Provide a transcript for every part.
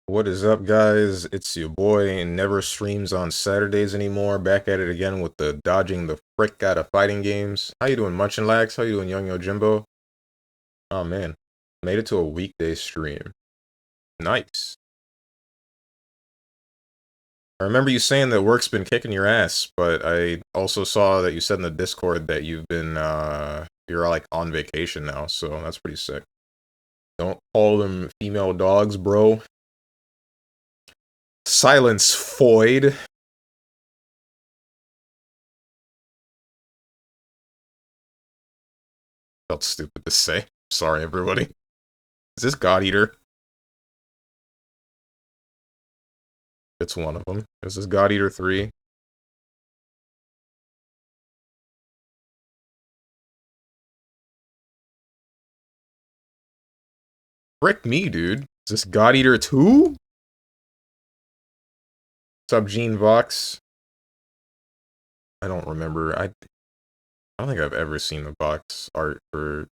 What is up, guys? It's your boy, and never streams on Saturdays anymore. Back at it again with the dodging the frick out of fighting games. How you doing, Munchin Lax? How you doing, Young Yo Jimbo? Oh man, made it to a weekday stream. Nice. I remember you saying that work's been kicking your ass, but I also saw that you said in the Discord that you're like on vacation now, so that's pretty sick. Don't call them female dogs, bro. Silence, Foyd. Felt stupid to say. Sorry, everybody. Is this God Eater? It's one of them. Is this God Eater 3? Frick me, dude. Is this God Eater 2? What's up, Gene Vox? I don't remember. I don't think I've ever seen the box art for...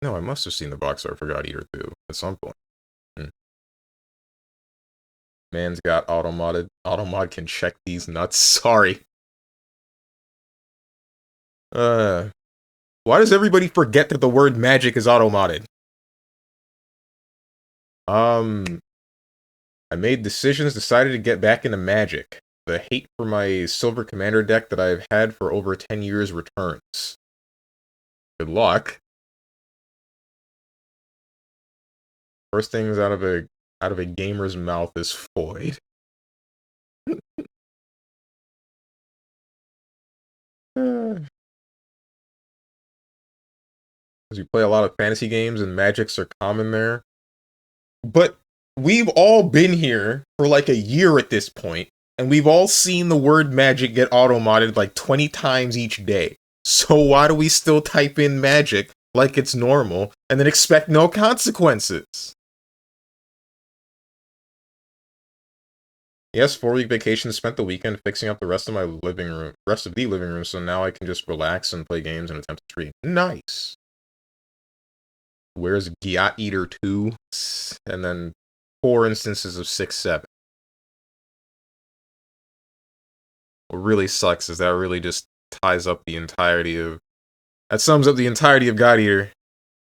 No, I must have seen the box art for God Eater 2 at some point. Hmm. Man's got auto-modded. Auto-mod can check these nuts. Sorry. Uh... Why does everybody forget that the word magic is auto-modded? I made decisions, decided to get back into Magic. The hate for my Silver Commander deck that I've had for over 10 years returns. Good luck. First things out of a gamer's mouth is Foyd. Because you play a lot of fantasy games and magics are common there. But we've all been here for like a year at this point, and we've all seen the word magic get auto-modded like 20 times each day. So why do we still type in magic like it's normal and then expect no consequences? Yes, 4-week vacation, spent the weekend fixing up the rest of the living room, so now I can just relax and play games and attempt to stream. Nice. Where's Gyat Eater 2? And then 4 instances of 6-7. What really sucks is that really just ties up the entirety of... That sums up the entirety of God Eater.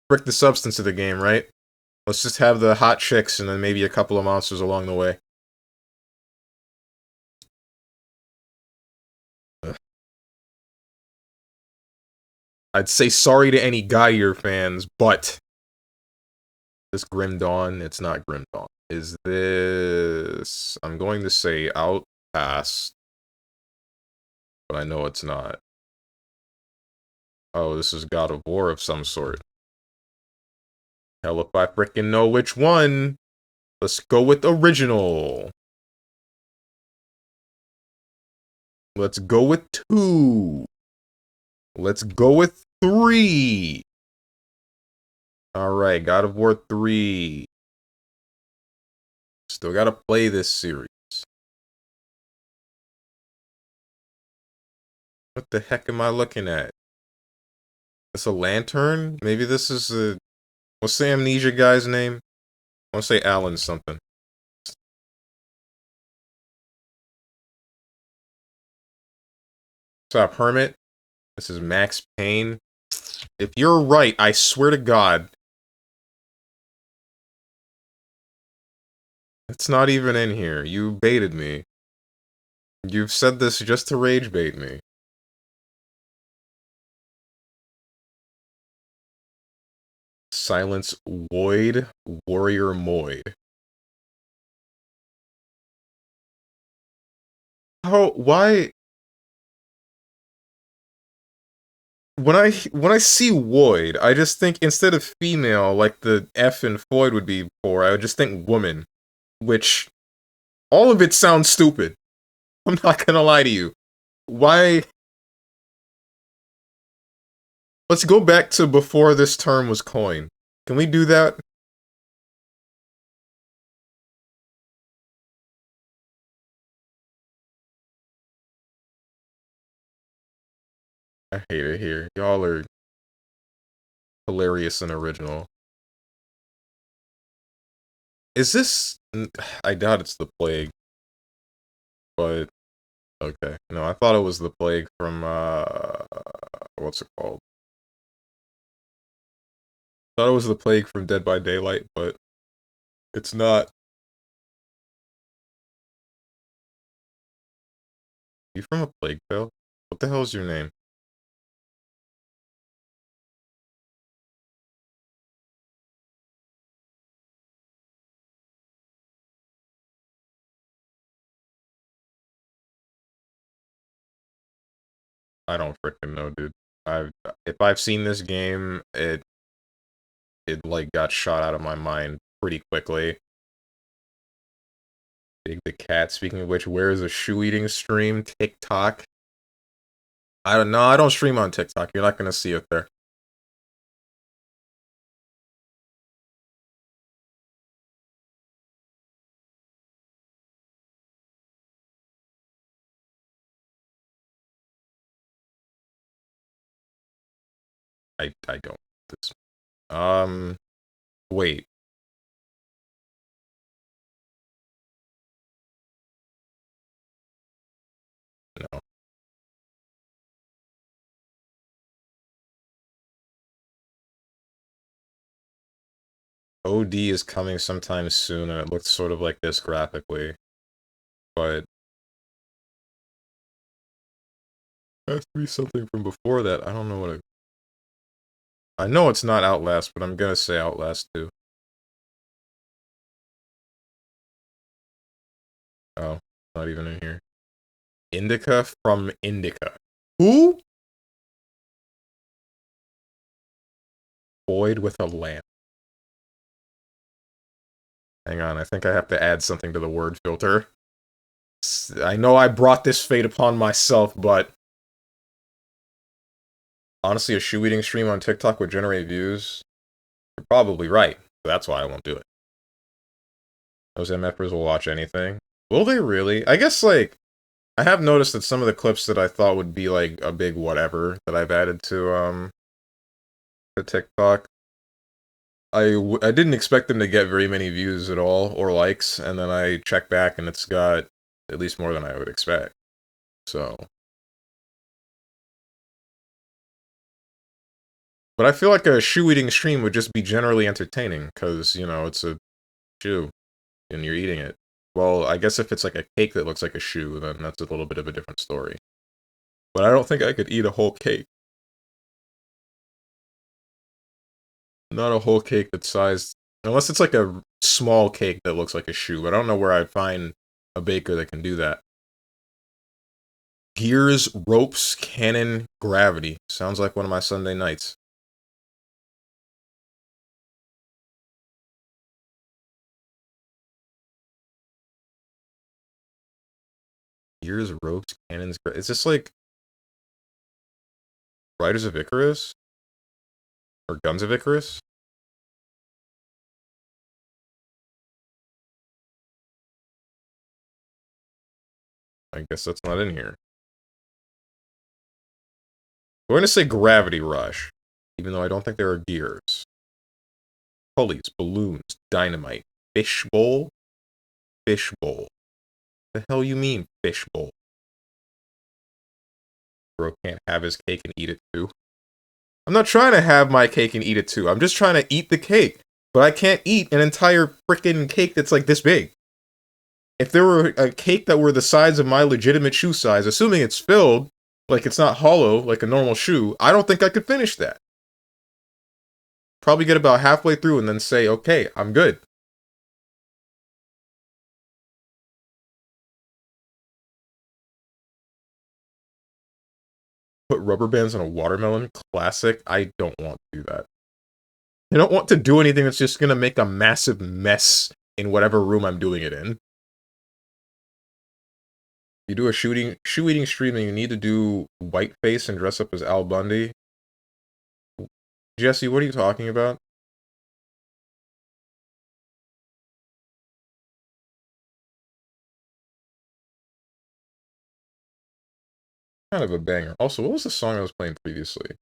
Frick the substance of the game, right? Let's just have the hot chicks and then maybe a couple of monsters along the way. Ugh. I'd say sorry to any God Eater fans, but... This Grim Dawn, it's not Grim Dawn. Is this... I'm going to say Outcast, but I know it's not. Oh, this is God of War of some sort. Hell if I frickin' know which one. Let's go with original. Let's go with 2. Let's go with 3. Alright, God of War 3. Still gotta play this series. What the heck am I looking at? It's a lantern? Maybe this is a... What's the Amnesia guy's name? I want to say Alan something. What's up, Hermit? This is Max Payne. If you're right, I swear to God. It's not even in here. You baited me. You've said this just to rage bait me. Silence Void Warrior Moid. How? Why? When I see Void, I just think instead of female, like the F in Void would be for, I would just think woman. Which, all of it sounds stupid. I'm not gonna lie to you. Why? Let's go back to before this term was coined. Can we do that? I hate it here. Y'all are hilarious and original. Is this... I doubt it's the plague, but... Okay. No, I thought it was the plague from, what's it called? Thought it was the plague from Dead by Daylight, but it's not. You from a plague tale? What the hell is your name? I don't freaking know, dude. I've if I've seen this game, it like got shot out of my mind pretty quickly. Big the cat. Speaking of which, where is a shoe eating stream? TikTok. I don't know. I don't stream on TikTok. You're not gonna see it there. I don't. This. Um. Wait. No. OD is coming sometime soon, and it looks sort of like this graphically, but it has to be something from before that. I don't know what it... I know it's not Outlast, but I'm gonna say Outlast 2. Oh, not even in here. Indica from Indica. Who? Void with a lamp. Hang on, I think I have to add something to the word filter. I know I brought this fate upon myself, but... Honestly, a shoe eating stream on TikTok would generate views? You're probably right. That's why I won't do it. Those MFers will watch anything. Will they really? I guess, like... I have noticed that some of the clips that I thought would be, like, a big whatever that I've added to TikTok, I didn't expect them to get very many views at all, or likes, and then I check back and it's got at least more than I would expect. So... But I feel like a shoe-eating stream would just be generally entertaining, because, you know, it's a shoe, and you're eating it. Well, I guess if it's like a cake that looks like a shoe, then that's a little bit of a different story. But I don't think I could eat a whole cake. Not a whole cake that's sized... Unless it's like a small cake that looks like a shoe, but I don't know where I'd find a baker that can do that. Gears, ropes, cannon, gravity. Sounds like one of my Sunday nights. Gears, ropes, cannons, is this like... Riders of Icarus? Or Guns of Icarus? I guess that's not in here. We're gonna say Gravity Rush, even though I don't think there are gears. Pulleys, balloons, dynamite, fishbowl? Fishbowl. The hell you mean, fishbowl? Bro can't have his cake and eat it too. I'm not trying to have my cake and eat it too. I'm just trying to eat the cake. But I can't eat an entire freaking cake that's like this big. If there were a cake that were the size of my legitimate shoe size, assuming it's filled, like it's not hollow like a normal shoe, I don't think I could finish that. Probably get about halfway through and then say, okay, I'm good. Put rubber bands on a watermelon? Classic. I don't want to do that. I don't want to do anything that's just gonna make a massive mess in whatever room I'm doing it in. You do a shoe eating stream and you need to do whiteface and dress up as Al Bundy. Jesse, what are you talking about? Kind of a banger. Also, what was the song I was playing previously?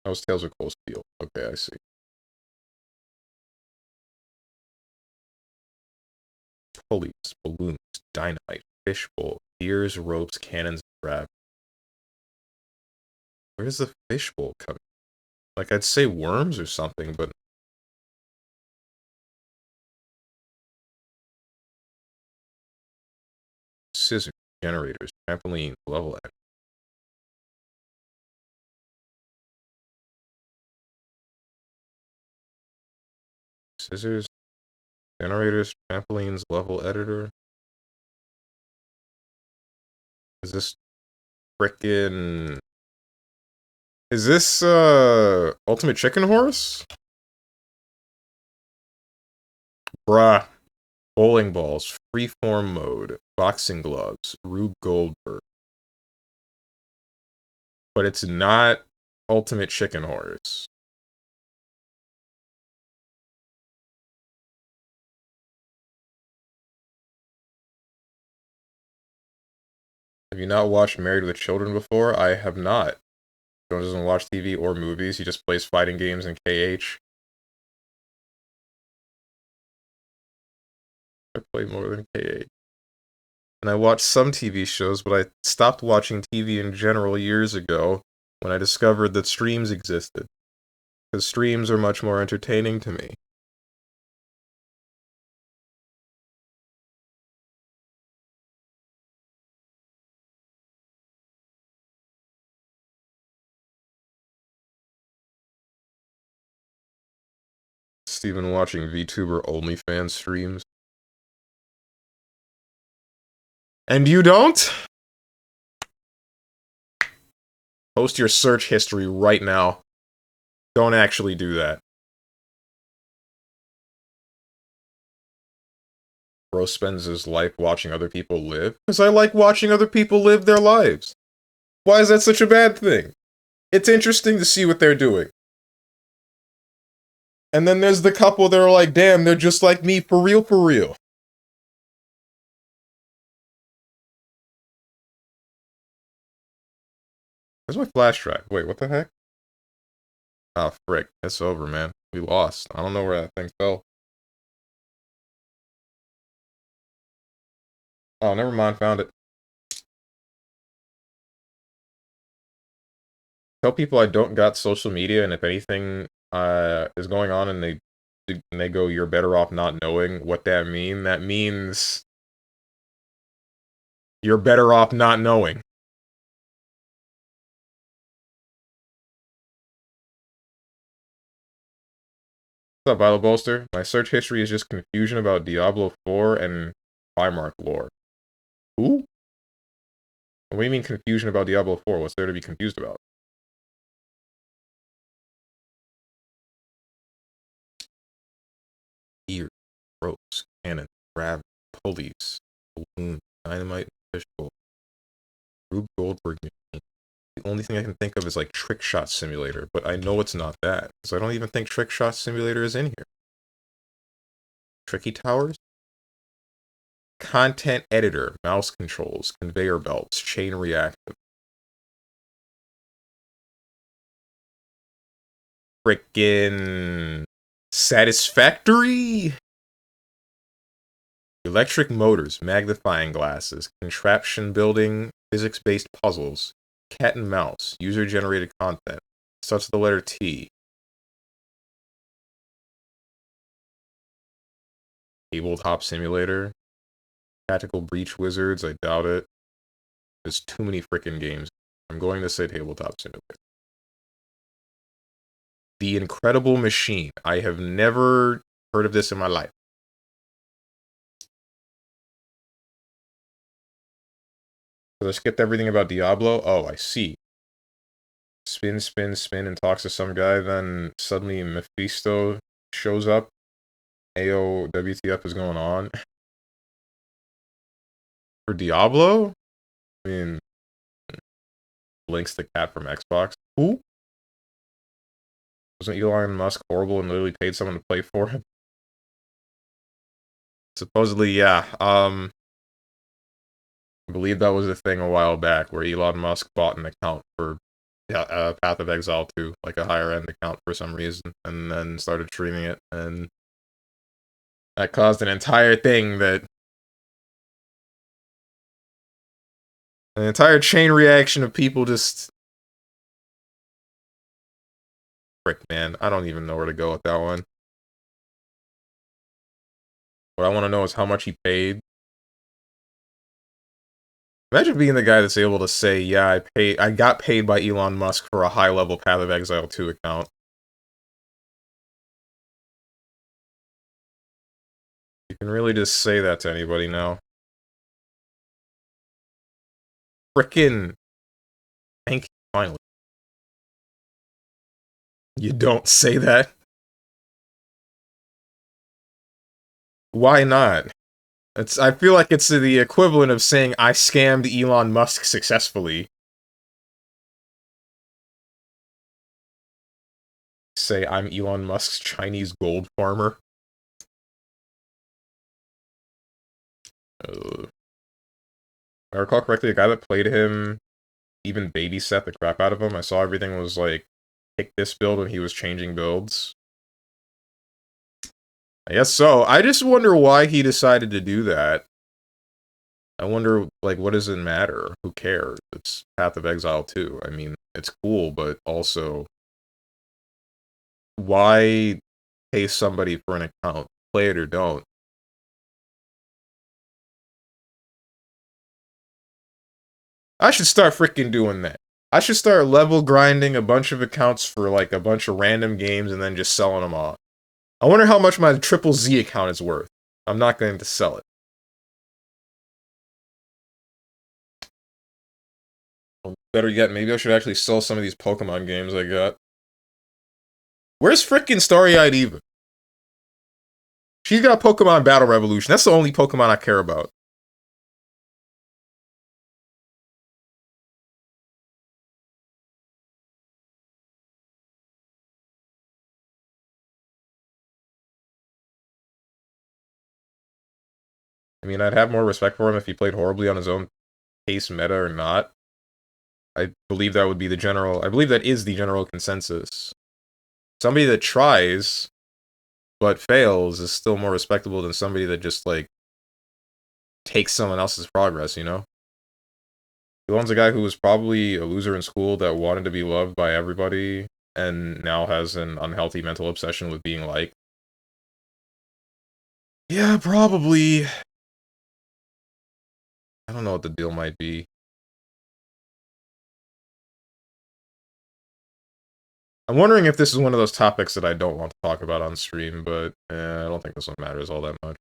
That was Tales of Cold Steel. Okay, I see. pulleys, balloons, dynamite, fishbowl, gears, ropes, cannons, grab. Where does the fishbowl come? Like, I'd say worms or something, but scissors, generators, trampoline, level edge. Scissors, generators, trampolines, level editor. Is this frickin'... Is this, Ultimate Chicken Horse? Bruh. Bowling balls, freeform mode, boxing gloves, Rube Goldberg. But it's not Ultimate Chicken Horse. Have you not watched Married with Children before? I have not. Jones doesn't watch TV or movies, he just plays fighting games in KH. I play more than KH. And I watch some TV shows, but I stopped watching TV in general years ago when I discovered that streams existed. Because streams are much more entertaining to me. Steven watching VTuber OnlyFans streams. And you don't? Post your search history right now. Don't actually do that. Bro spends his life watching other people live. Because I like watching other people live their lives. Why is that such a bad thing? It's interesting to see what they're doing. And then there's the couple that are like, damn, they're just like me for real, for real. Where's my flash drive? Wait, what the heck? Oh, frick. It's over, man. We lost. I don't know where that thing fell. Oh, never mind. Found it. Tell people I don't got social media, and if anything is going on and they go, you're better off not knowing what that mean. That means you're better off not knowing. What's up, Violet Bolster? My search history is just confusion about Diablo 4 and Primarch lore. Who? What do you mean confusion about Diablo 4? What's there to be confused about? Ears, ropes, cannon, grab, pulleys, balloon, dynamite, fishbowl. Rube Goldberg machine. The only thing I can think of is like Trick Shot Simulator, but I know it's not that, because I don't even think Trick Shot Simulator is in here. Tricky Towers? Content editor, mouse controls, conveyor belts, chain reactive. Frickin' Satisfactory? Electric motors, magnifying glasses, contraption building, physics-based puzzles, cat and mouse, user-generated content. Starts with the letter T. Tabletop Simulator. Tactical Breach Wizards, I doubt it. There's too many frickin' games. I'm going to say Tabletop Simulator. The Incredible Machine. I have never heard of this in my life. So I skipped everything about Diablo? Oh, I see. Spin, spin, spin, and talks to some guy, then suddenly Mephisto shows up. AO, WTF is going on? For Diablo? I mean, Link's the cat from Xbox. Who? Wasn't Elon Musk horrible and literally paid someone to play for him? Supposedly, yeah. I believe that was a thing a while back where Elon Musk bought an account for Path of Exile 2, like a higher end account for some reason, and then started streaming it, and that caused an entire thing that An entire chain reaction of people just... Frick, man. I don't even know where to go with that one. What I want to know is how much he paid. Imagine being the guy that's able to say, yeah, I got paid by Elon Musk for a high-level Path of Exile 2 account. You can really just say that to anybody now. Frickin' thank you, finally. You don't say that? Why not? I feel like it's the equivalent of saying I scammed Elon Musk successfully. Say I'm Elon Musk's Chinese gold farmer. If I recall correctly, the guy that played him even babysat the crap out of him. I saw everything was like, pick this build when he was changing builds. I guess so. I just wonder why he decided to do that. I wonder, like, what does it matter? Who cares? It's Path of Exile 2. I mean, it's cool, but also... Why pay somebody for an account? Play it or don't. I should start freaking doing that. I should start level grinding a bunch of accounts for, like, a bunch of random games and then just selling them off. I wonder how much my Triple Z account is worth. I'm not going to sell it. Better yet, maybe I should actually sell some of these Pokemon games I got. Where's frickin' Starry-Eyed Eva? She's got Pokemon Battle Revolution. That's the only Pokemon I care about. I mean, I'd have more respect for him if he played horribly on his own pace meta or not. I believe that would be the general... I believe that is the general consensus. Somebody that tries, but fails, is still more respectable than somebody that just, like, takes someone else's progress, you know? Elon's a guy who was probably a loser in school that wanted to be loved by everybody, and now has an unhealthy mental obsession with being liked. Yeah, probably. I don't know what the deal might be. I'm wondering if this is one of those topics that I don't want to talk about on stream, but I don't think this one matters all that much.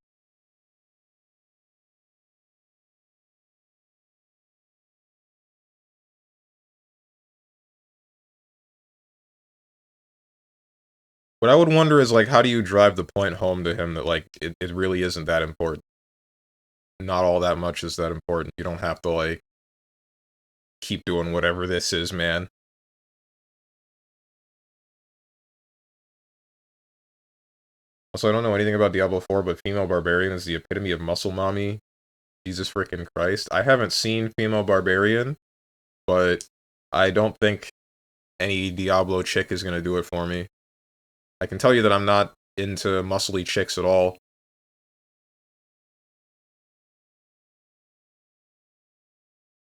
What I would wonder is, like, how do you drive the point home to him that, like, it really isn't that important? Not all that much is that important. You don't have to, like, keep doing whatever this is, man. Also, I don't know anything about Diablo 4, but Female Barbarian is the epitome of muscle mommy. Jesus freaking Christ. I haven't seen Female Barbarian, but I don't think any Diablo chick is gonna do it for me. I can tell you that I'm not into muscly chicks at all.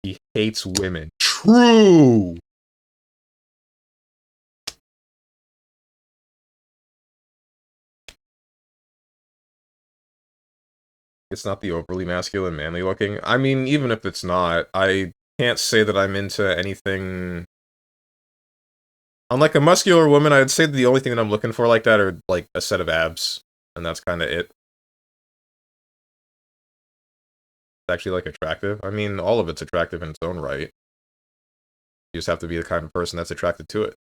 He hates women. True! It's not the overly masculine, manly looking. I mean, even if it's not, I can't say that I'm into anything... Unlike a muscular woman, I'd say that the only thing that I'm looking for like that are, like, a set of abs. And that's kind of it. It's actually, like, attractive. I mean, all of it's attractive in its own right. You just have to be the kind of person that's attracted to it.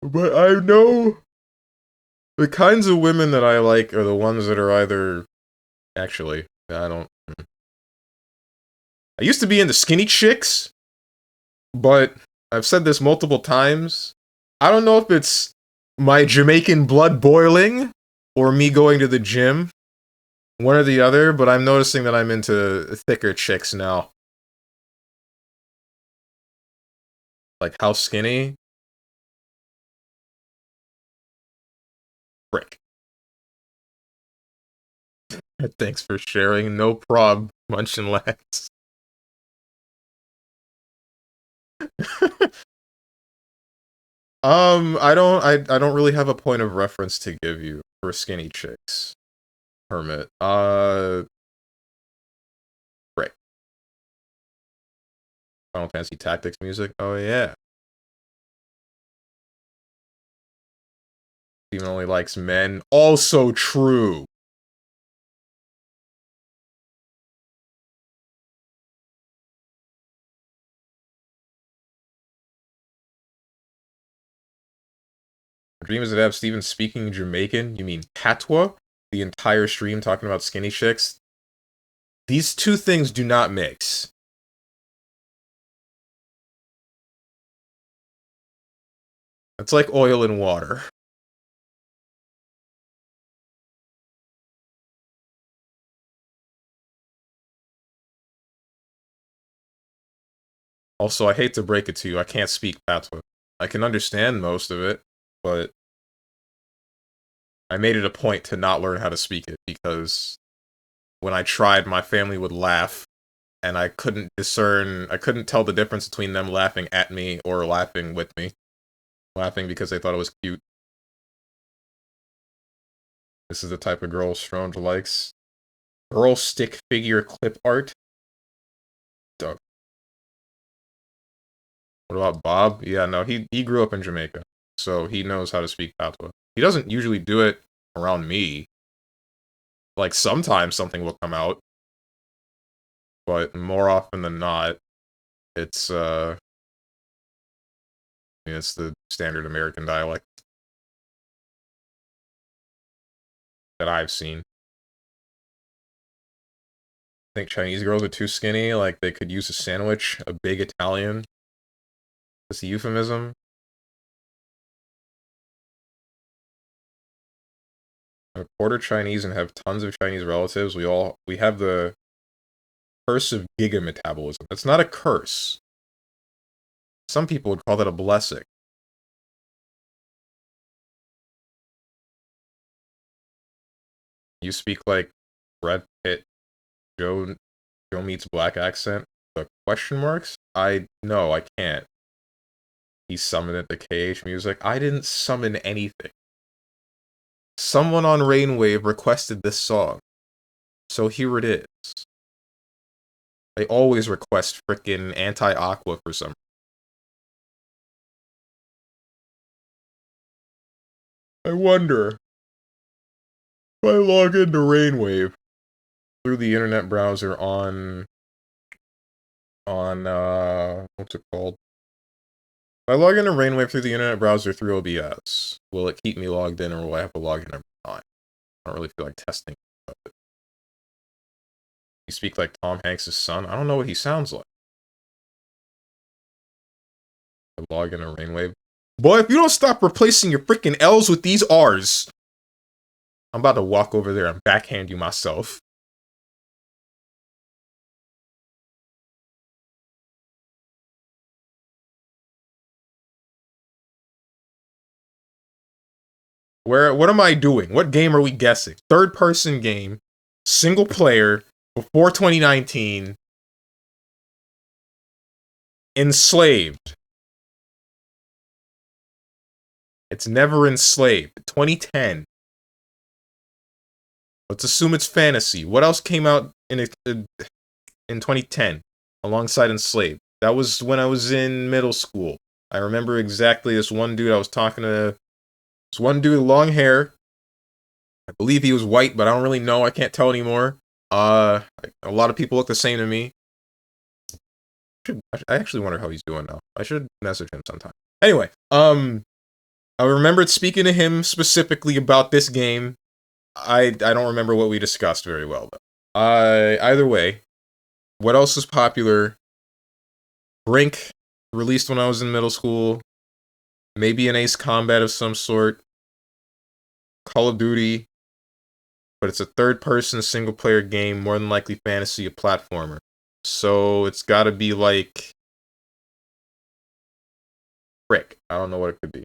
But I know the kinds of women that I like are the ones that are either... Actually, I don't... I used to be into skinny chicks, but I've said this multiple times. I don't know if it's my Jamaican blood boiling or me going to the gym, one or the other, but I'm noticing that I'm into thicker chicks now. Like, how skinny? Frick. Thanks for sharing. No prob, Munchin Lads. I don't really have a point of reference to give you for skinny chicks. Hermit. Frick. Final Fantasy Tactics music. Oh yeah. Steven only likes men. Also true. My dream is to have Steven speaking Jamaican. You mean patois? The entire stream talking about skinny chicks. These two things do not mix. It's like oil and water. Also, I hate to break it to you, I can't speak patois. I can understand most of it, but I made it a point to not learn how to speak it because when I tried, my family would laugh, and I couldn't tell the difference between them laughing at me or laughing with me. Laughing because they thought it was cute. This is the type of girl Stronge likes. Girl stick figure clip art. Dope. What about Bob? Yeah, no, he grew up in Jamaica, so he knows how to speak patois. He doesn't usually do it around me. Like, sometimes something will come out, but more often than not, it's, it's the standard American dialect that I've seen. I think Chinese girls are too skinny, like, they could use a sandwich, a big Italian. That's a euphemism. I'm a quarter Chinese and have tons of Chinese relatives. We have the curse of giga metabolism. It's not a curse. Some people would call that a blessing. You speak like Brad Pitt, Joe meets black accent. The question marks? No, I can't. He summoned it to KH music. I didn't summon anything. Someone on Rainwave requested this song. So here it is. They always request frickin' Anti-Aqua for some. I wonder if I log into Rainwave through the internet browser on what's it called? If I log into Rainwave through the internet browser through OBS, will it keep me logged in or will I have to log in every time? I don't really feel like testing it. You speak like Tom Hanks' son? I don't know what he sounds like. I log into Rainwave. Boy, if you don't stop replacing your freaking L's with these R's, I'm about to walk over there and backhand you myself. What am I doing? What game are we guessing? Third person game, single player, before 2019, enslaved. It's never enslaved. 2010. Let's assume it's fantasy. What else came out in 2010 alongside enslaved? That was when I was in middle school. I remember exactly this one dude I was talking to. This one dude with long hair. I believe he was white, but I don't really know. I can't tell anymore. A lot of people look the same to me. I actually wonder how he's doing now. I should message him sometime. Anyway, I remembered speaking to him specifically about this game. I don't remember what we discussed very well, though. Either way, what else is popular? Brink, released when I was in middle school. Maybe an Ace Combat of some sort. Call of Duty. But it's a third-person, single-player game, more than likely fantasy, a platformer. So it's gotta be like... Frick. I don't know what it could be.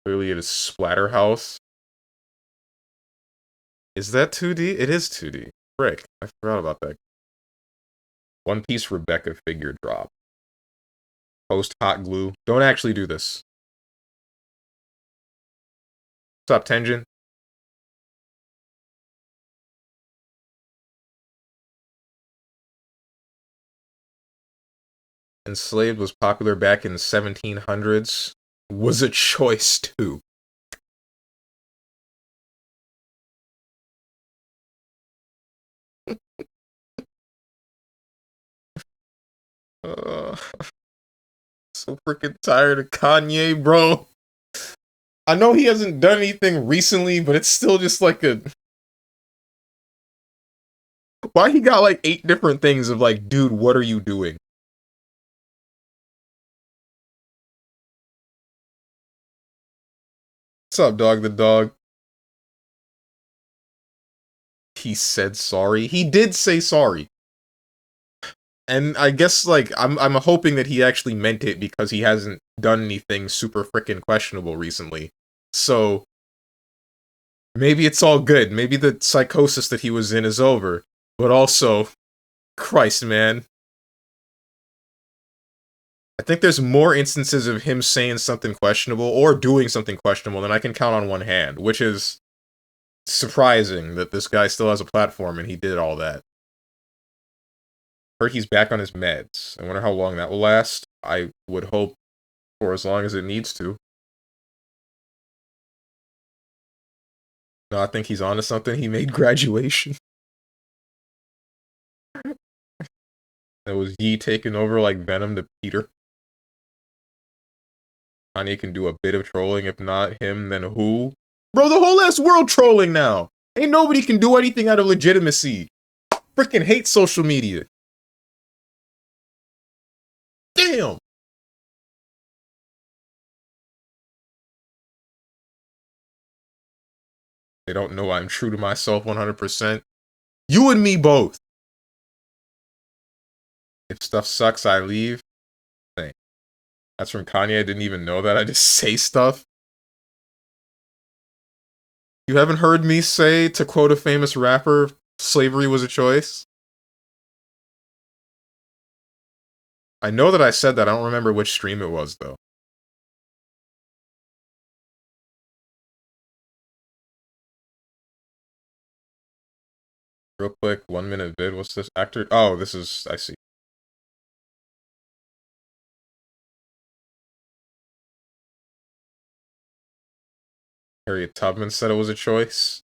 Clearly it is Splatterhouse. Is that 2D? It is 2D. Frick, I forgot about that. One Piece Rebecca figure drop. Post hot glue. Don't actually do this. What's up, Tenjin? Enslaved was popular back in the 1700s. Was a choice too. Uh, so freaking tired of Kanye, bro. I know he hasn't done anything recently, but it's still just like a... Why he got like 8 different things of like, dude, what are you doing? What's up, dog the dog? He said sorry. He did say sorry. And I guess like I'm hoping that he actually meant it because he hasn't done anything super freaking questionable recently. So maybe it's all good. Maybe the psychosis that he was in is over. But also, Christ, man. I think there's more instances of him saying something questionable or doing something questionable than I can count on one hand, which is surprising that this guy still has a platform and he did all that. Heard he's back on his meds. I wonder how long that will last. I would hope for as long as it needs to. No, I think he's onto something. He made Graduation. That was Yi taking over like Venom to Peter. Kanye can do a bit of trolling. If not him, then who? Bro, the whole ass world trolling now. Ain't nobody can do anything out of legitimacy. Freaking hate social media. Damn. They don't know I'm true to myself 100%. You and me both. If stuff sucks, I leave. Dang. That's from Kanye. I didn't even know that. I just say stuff. You haven't heard me say, to quote a famous rapper, slavery was a choice? I know that I said that. I don't remember which stream it was, though. Real quick, 1 minute vid. What's this actor? Oh, this is... I see. Harriet Tubman said it was a choice.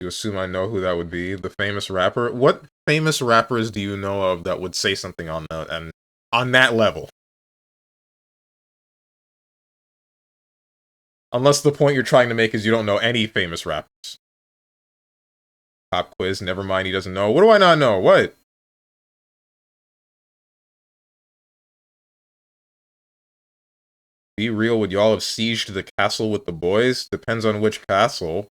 You assume I know who that would be? The famous rapper? What famous rappers do you know of that would say something on that and on that level? Unless the point you're trying to make is you don't know any famous rappers. Pop quiz, never mind, he doesn't know. What do I not know? What? Be real, would y'all have sieged the castle with the boys? Depends on which castle.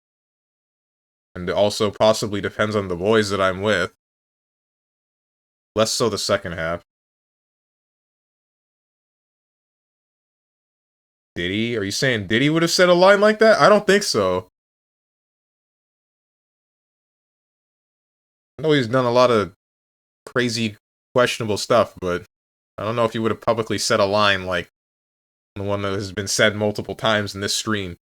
And also possibly depends on the boys that I'm with. Less so the second half. Diddy? Are you saying Diddy would have said a line like that? I don't think so. I know he's done a lot of crazy, questionable stuff, but I don't know if he would have publicly said a line like the one that has been said multiple times in this stream.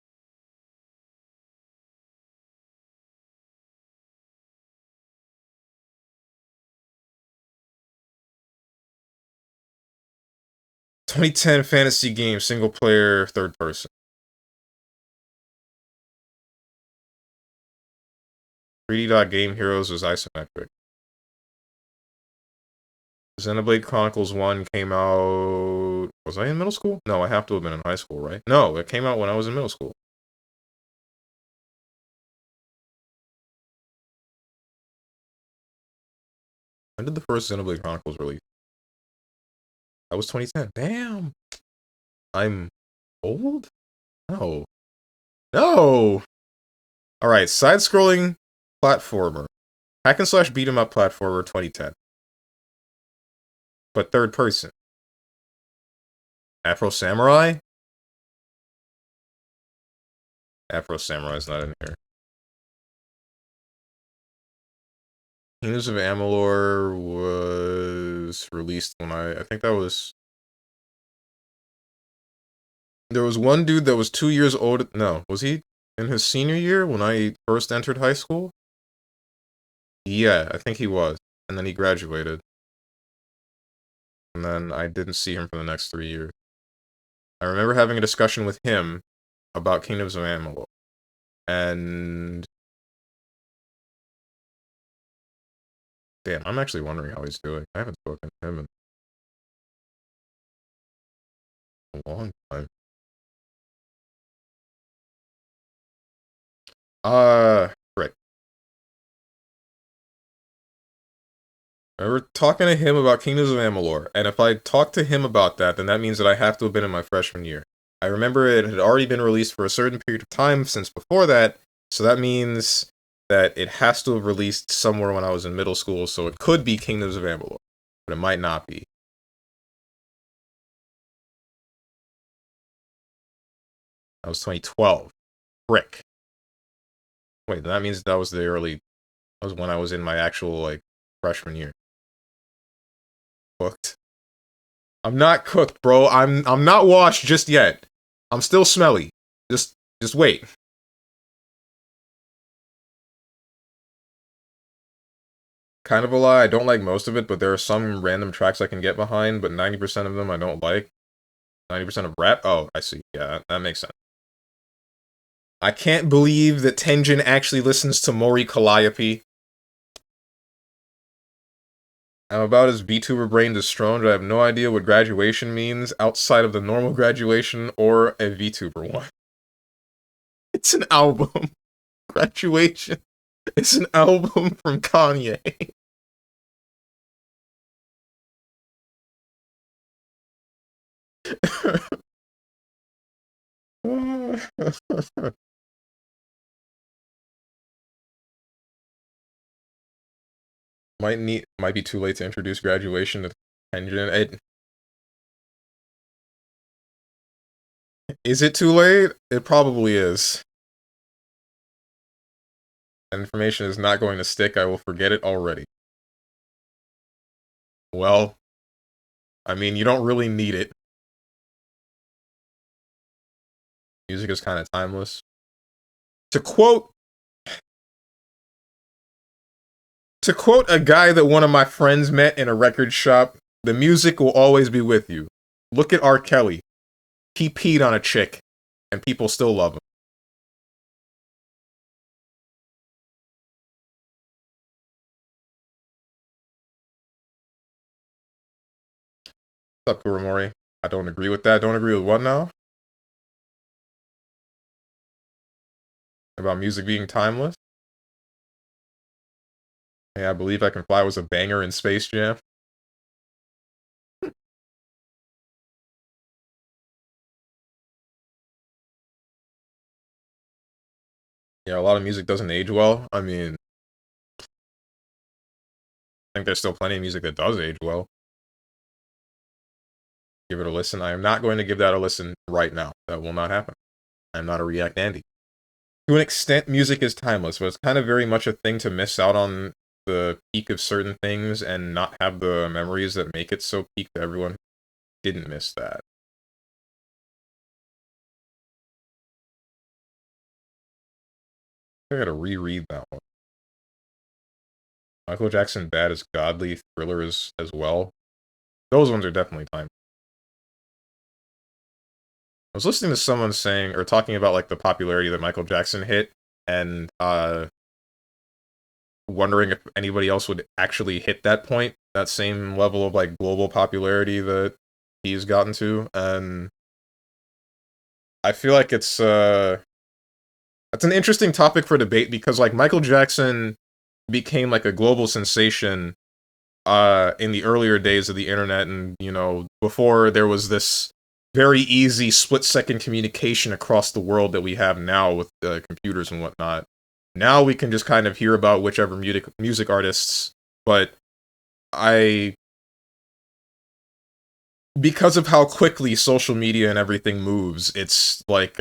"2010 fantasy game, single player, third person. 3D Game Heroes was isometric. Xenoblade Chronicles 1 came out... Was I in middle school? No, I have to have been in high school, right? No, it came out when I was in middle school. When did the first Xenoblade Chronicles release? That was 2010. Damn! I'm old? No. No! Alright, side-scrolling platformer. Hack and slash beat 'em up platformer 2010. But third person. Afro Samurai? Afro Samurai's not in here. Kingdoms of Amalur was released when I think that was... There was one dude that was 2 years old. No, was he in his senior year when I first entered high school? Yeah, I think he was. And then he graduated. And then I didn't see him for the next 3 years. I remember having a discussion with him about Kingdoms of Amalur. And... Damn, I'm actually wondering how he's doing. I haven't spoken to him in a long time. Right. I remember talking to him about Kingdoms of Amalur, and if I talked to him about that, then that means that I have to have been in my freshman year. I remember it had already been released for a certain period of time since before that, so that means that it has to have released somewhere when I was in middle school, so it could be Kingdoms of Amalur, but it might not be. That was 2012. Frick. Wait, that means that was that was when I was in my actual, like, freshman year. Cooked. I'm not cooked, bro. I'm not washed just yet. I'm still smelly. Just wait. Kind of a lie. I don't like most of it, but there are some random tracks I can get behind, but 90% of them I don't like. 90% of rap? Oh, I see. Yeah, that makes sense. I can't believe that Tenjin actually listens to Mori Calliope. I'm about as VTuber brained as Strong, but I have no idea what graduation means outside of the normal graduation or a VTuber one. It's an album. Graduation. It's an album from Kanye. Might be too late to introduce graduation to Tenjin. Is it too late? It probably is. That information is not going to stick. I will forget it already. Well, I mean, you don't really need it. Music is kind of timeless. To quote a guy that one of my friends met in a record shop, the music will always be with you. Look at R. Kelly. He peed on a chick, and people still love him. What's up, Kuramori? I don't agree with that. Don't agree with what now? About music being timeless? Yeah, I Believe I Can Fly was a banger in Space Jam. Yeah, a lot of music doesn't age well. I mean, I think there's still plenty of music that does age well. Give it a listen. I am not going to give that a listen right now. That will not happen. I'm not a React Andy. To an extent, music is timeless, but it's kind of very much a thing to miss out on the peak of certain things and not have the memories that make it so peak to everyone who didn't miss that. I gotta reread that one. Michael Jackson Bad is Godly, Thriller is as well. Those ones are definitely timeless. I was listening to someone saying, or talking about, like, the popularity that Michael Jackson hit, and, wondering if anybody else would actually hit that point, that same level of, like, global popularity that he's gotten to, and I feel like it's an interesting topic for debate, because, like, Michael Jackson became, like, a global sensation, in the earlier days of the internet, and, you know, before there was this very easy split-second communication across the world that we have now with computers and whatnot. Now we can just kind of hear about whichever music artists, but because of how quickly social media and everything moves, it's like,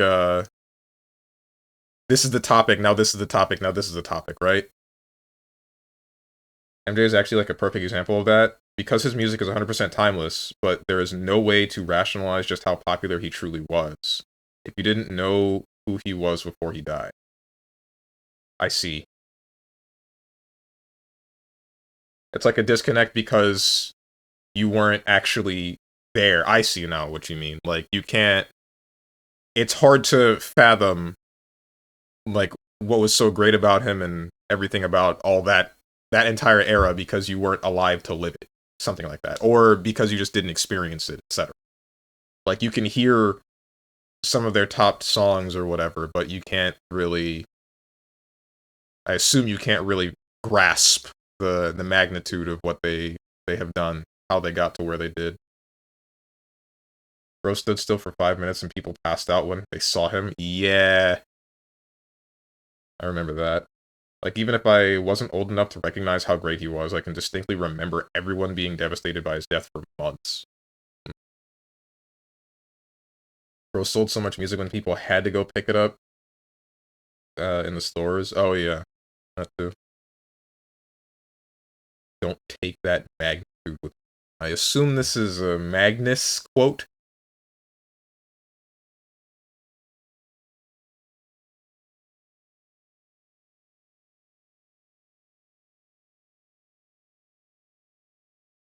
this is the topic, now this is the topic, now this is the topic, right? MJ is actually like a perfect example of that because his music is 100% timeless, but there is no way to rationalize just how popular he truly was if you didn't know who he was before he died. I see. It's like a disconnect because you weren't actually there. I see now what you mean. Like, you can't. It's hard to fathom, like, what was so great about him and everything about all that entire era because you weren't alive to live it. Something like that. Or because you just didn't experience it, etc. Like, you can hear some of their top songs or whatever, but you can't really. I assume you can't really grasp the magnitude of what they have done, how they got to where they did. Bro stood still for 5 minutes and people passed out when they saw him. Yeah. I remember that. Like, even if I wasn't old enough to recognize how great he was, I can distinctly remember everyone being devastated by his death for months. Bro sold so much music when people had to go pick it up in the stores. Oh, yeah. That too. Don't take that magnitude with. I assume this is a Magnus quote.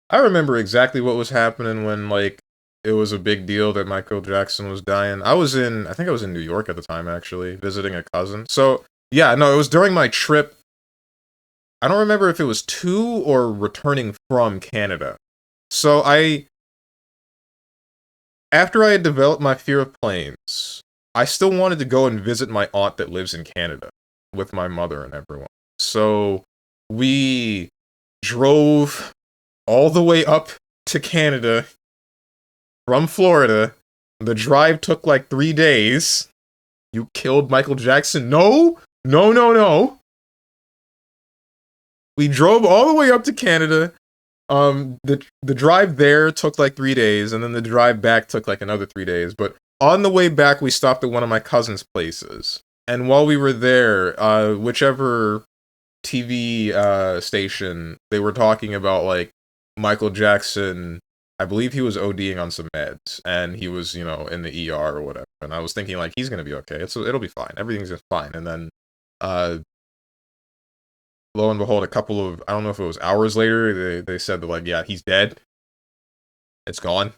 I remember exactly what was happening when, like, it was a big deal that Michael Jackson was dying. I think I was in New York at the time, actually, visiting a cousin. So, yeah, no, it was during my trip. I don't remember if it was to or returning from Canada. So after I had developed my fear of planes, I still wanted to go and visit my aunt that lives in Canada with my mother and everyone. So we drove all the way up to Canada from Florida. The drive took like 3 days. You killed Michael Jackson? No! No, no, no! We drove all the way up to Canada. The drive there took like 3 days, and then the drive back took like another 3 days. But on the way back, we stopped at one of my cousin's places. And while we were there, whichever TV station, they were talking about like Michael Jackson. I believe he was ODing on some meds, and he was, in the ER or whatever. And I was thinking like he's gonna be okay. It'll be fine. Everything's just fine. And then, uh, lo and behold, a couple of I don't know if it was hours later, they said that like, yeah, he's dead. It's gone.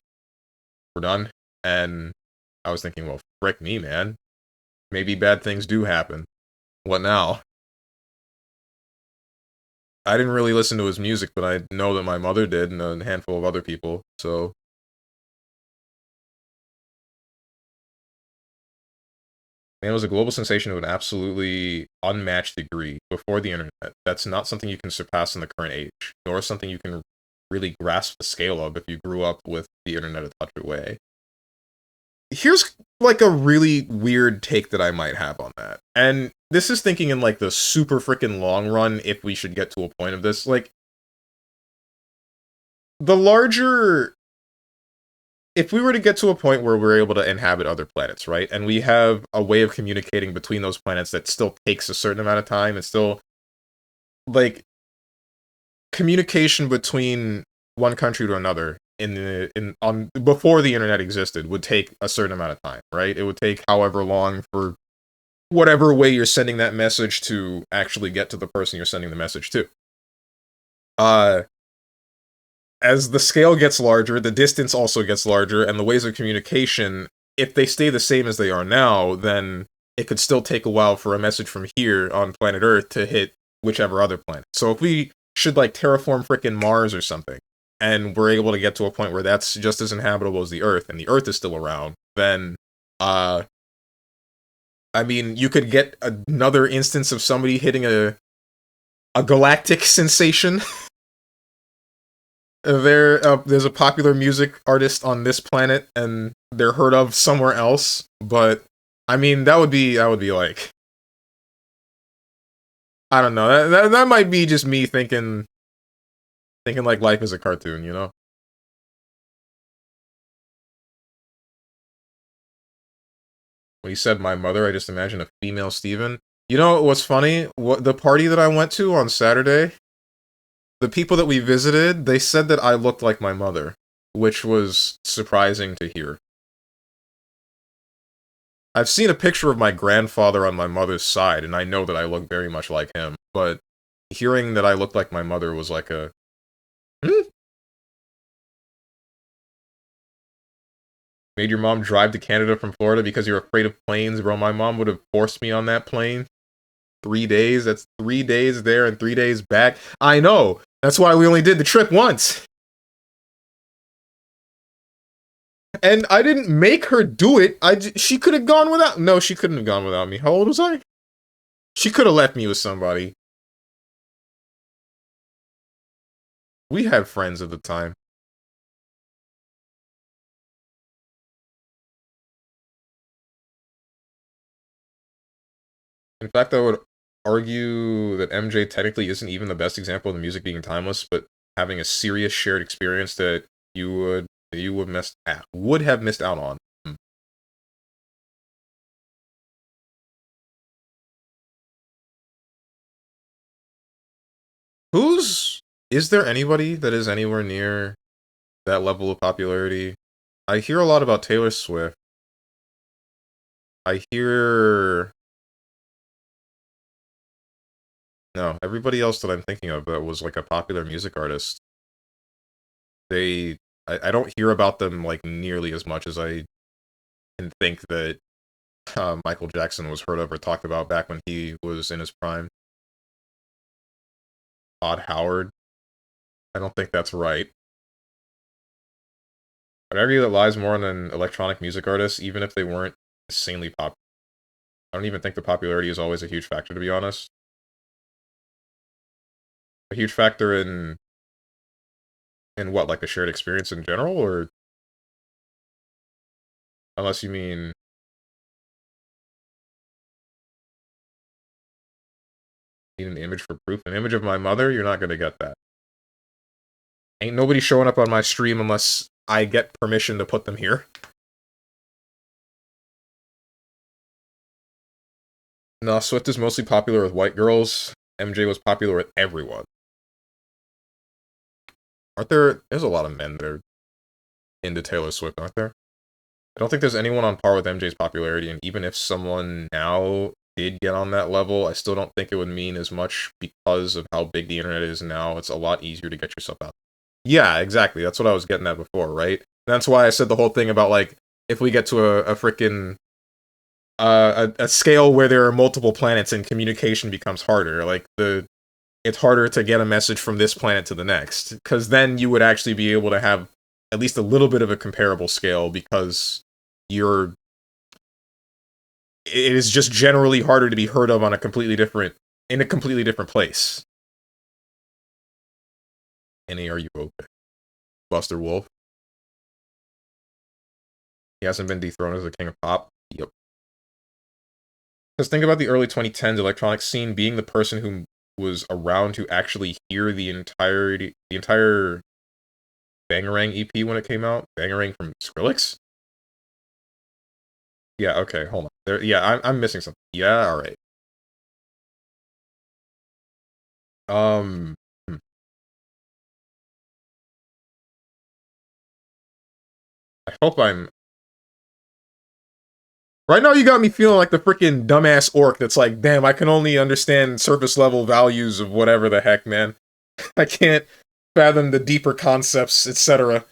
We're done. And I was thinking, well, frick me, man. Maybe bad things do happen. What now? I didn't really listen to his music, but I know that my mother did and a handful of other people. So, man, it was a global sensation of an absolutely unmatched degree before the internet. That's not something you can surpass in the current age, nor something you can really grasp the scale of if you grew up with the internet a touch away. Here's like a really weird take that I might have on that. And this is thinking in like the super freaking long run if we should get to a point of this. Like, the larger if we were to get to a point where we're able to inhabit other planets, right? And we have a way of communicating between those planets that still takes a certain amount of time and still like communication between one country to another in before the internet existed would take a certain amount of time, right? It would take however long for whatever way you're sending that message to actually get to the person you're sending the message to. Uh as the scale gets larger, the distance also gets larger, and the ways of communication, if they stay the same as they are now, then it could still take a while for a message from here on planet Earth to hit whichever other planet. So if we should like terraform frickin' Mars or something, and we're able to get to a point where that's just as inhabitable as the Earth, and the Earth is still around, then I mean, you could get another instance of somebody hitting a galactic sensation. There's a popular music artist on this planet, and they're heard of somewhere else. But I mean, that would be like, I don't know. That might be just me thinking like life is a cartoon, you know? When you said my mother, I just imagine a female Steven. You know what's funny? The party that I went to on Saturday, the people that we visited, they said that I looked like my mother, which was surprising to hear. I've seen a picture of my grandfather on my mother's side, and I know that I look very much like him, but hearing that I looked like my mother was like a... Hmm? Made your mom drive to Canada from Florida because you're afraid of planes? Bro, my mom would have forced me on that plane. 3 days? That's 3 days there and 3 days back. I know! That's why we only did the trip once! And I didn't make her do it. She could have gone without... No, she couldn't have gone without me. How old was I? She could have left me with somebody. We had friends at the time. In fact, I would argue that MJ technically isn't even the best example of the music being timeless, but having a serious shared experience that would have missed out on. Is there anybody that is anywhere near that level of popularity? I hear a lot about Taylor Swift. I hear... No, everybody else that I'm thinking of that was like a popular music artist. I don't hear about them like nearly as much as I can think that Michael Jackson was heard of or talked about back when he was in his prime. Todd Howard. I don't think that's right. I'd argue that lies more on an electronic music artist, even if they weren't insanely popular. I don't even think the popularity is always a huge factor, to be honest. A huge factor in what, like a shared experience in general, or unless you mean need an image for proof. An image of my mother? You're not gonna get that. Ain't nobody showing up on my stream unless I get permission to put them here. No, Swift is mostly popular with white girls. MJ was popular with everyone. There's a lot of men that are into Taylor Swift, aren't there? I don't think there's anyone on par with MJ's popularity, and even if someone now did get on that level, I still don't think it would mean as much because of how big the internet is now. It's a lot easier to get yourself out. Yeah, exactly. That's what I was getting at before, right? That's why I said the whole thing about, like, if we get to a freaking a scale where there are multiple planets and communication becomes harder, like it's harder to get a message from this planet to the next, because then you would actually be able to have at least a little bit of a comparable scale, because it is just generally harder to be heard of in a completely different place. Annie, are you okay? Buster Wolf. He hasn't been dethroned as the king of pop. Yep. Because think about the early 2010s electronic scene, being the person who was around to actually hear the entire Bangarang EP when it came out. Bangarang from Skrillex? Yeah, okay, hold on. I'm missing something. Yeah, alright. Hmm. I hope I'm... Right now you got me feeling like the freaking dumbass orc that's like, damn, I can only understand surface level values of whatever the heck, man. I can't fathom the deeper concepts, etc.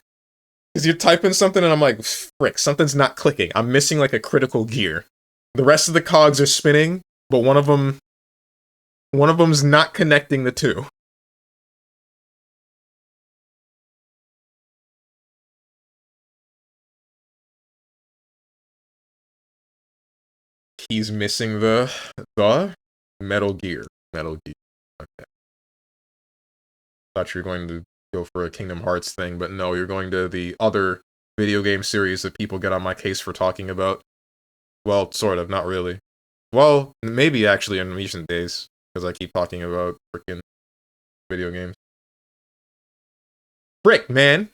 Because you're typing something and I'm like, frick, something's not clicking. I'm missing like a critical gear. The rest of the cogs are spinning, but one of them's not connecting the two. He's missing the Metal Gear. Metal Gear. Okay. Thought you were going to go for a Kingdom Hearts thing, but no, you're going to the other video game series that people get on my case for talking about. Well, sort of, not really. Well, maybe actually in recent days, because I keep talking about freaking video games. Frick, man!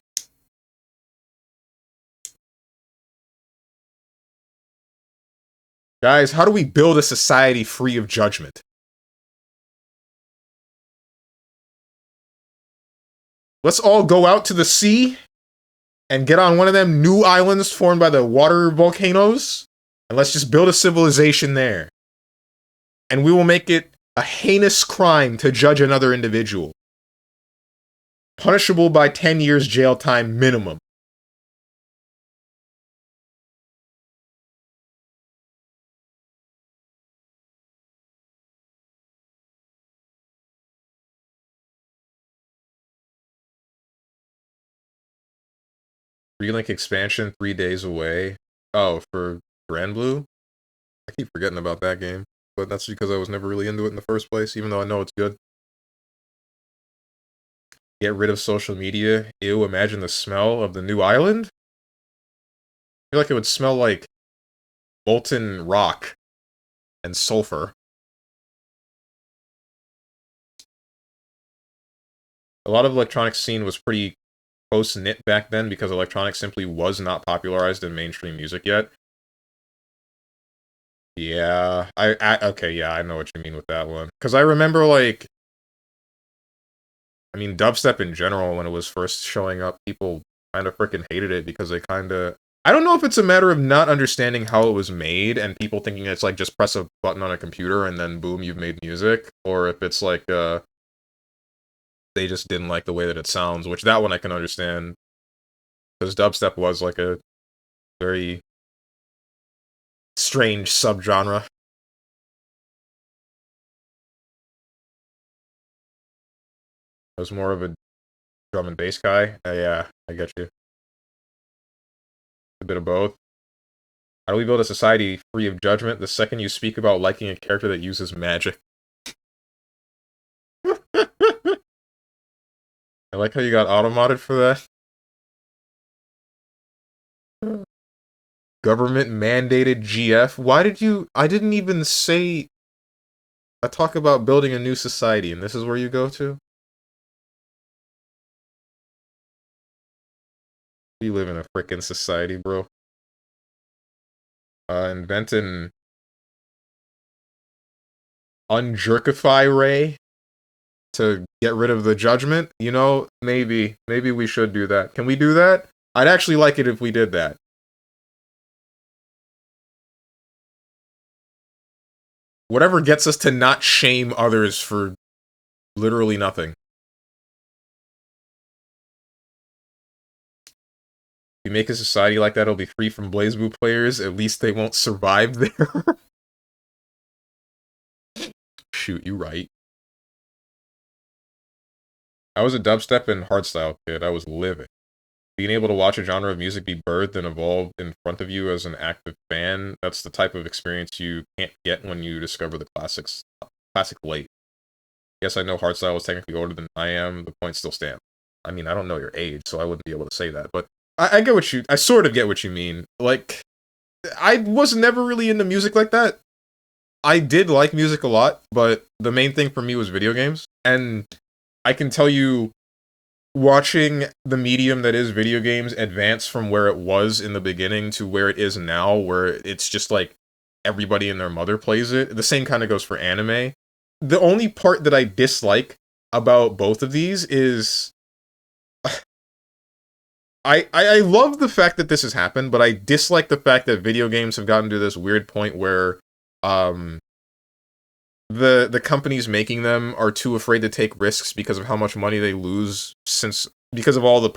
Guys, how do we build a society free of judgment? Let's all go out to the sea and get on one of them new islands formed by the water volcanoes, and let's just build a civilization there. And we will make it a heinous crime to judge another individual. Punishable by 10 years jail time minimum. Relink expansion 3 days away. Oh, for Grand Blue? I keep forgetting about that game. But that's because I was never really into it in the first place, even though I know it's good. Get rid of social media. Ew, imagine the smell of the new island? I feel like it would smell like molten rock and sulfur. A lot of electronic scene was pretty close-knit back then because electronic simply was not popularized in mainstream music yet. Yeah, okay, yeah, I know what you mean with that one. Because I remember, like, I mean, dubstep in general, when it was first showing up, people kind of freaking hated it because they kind of... I don't know if it's a matter of not understanding how it was made and people thinking it's like just press a button on a computer and then boom, you've made music, or if it's like, they just didn't like the way that it sounds, which that one I can understand. Because dubstep was like a very strange subgenre. I was more of a drum and bass guy. Yeah, I get you. A bit of both. How do we build a society free of judgment? The second you speak about liking a character that uses magic. I like how you got auto-modded for that. Government mandated GF? Why did you... I didn't even say... I talk about building a new society, and this is where you go to? We live in a frickin' society, bro. Inventing... Unjerkify Ray? To get rid of the judgment? You know, maybe we should do that. Can we do that? I'd actually like it if we did that. Whatever gets us to not shame others for literally nothing. If we make a society like that, it'll be free from BlazBlue players. At least they won't survive there. Shoot, you right. I was a dubstep and hardstyle kid. I was living. Being able to watch a genre of music be birthed and evolved in front of you as an active fan, that's the type of experience you can't get when you discover the classics late. Yes, I know hardstyle is technically older than I am. The point still stands. I mean, I don't know your age, so I wouldn't be able to say that, but I get what you... I sort of get what you mean. Like, I was never really into music like that. I did like music a lot, but the main thing for me was video games. And I can tell you, watching the medium that is video games advance from where it was in the beginning to where it is now, where it's just like everybody and their mother plays it. The same kind of goes for anime. The only part that I dislike about both of these is... I love the fact that this has happened, but I dislike the fact that video games have gotten to this weird point where the companies making them are too afraid to take risks because of how much money they lose because of all the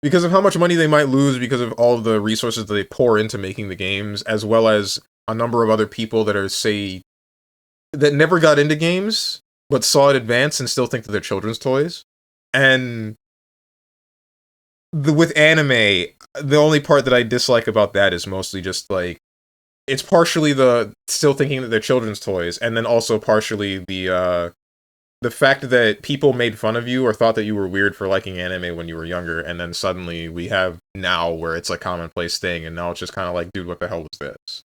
because of how much money they might lose because of all of the resources that they pour into making the games, as well as a number of other people that are, say, that never got into games but saw it advance and still think that they're children's toys. And with anime, the only part that I dislike about that is mostly just like, it's partially the still thinking that they're children's toys, and then also partially the fact that people made fun of you or thought that you were weird for liking anime when you were younger, and then suddenly we have now where it's a commonplace thing, and now it's just kind of like, dude, what the hell was this?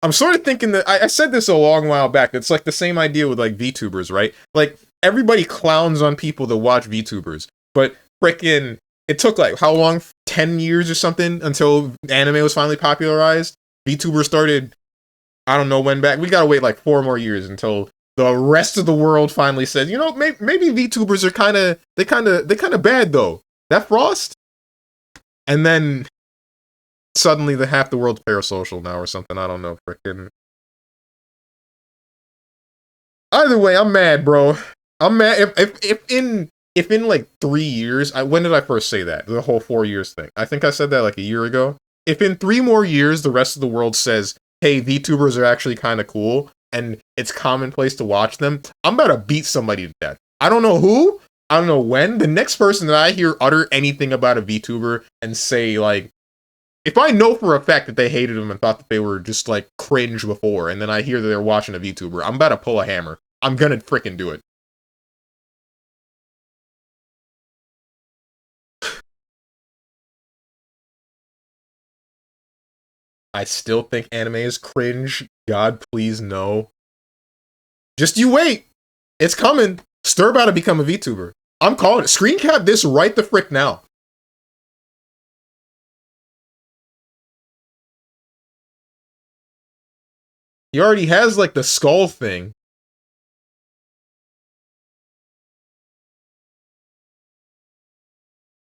I'm sort of thinking that, I said this a long while back, it's like the same idea with like VTubers, right? Like, everybody clowns on people that watch VTubers, but frickin' it took like how long? 10 years or something until anime was finally popularized. VTubers started, I don't know when back. We gotta wait like 4 more years until the rest of the world finally says, you know, maybe VTubers are kind of bad though. That Frost, and then suddenly the half the world's parasocial now or something. I don't know, freaking. Either way, I'm mad, bro. I'm mad. If in like 3 years, when did I first say that? The whole 4 years thing. I think I said that like a year ago. If in 3 more years the rest of the world says, "Hey, VTubers are actually kind of cool," and it's commonplace to watch them, I'm about to beat somebody to death. I don't know who. I don't know when. The next person that I hear utter anything about a VTuber and say like, if I know for a fact that they hated them and thought that they were just like cringe before, and then I hear that they're watching a VTuber, I'm about to pull a hammer. I'm gonna freaking do it. I still think anime is cringe. God, please no. Just you wait. It's coming. Stir about to become a VTuber. I'm calling it. Screen cap this right the frick now. He already has like the skull thing.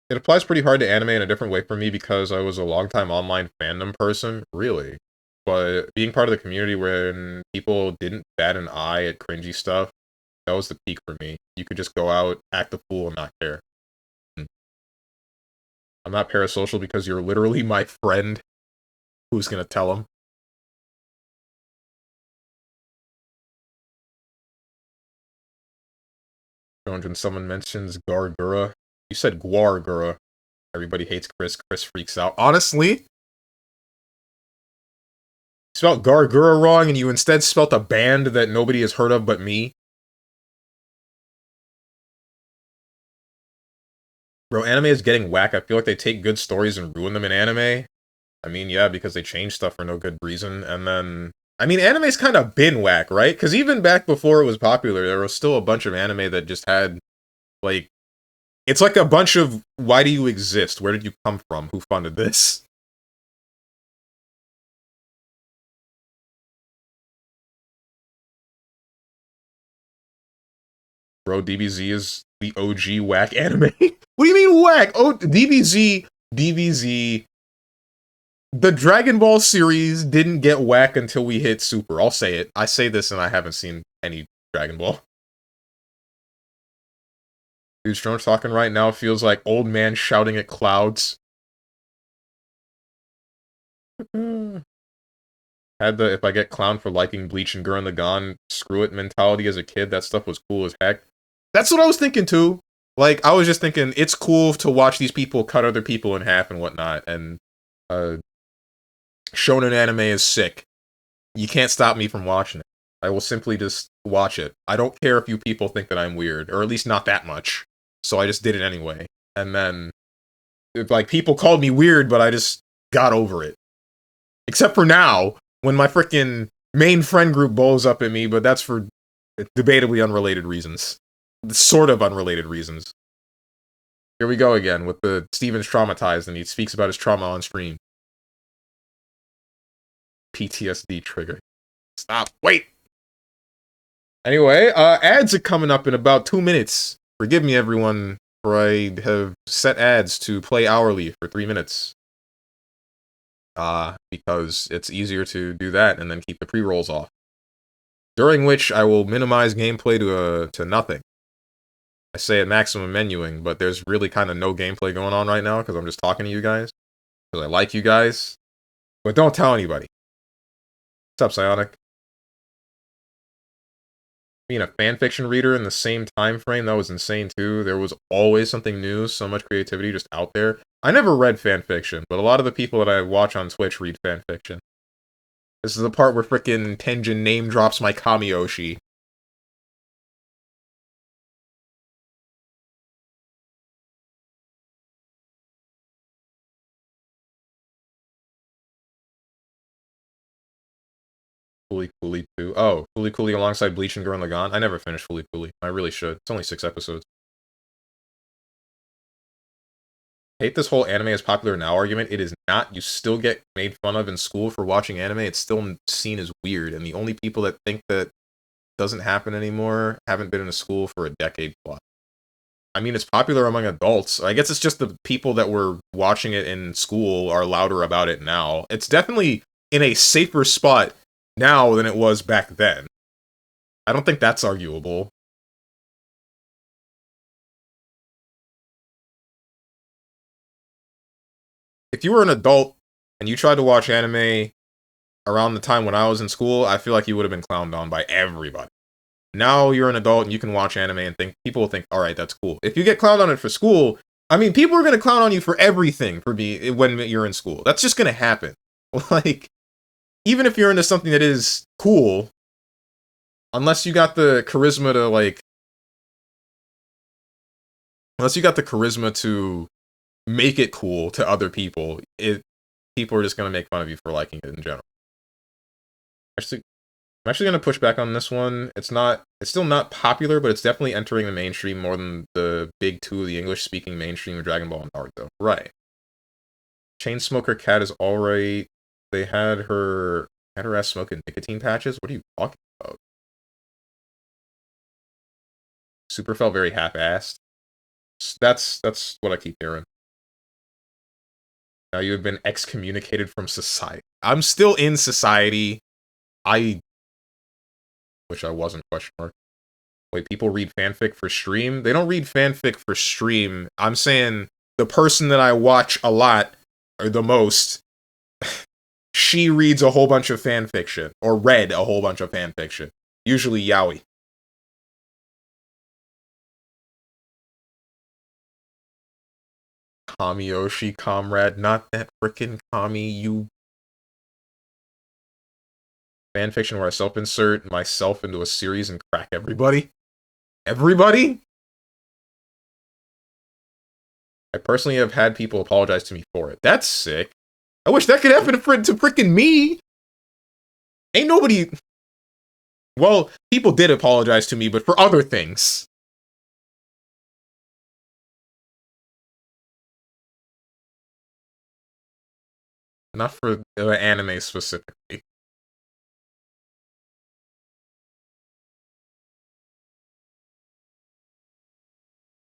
It applies pretty hard to anime in a different way for me because I was a longtime online fandom person, really. But being part of the community when people didn't bat an eye at cringy stuff, that was the peak for me. You could just go out, act the fool, and not care. I'm not parasocial because you're literally my friend. Who's gonna tell him? When someone mentions Gargura, you said Guargura. Everybody hates Chris. Chris freaks out. Honestly, you spelled Gargura wrong, and you instead spelt a band that nobody has heard of but me. Bro, anime is getting whack. I feel like they take good stories and ruin them in anime. I mean, yeah, because they change stuff for no good reason. And then, I mean, anime's kind of been whack, right? Because even back before it was popular, there was still a bunch of anime that just had, like, it's like a bunch of, why do you exist? Where did you come from? Who funded this? Bro, DBZ is the OG whack anime. What do you mean whack? Oh, DBZ. The Dragon Ball series didn't get whack until we hit Super. I'll say it. I say this and I haven't seen any Dragon Ball. Dude, Strong talking right now feels like old man shouting at clouds. Had the if I get clowned for liking Bleach and Gurren Lagann, screw it mentality as a kid. That stuff was cool as heck. That's what I was thinking too. Like, I was just thinking, it's cool to watch these people cut other people in half and whatnot, and uh, shonen anime is sick. You can't stop me from watching it. I will simply just watch it. I don't care if you people think that I'm weird, or at least not that much. So I just did it anyway. And then, if, like, people called me weird, but I just got over it. Except for now, when my freaking main friend group blows up at me, but that's for debatably unrelated reasons. Sort of unrelated reasons. Here we go again with the Steven's traumatized and he speaks about his trauma on stream. PTSD trigger. Stop. Wait. Anyway, ads are coming up in about 2 minutes. Forgive me, everyone, for I have set ads to play hourly for 3 minutes. Because it's easier to do that and then keep the pre-rolls off. During which I will minimize gameplay to nothing. I say at maximum menuing, but there's really kind of no gameplay going on right now because I'm just talking to you guys. Because I like you guys. But don't tell anybody. What's up, Psionic? Being a fanfiction reader in the same time frame, that was insane too. There was always something new, so much creativity just out there. I never read fanfiction, but a lot of the people that I watch on Twitch read fanfiction. This is the part where frickin' Tenjin name drops my Kamiyoshi. Fooly Cooly 2. Oh, Fooly Cooly alongside Bleach and Gurren Lagann. I never finished Fooly Cooly. I really should. It's only 6 episodes. hate this whole anime is popular now argument. It is not. You still get made fun of in school for watching anime. It's still seen as weird, and the only people that think that doesn't happen anymore haven't been in a school for a decade plus. I mean, it's popular among adults. I guess it's just the people that were watching it in school are louder about it now. It's definitely in a safer spot now than it was back then. I don't think that's arguable. If you were an adult and you tried to watch anime around the time when I was in school, I feel like you would have been clowned on by everybody. Now you're an adult and you can watch anime and think people will think, all right, that's cool. If you get clowned on it for school, I mean, people are gonna clown on you for everything when you're in school. That's just gonna happen. Like, even if you're into something that is cool, unless you got the charisma to make it cool to other people, people are just gonna make fun of you for liking it in general. Actually, I'm actually gonna push back on this one. It's still not popular, but it's definitely entering the mainstream more than the big two of the English-speaking mainstream of Dragon Ball and Naruto. Right. Chainsmoker Cat is alright. They had her ass smoking nicotine patches. What are you talking about? Super felt very half-assed. That's what I keep hearing. Now you have been excommunicated from society. I'm still in society. I wish I wasn't, question mark. Wait, people read fanfic for stream? They don't read fanfic for stream. I'm saying the person that I watch a lot, or the most, she reads a whole bunch of fanfiction, or read a whole bunch of fanfiction. Usually yaoi. Kamiyoshi, comrade, not that frickin' Kami, you... Fanfiction where I self-insert myself into a series and crack everybody? Everybody? I personally have had people apologize to me for it. That's sick. I wish that could happen to frickin' me! Ain't nobody... Well, people did apologize to me, but for other things. Not for anime specifically.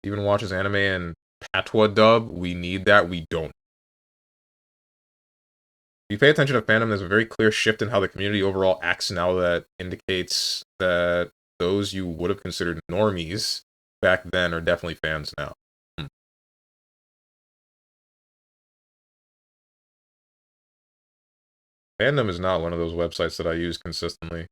Even watches anime in patois dub, we need that, we don't. If you pay attention to fandom, there's a very clear shift in how the community overall acts now that indicates that those you would have considered normies back then are definitely fans now. Fandom is not one of those websites that I use consistently.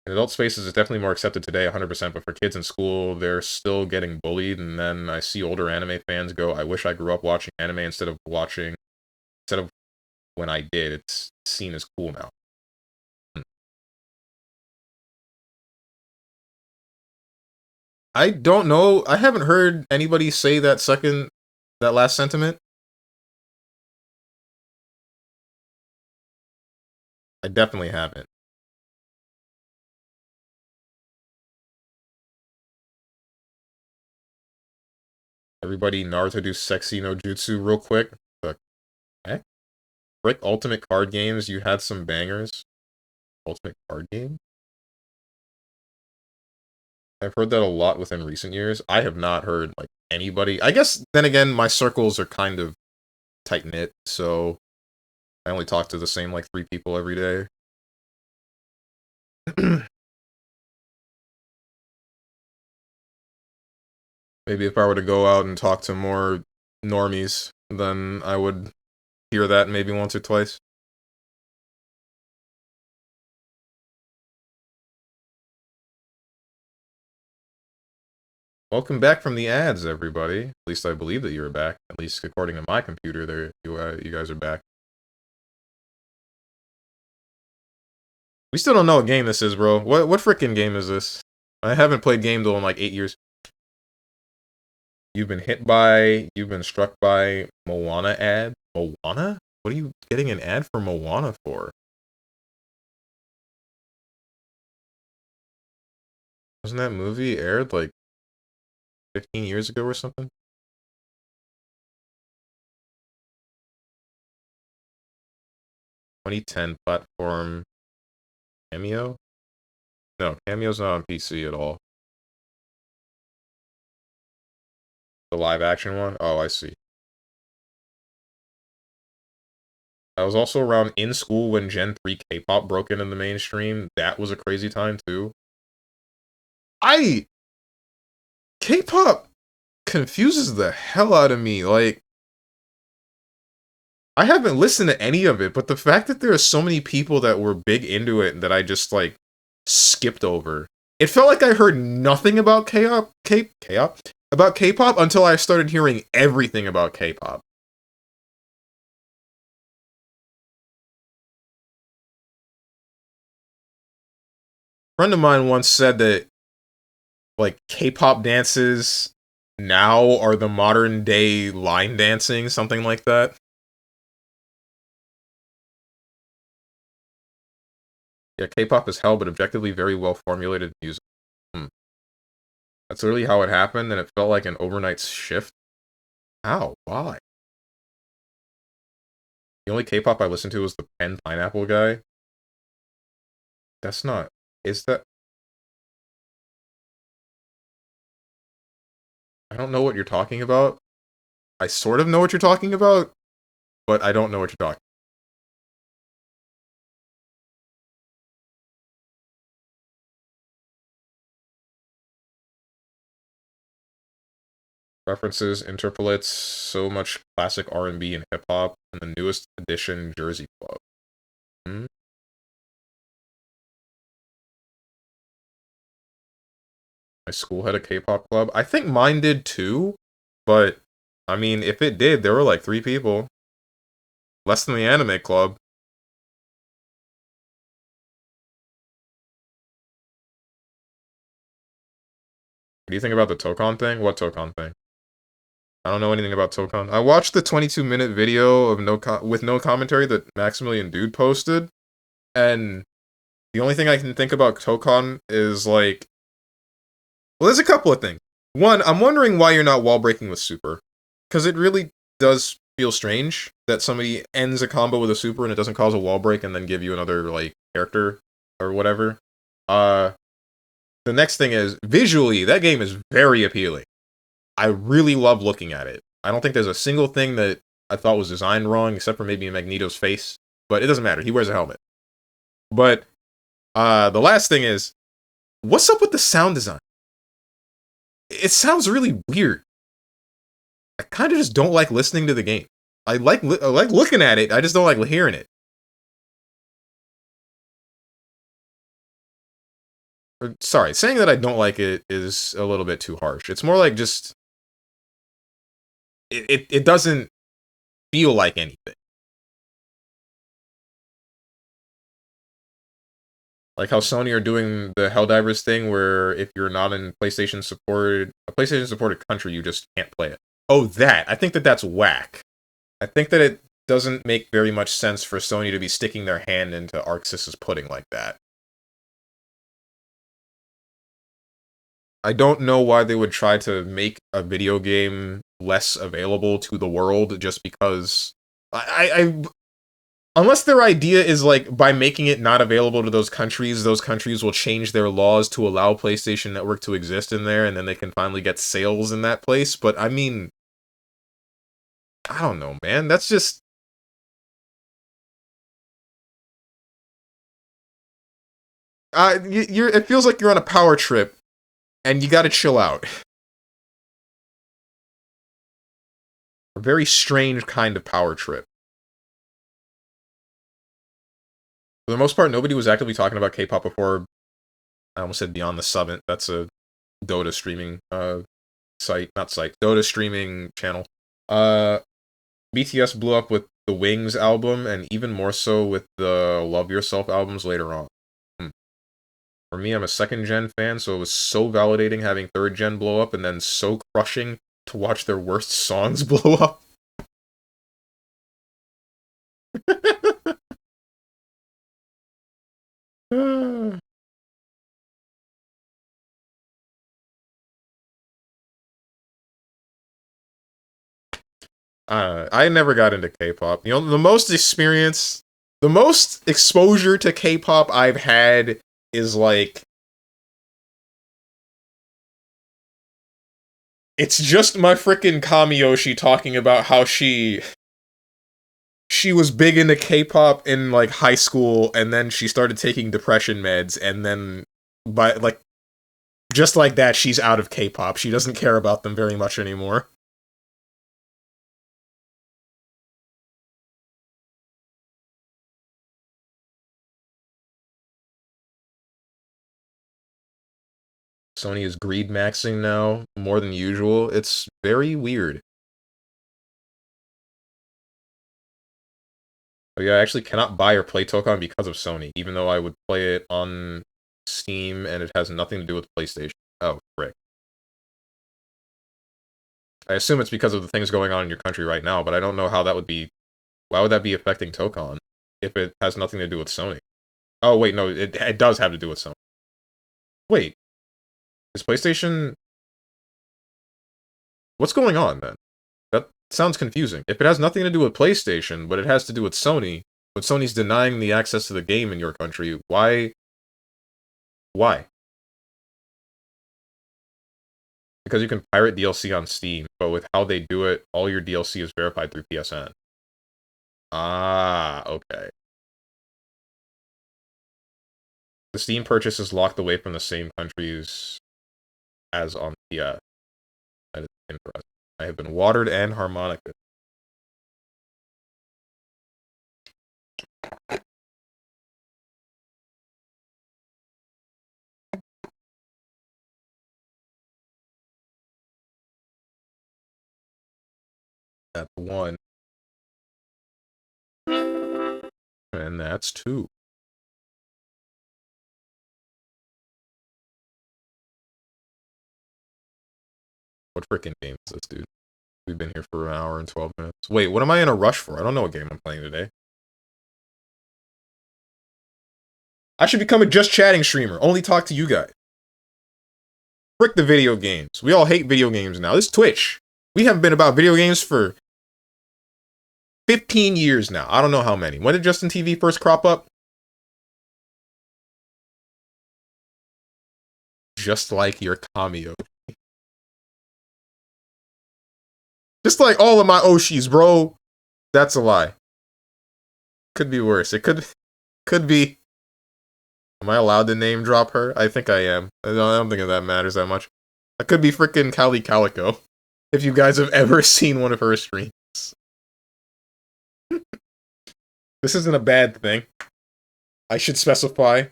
In adult spaces, it's definitely more accepted today, 100%, but for kids in school, they're still getting bullied, and then I see older anime fans go, I wish I grew up watching anime instead of when I did. It's seen as cool now. I don't know. I haven't heard anybody say that last sentiment. I definitely haven't. Everybody Naruto do sexy no jutsu real quick. The heck? Frick, Ultimate Card Games, you had some bangers. Ultimate Card Game? I've heard that a lot within recent years. I have not heard, like, anybody... I guess, then again, my circles are kind of tight-knit, so I only talk to the same, like, 3 people every day. Maybe if I were to go out and talk to more normies, then I would hear that maybe once or twice. Welcome back from the ads, everybody. At least I believe that you're back. At least according to my computer, you guys are back. We still don't know what game this is, bro. What freaking game is this? I haven't played Game Duel in like 8 years. You've been struck by Moana ad? Moana? What are you getting an ad for Moana for? Wasn't that movie aired like 15 years ago or something. 2010 platform Cameo? No, Cameo's not on PC at all. The live action one? Oh, I see. I was also around in school when Gen 3 K-pop broke into the mainstream. That was a crazy time too. I K-pop confuses the hell out of me. Like, I haven't listened to any of it, but the fact that there are so many people that were big into it that I just like skipped over. It felt like I heard nothing about K-pop about K-pop until I started hearing everything about K-pop. A friend of mine once said that like K-pop dances now are the modern day line dancing, something like that. Yeah, K-pop is hell, but objectively very well formulated music. Hmm. That's literally how it happened, and it felt like an overnight shift. How? Why? The only K-pop I listened to was the Pen Pineapple guy. That's not. Is that? I don't know what you're talking about. I sort of know what you're talking about, but I don't know what you're talking. References, interpolates so much classic R&B and hip hop, and the newest edition Jersey Club. Hmm? My school had a K-pop club. I think mine did too, but I mean, if it did, there were like 3 people. Less than the anime club. What do you think about the Tokon thing? What Tokon thing? I don't know anything about Tokon. I watched the 22-minute video of with no commentary that Maximilian Dude posted, and the only thing I can think about Tokon is like, well, there's a couple of things. One, I'm wondering why you're not wall breaking with super, because it really does feel strange that somebody ends a combo with a super and it doesn't cause a wall break and then give you another like character or whatever. Uh, the next thing is visually that game is very appealing. I really love looking at it. I don't think there's a single thing that I thought was designed wrong except for maybe Magneto's face, but it doesn't matter. He wears a helmet. But the last thing is, what's up with the sound design? It sounds really weird. I kind of just don't like listening to the game. I like looking at it. I just don't like hearing it. Or, sorry, saying that I don't like it is a little bit too harsh. It's more like just it doesn't feel like anything. Like how Sony are doing the Helldivers thing, where if you're not in a PlayStation supported country, you just can't play it. Oh, that I think that that's whack. I think that it doesn't make very much sense for Sony to be sticking their hand into ArcSys's pudding like that. I don't know why they would try to make a video game less available to the world just because I unless their idea is like by making it not available to those countries will change their laws to allow PlayStation Network to exist in there and then they can finally get sales in that place. But I mean, I don't know, man. That's just you're it feels like you're on a power trip and you got to chill out. A very strange kind of power trip. For the most part, nobody was actively talking about K-pop before. I almost said Beyond the Summit. That's a Dota streaming Dota streaming channel. Uh, BTS blew up with the Wings album, and even more so with the Love Yourself albums later on. Hmm. For me, I'm a second gen fan, so it was so validating having third gen blow up, and then so crushing to watch their worst songs blow up. I never got into K-pop. You know, the most exposure to K-pop I've had is like, it's just my frickin' Kamiyoshi talking about how she was big into K-pop in like high school, and then she started taking depression meds, and then by like just like that, she's out of K-pop. She doesn't care about them very much anymore. Sony is greed maxing now more than usual. It's very weird. Oh yeah, I actually cannot buy or play Tokon because of Sony, even though I would play it on Steam and it has nothing to do with PlayStation. Oh, frick. I assume it's because of the things going on in your country right now, but I don't know how that would be. Why would that be affecting Tokon if it has nothing to do with Sony? Oh wait, no, it does have to do with Sony. Wait, is PlayStation? What's going on then? That sounds confusing. If it has nothing to do with PlayStation, but it has to do with Sony, but Sony's denying the access to the game in your country, why? Why? Because you can pirate DLC on Steam, but with how they do it, all your DLC is verified through PSN. Ah, okay. The Steam purchase is locked away from the same countries as on PS. That is interesting. I have been watered and harmonica. That's one. And that's two. What freaking game is this, dude? We've been here for an hour and 12 minutes. Wait, what am I in a rush for? I don't know what game I'm playing today. I should become a just chatting streamer. Only talk to you guys. Frick the video games. We all hate video games now. This Twitch. We haven't been about video games for 15 years now. I don't know how many. When did Justin TV first crop up? Just like your cameo. Just like all of my Oshis, bro. That's a lie. Could be worse. It could be. Am I allowed to name drop her? I think I am. I don't think that matters that much. I could be freaking Cali Calico. If you guys have ever seen one of her streams. This isn't a bad thing. I should specify.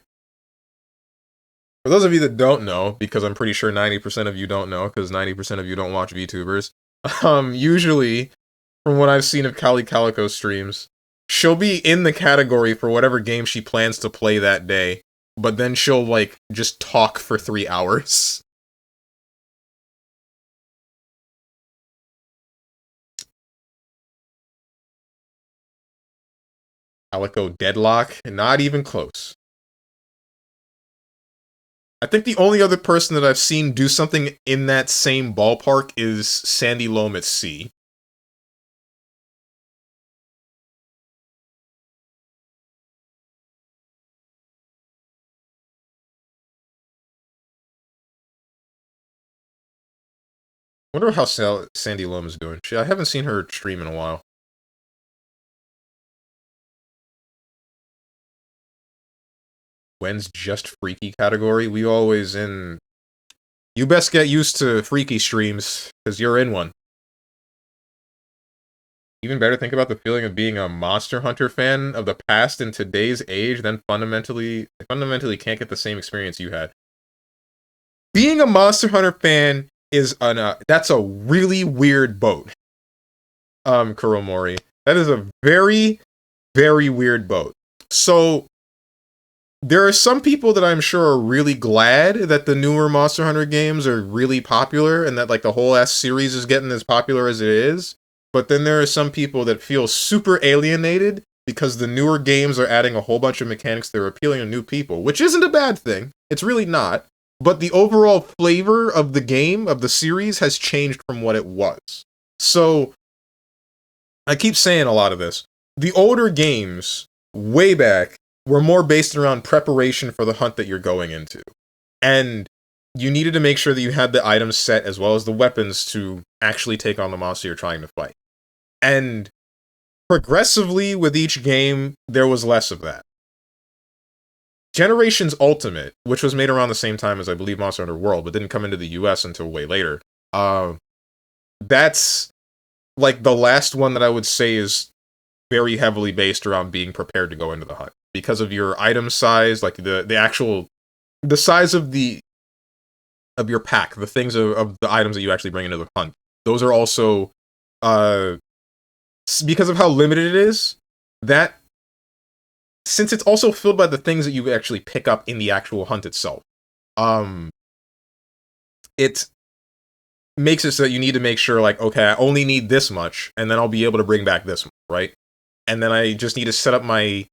For those of you that don't know, because I'm pretty sure 90% of you don't know, because 90% of you don't watch VTubers, usually, from what I've seen of Cali Calico streams, she'll be in the category for whatever game she plans to play that day, but then she'll, like, just talk for 3 hours. Calico Deadlock? Not even close. I think the only other person that I've seen do something in that same ballpark is Sandy Loam at Sea. I wonder how Sandy Loam is doing. I haven't seen her stream in a while. When's just freaky category? We always in... You best get used to freaky streams, because you're in one. Even better, think about the feeling of being a Monster Hunter fan of the past in today's age, then fundamentally can't get the same experience you had. Being a Monster Hunter fan is that's a really weird boat. Kuromori. That is a very, very weird boat. So, there are some people that I'm sure are really glad that the newer Monster Hunter games are really popular and that like the whole ass series is getting as popular as it is. But then there are some people that feel super alienated because the newer games are adding a whole bunch of mechanics that are appealing to new people, which isn't a bad thing. It's really not. But the overall flavor of the game, of the series, has changed from what it was. So, I keep saying a lot of this. The older games, way back, were more based around preparation for the hunt that you're going into. And you needed to make sure that you had the items set as well as the weapons to actually take on the monster you're trying to fight. And progressively with each game, there was less of that. Generations Ultimate, which was made around the same time as I believe Monster Hunter World, but didn't come into the US until way later. That's like the last one that I would say is very heavily based around being prepared to go into the hunt because of your item size, like the size of your pack, the things of the items that you actually bring into the hunt. Those are also because of how limited it is, that since it's also filled by the things that you actually pick up in the actual hunt itself, it makes it so that you need to make sure, like, okay, I only need this much, and then I'll be able to bring back this much, right? And then I just need to set up my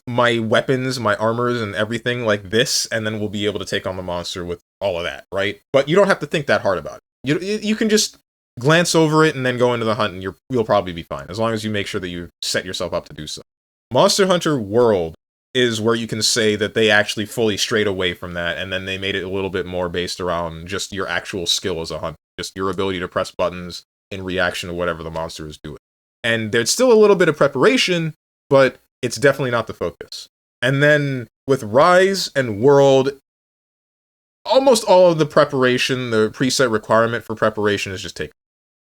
weapons, my armors, and everything like this, and then we'll be able to take on the monster with all of that, right? But you don't have to think that hard about it. You can just glance over it and then go into the hunt, and you'll probably be fine, as long as you make sure that you set yourself up to do so. Monster Hunter World is where you can say that they actually fully strayed away from that, and then they made it a little bit more based around just your actual skill as a hunter, just your ability to press buttons in reaction to whatever the monster is doing. And there's still a little bit of preparation, but it's definitely not the focus. And then with Rise and World, almost all of the preparation, the preset requirement for preparation is just taken.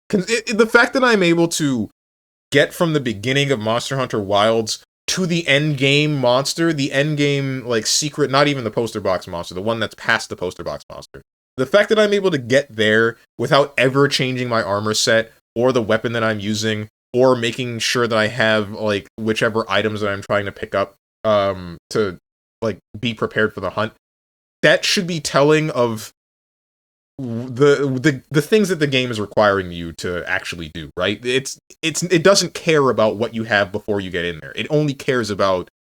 The fact that I'm able to get from the beginning of Monster Hunter Wilds to the end game monster, the end game, like, secret, not even the poster box monster, the one that's past the poster box monster. The fact that I'm able to get there without ever changing my armor set, or the weapon that I'm using, or making sure that I have, like, whichever items that I'm trying to pick up, to, like, be prepared for the hunt, that should be telling of the things that the game is requiring you to actually do, right? It doesn't care about what you have before you get in there. It only cares about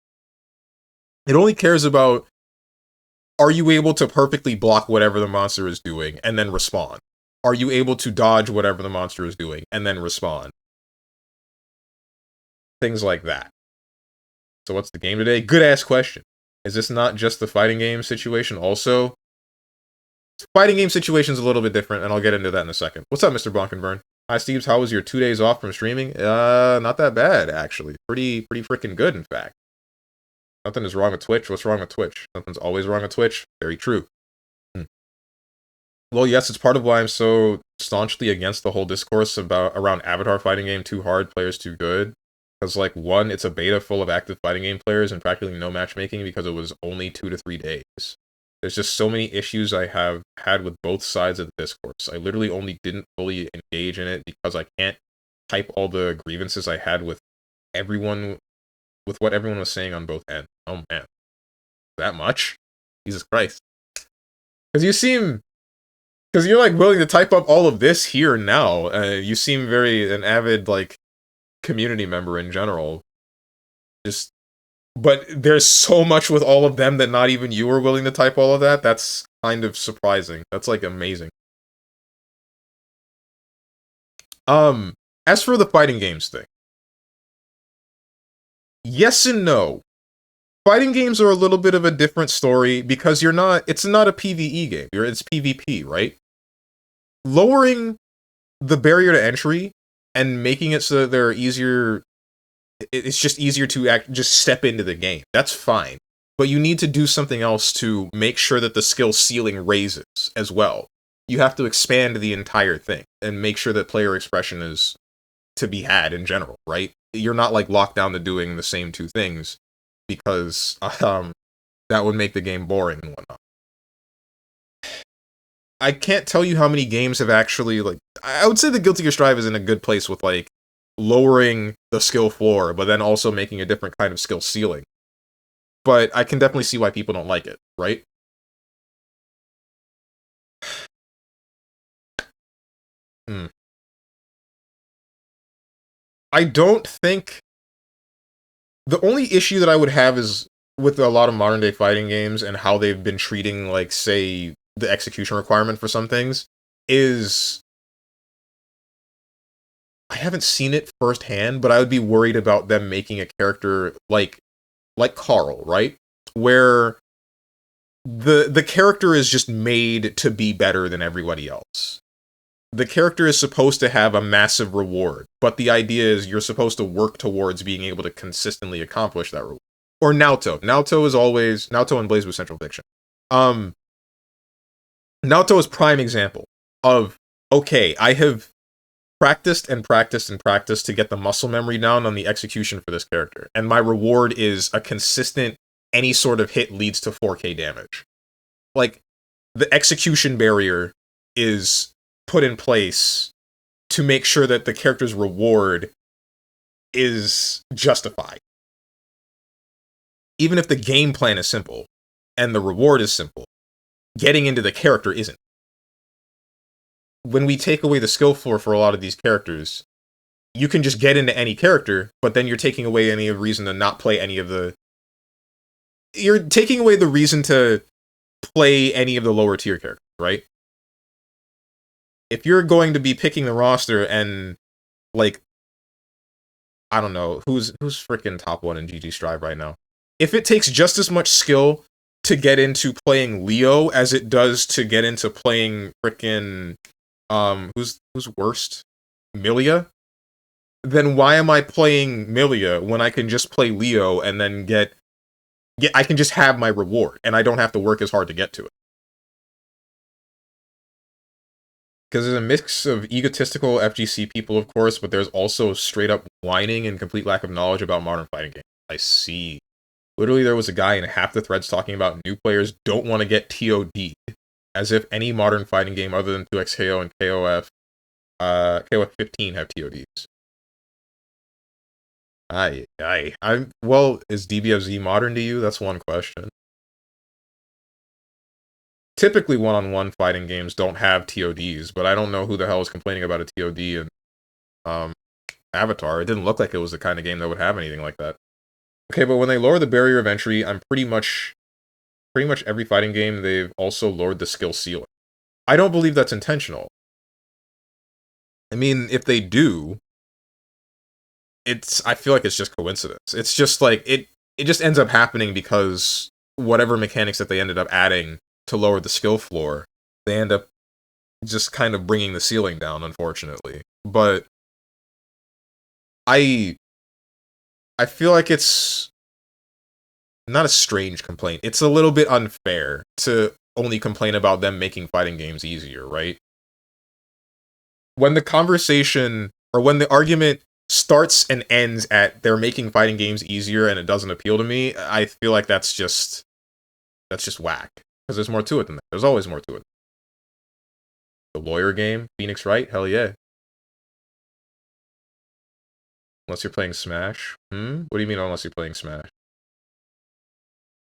are you able to perfectly block whatever the monster is doing and then respond? Are you able to dodge whatever the monster is doing and then respond? Things like that. So what's the game today? Good ass question. Is this not just the fighting game situation also? Fighting game situation is a little bit different, and I'll get into that in a second. What's up, Mr. Blankenburn? Hi, Steves. How was your 2 days off from streaming? Not that bad, actually. Pretty freaking good, in fact. Nothing is wrong with Twitch. What's wrong with Twitch? Nothing's always wrong with Twitch. Very true. Well, yes, it's part of why I'm so staunchly against the whole discourse around Avatar fighting game too hard, players too good. Because, like, one, it's a beta full of active fighting game players and practically no matchmaking because it was only 2 to 3 days. There's just so many issues I have had with both sides of the discourse. I literally only didn't fully engage in it because I can't type all the grievances I had with what everyone was saying on both ends. Oh man. That much? Jesus Christ. Because you're, like, willing to type up all of this here and now. You seem an avid, like, community member in general. But there's so much with all of them that not even you are willing to type all of that. That's kind of surprising. That's, like, amazing. As for the fighting games thing, yes and no. Fighting games are a little bit of a different story because it's not a PvE game. It's PvP, right? Lowering the barrier to entry and making it so that they're easier, it's just easier to just step into the game. That's fine. But you need to do something else to make sure that the skill ceiling raises as well. You have to expand the entire thing and make sure that player expression is to be had in general, right? You're not, like, locked down to doing the same two things because that would make the game boring and whatnot. I can't tell you how many games have actually, like, I would say the Guilty Gear Strive is in a good place with, like, lowering the skill floor, but then also making a different kind of skill ceiling. But I can definitely see why people don't like it, right? I don't think... The only issue that I would have is with a lot of modern day fighting games and how they've been treating, like, say, the execution requirement for some things, is I haven't seen it firsthand, but I would be worried about them making a character like Carl, right? Where the character is just made to be better than everybody else. The character is supposed to have a massive reward, but the idea is you're supposed to work towards being able to consistently accomplish that reward. Or Naoto. Naoto is always Naoto and Blaze with Central Fiction. Um Naoto is prime example of, okay, I have practiced and practiced and practiced to get the muscle memory down on the execution for this character, and my reward is a consistent, any sort of hit leads to 4k damage. Like, the execution barrier is put in place to make sure that the character's reward is justified. Even if the game plan is simple and the reward is simple, getting into the character isn't. When we take away the skill floor for a lot of these characters, you can just get into any character, but then you're taking away any reason to not play any of the... You're taking away the reason to play any of the lower tier characters, right? If you're going to be picking the roster and, like, I don't know, who's freaking top 1 in GG Strive right now? If it takes just as much skill to get into playing Leo as it does to get into playing freaking who's worst? Milia? Then why am I playing Milia when I can just play Leo and then get I can just have my reward and I don't have to work as hard to get to it? Because there's a mix of egotistical FGC people, of course, but there's also straight up whining and complete lack of knowledge about modern fighting games. I see. Literally, there was a guy in half the threads talking about new players don't want to get TOD'd, as if any modern fighting game other than 2XKO and KOF 15 have TODs. Well, is DBFZ modern to you? That's one question. Typically, one-on-one fighting games don't have TODs, but I don't know who the hell is complaining about a TOD in Avatar. It didn't look like it was the kind of game that would have anything like that. Okay, but when they lower the barrier of entry, I'm pretty much every fighting game, they've also lowered the skill ceiling. I don't believe that's intentional. I mean, if they do, I feel like it's just coincidence. It's just like, it just ends up happening because whatever mechanics that they ended up adding to lower the skill floor, they end up just kind of bringing the ceiling down, unfortunately. But I feel like it's not a strange complaint. It's a little bit unfair to only complain about them making fighting games easier, right? When the conversation, or when the argument starts and ends at they're making fighting games easier and it doesn't appeal to me, I feel like that's just whack. Because there's more to it than that. There's always more to it. The lawyer game, Phoenix Wright, hell yeah. Unless you're playing Smash. What do you mean unless you're playing Smash?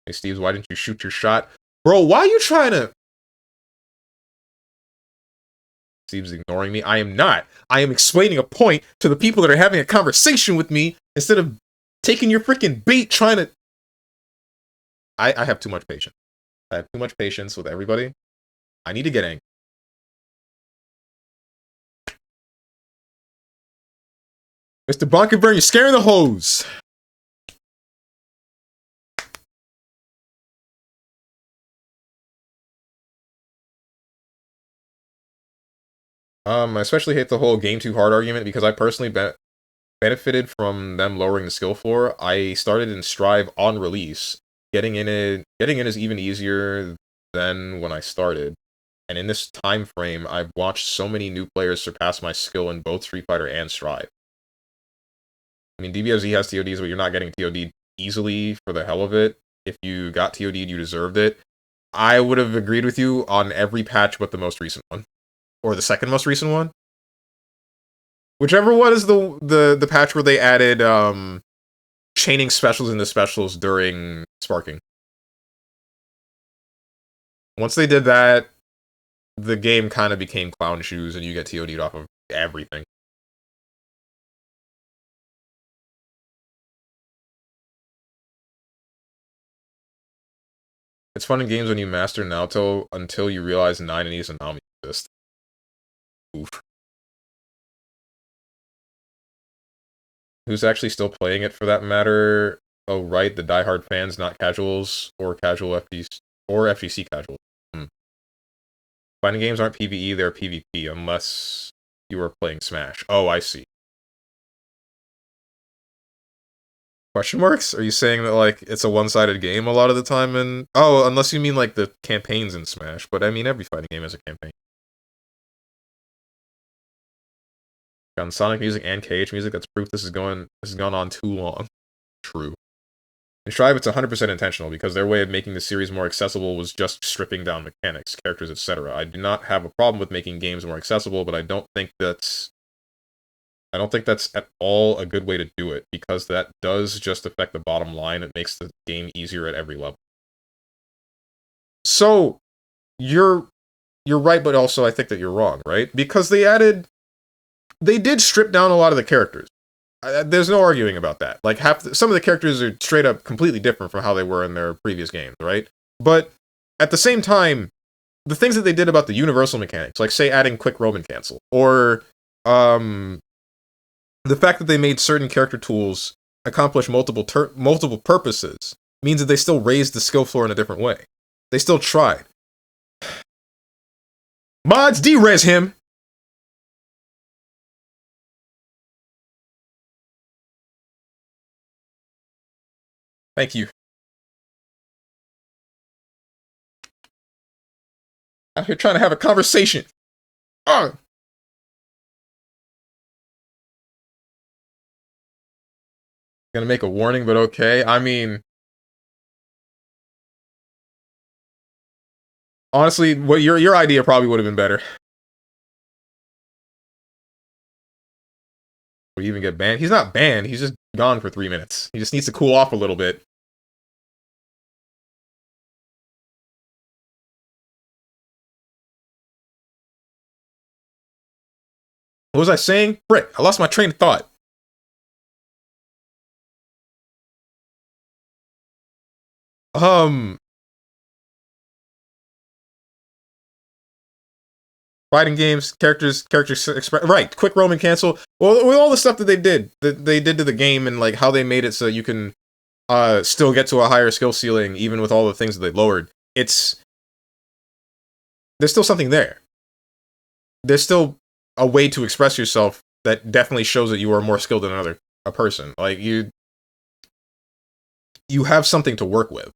Hey, Steves, why didn't you shoot your shot? Bro, why are you trying to... Steve's ignoring me. I am not. I am explaining a point to the people that are having a conversation with me instead of taking your freaking bait trying to... I have too much patience. I have too much patience with everybody. I need to get angry. Mr. Bonkenburn, you're scaring the hose. I especially hate the whole game too hard argument because I personally benefited from them lowering the skill floor. I started in Strive on release. Getting in is even easier than when I started. And in this time frame, I've watched so many new players surpass my skill in both Street Fighter and Strive. I mean, DBFZ has TODs, but you're not getting TOD'd easily for the hell of it. If you got TOD'd, you deserved it. I would have agreed with you on every patch but the most recent one. Or the second most recent one. Whichever one is the patch where they added chaining specials into specials during sparking. Once they did that, the game kind of became clown shoes and you get TOD'd off of everything. It's fun in games when you master Naoto until you realize 9 and Izanami exist. Oof. Who's actually still playing it for that matter? Oh, right, the diehard fans, not casuals or casual FGC or FGC casuals. Fighting games aren't PvE, they're PvP unless you are playing Smash. Oh, I see. Question marks? Are you saying that, like, it's a one-sided game a lot of the time? And oh, unless you mean, like, the campaigns in Smash. But, I mean, every fighting game has a campaign. On Sonic music and KH music, that's proof this has gone on too long. True. In Strive, it's 100% intentional, because their way of making the series more accessible was just stripping down mechanics, characters, etc. I do not have a problem with making games more accessible, but I don't think that's at all a good way to do it, because that does just affect the bottom line. It makes the game easier at every level. So, you're right, but also I think that you're wrong, right? Because they did strip down a lot of the characters. There's no arguing about that. Like, some of the characters are straight up completely different from how they were in their previous games, right? But at the same time, the things that they did about the universal mechanics, like, say, adding quick Roman cancel, or the fact that they made certain character tools accomplish multiple purposes, means that they still raised the skill floor in a different way. They still tried. Mods, de-res him! Thank you. Out here trying to have a conversation. Gonna make a warning, but okay. I mean, honestly, what your idea probably would have been better. Would he even get banned? He's not banned. He's just gone for 3 minutes. He just needs to cool off a little bit. What was I saying? Frick, I lost my train of thought. Fighting games, characters express, right, quick Roman cancel. Well, with all the stuff that they did to the game, and like how they made it so you can still get to a higher skill ceiling even with all the things that they lowered. There's still something there. There's still a way to express yourself that definitely shows that you are more skilled than a person. Like, you have something to work with.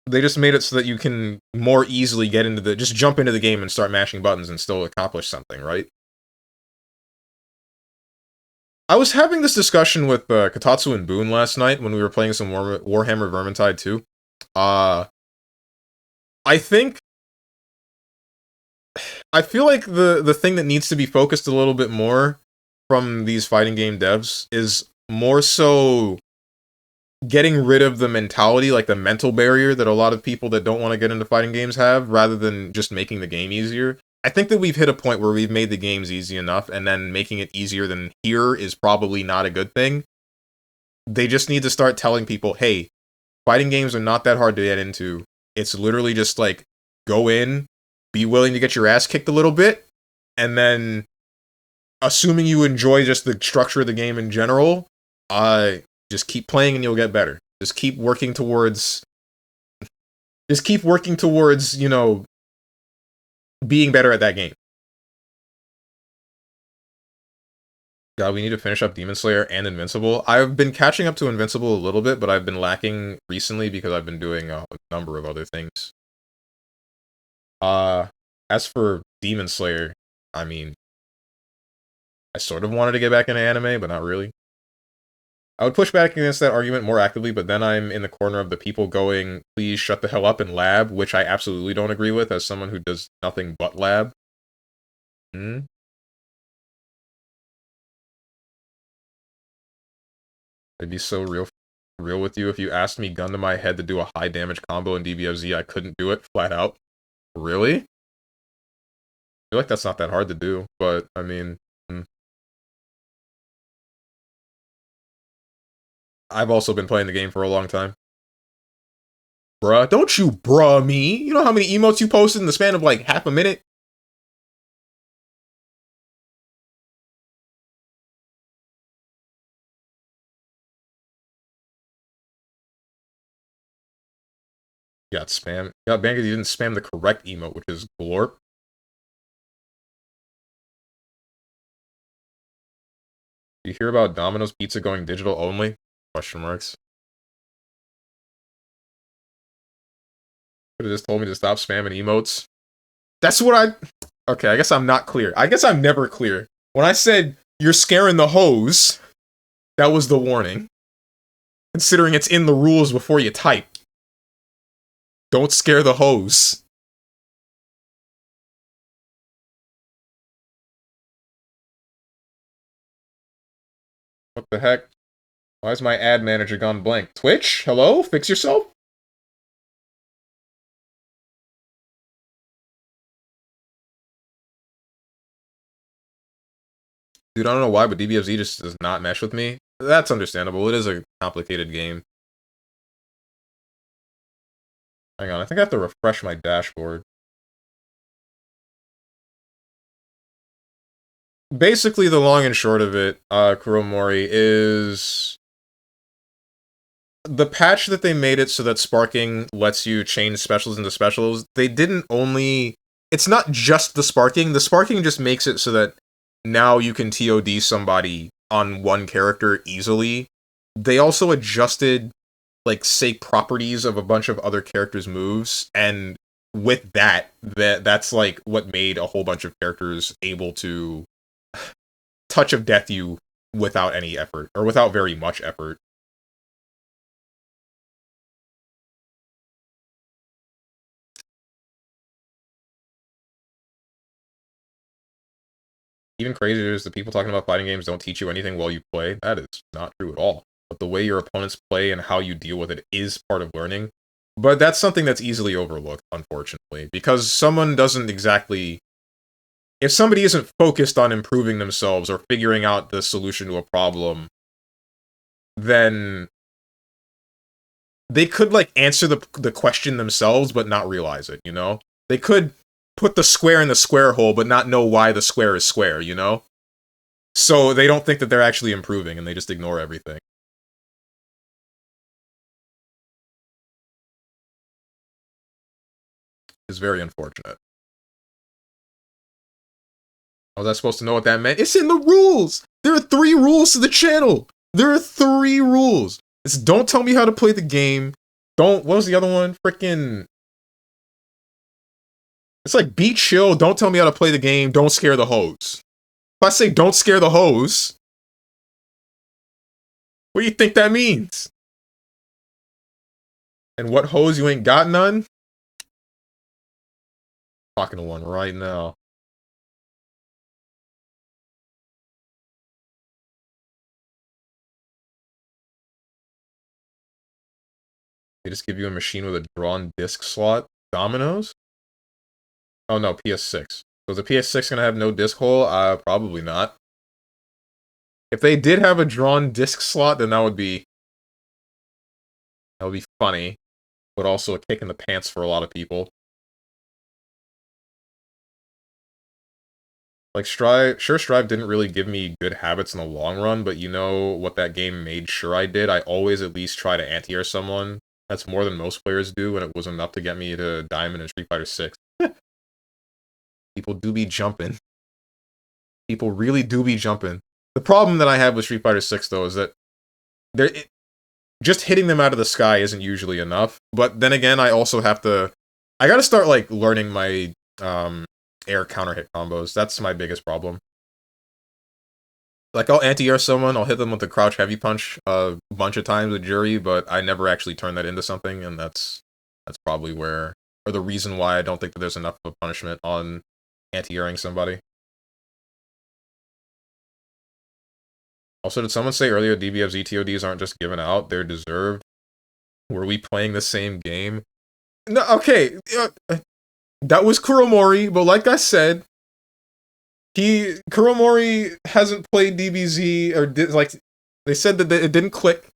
They just made it so that you can more easily just jump into the game and start mashing buttons and still accomplish something, right? I was having this discussion with Katatsu and Boone last night when we were playing some Warhammer Vermintide 2. I feel like the thing that needs to be focused a little bit more from these fighting game devs is more so getting rid of the mentality, like the mental barrier that a lot of people that don't want to get into fighting games have, rather than just making the game easier. I think that we've hit a point where we've made the games easy enough, and then making it easier than here is probably not a good thing. They just need to start telling people, hey, fighting games are not that hard to get into. It's literally just like, go in, be willing to get your ass kicked a little bit, and then, assuming you enjoy just the structure of the game in general, just keep playing and you'll get better. Just keep working towards, you know, being better at that game. God, we need to finish up Demon Slayer and Invincible. I've been catching up to Invincible a little bit, but I've been lacking recently because I've been doing a number of other things. As for Demon Slayer, I mean, I sort of wanted to get back into anime, but not really. I would push back against that argument more actively, but then I'm in the corner of the people going, please shut the hell up and lab, which I absolutely don't agree with as someone who does nothing but lab. It'd be so real with you if you asked me gun to my head to do a high damage combo in DBFZ, I couldn't do it flat out. Really? I feel like that's not that hard to do, but I mean, I've also been playing the game for a long time. Bruh, don't you bruh me. You know how many emotes you posted in the span of like half a minute? Got spam. Got banned because you didn't spam the correct emote, which is glorp. You hear about Domino's Pizza going digital only? Question marks. Could have just told me to stop spamming emotes. That's what I... Okay, I guess I'm not clear. I guess I'm never clear. When I said, you're scaring the hoes, that was the warning. Considering it's in the rules before you type. Don't scare the hoes. What the heck? Why is my ad manager gone blank? Twitch? Hello? Fix yourself? Dude, I don't know why, but DBFZ just does not mesh with me. That's understandable. It is a complicated game. Hang on, I think I have to refresh my dashboard. Basically, the long and short of it, Kuromori, is... the patch that they made it so that sparking lets you change specials into specials, they didn't only... It's not just the sparking just makes it so that now you can TOD somebody on one character easily. They also adjusted, like, say, properties of a bunch of other characters' moves, and with that's, like, what made a whole bunch of characters able to touch of death you without any effort, or without very much effort. Even crazier is the people talking about fighting games don't teach you anything while you play. That is not true at all. But the way your opponents play and how you deal with it is part of learning. But that's something that's easily overlooked, unfortunately, because someone doesn't exactly... If somebody isn't focused on improving themselves or figuring out the solution to a problem, then they could, like, answer the question themselves, but not realize it, you know? They could put the square in the square hole, but not know why the square is square, you know? So they don't think that they're actually improving, and they just ignore everything. It's very unfortunate. Was I supposed to know what that meant? It's in the rules! There are 3 rules to the channel! There are 3 rules! It's don't tell me how to play the game. Don't... What was the other one? Frickin'... It's like, be chill, don't tell me how to play the game, don't scare the hoes. If I say don't scare the hoes, what do you think that means? And what hoes, you ain't got none? Talking to one right now. They just give you a machine with a drawn disc slot? Dominoes? Oh no, PS6. So is the PS6 gonna have no disc hole? Probably not. If they did have a drawn disc slot, then that would be funny, but also a kick in the pants for a lot of people. Like, Strive didn't really give me good habits in the long run, but you know what that game made sure I did? I always at least try to anti-air someone. That's more than most players do, and it was enough to get me to Diamond in Street Fighter 6. People do be jumping. People really do be jumping. The problem that I have with Street Fighter 6, though, is that just hitting them out of the sky isn't usually enough. But then again, I also have to... I gotta start, like, learning my air counter hit combos. That's my biggest problem. Like, I'll anti-air someone, I'll hit them with the crouch heavy punch a bunch of times with Jury, but I never actually turn that into something, and that's probably where... or the reason why I don't think that there's enough of a punishment on anti-airing somebody. Also, did someone say earlier DBFZ TODs aren't just given out, they're deserved? Were we playing the same game? No, okay, that was Kuromori, but like I said, Kuromori hasn't played DBZ, or like, they said that it didn't click,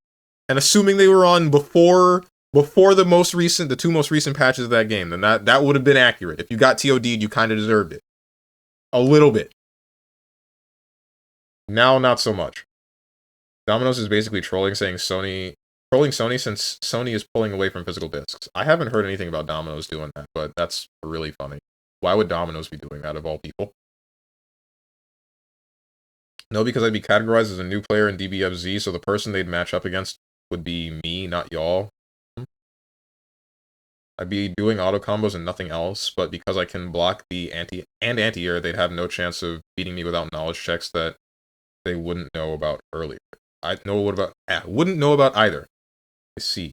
and assuming they were on before the 2 most recent patches of that game, then that would have been accurate. If you got TOD'd, you kind of deserved it. A little bit. Now, not so much. Domino's is basically trolling, saying Sony trolling Sony since Sony is pulling away from physical discs. I haven't heard anything about Domino's doing that, but that's really funny. Why would Domino's be doing that of all people? No, because I'd be categorized as a new player in DBFZ, so the person they'd match up against would be me, not y'all. I'd be doing auto combos and nothing else, but because I can block the anti-air, they'd have no chance of beating me without knowledge checks that they wouldn't know about earlier. Wouldn't know about either. I see.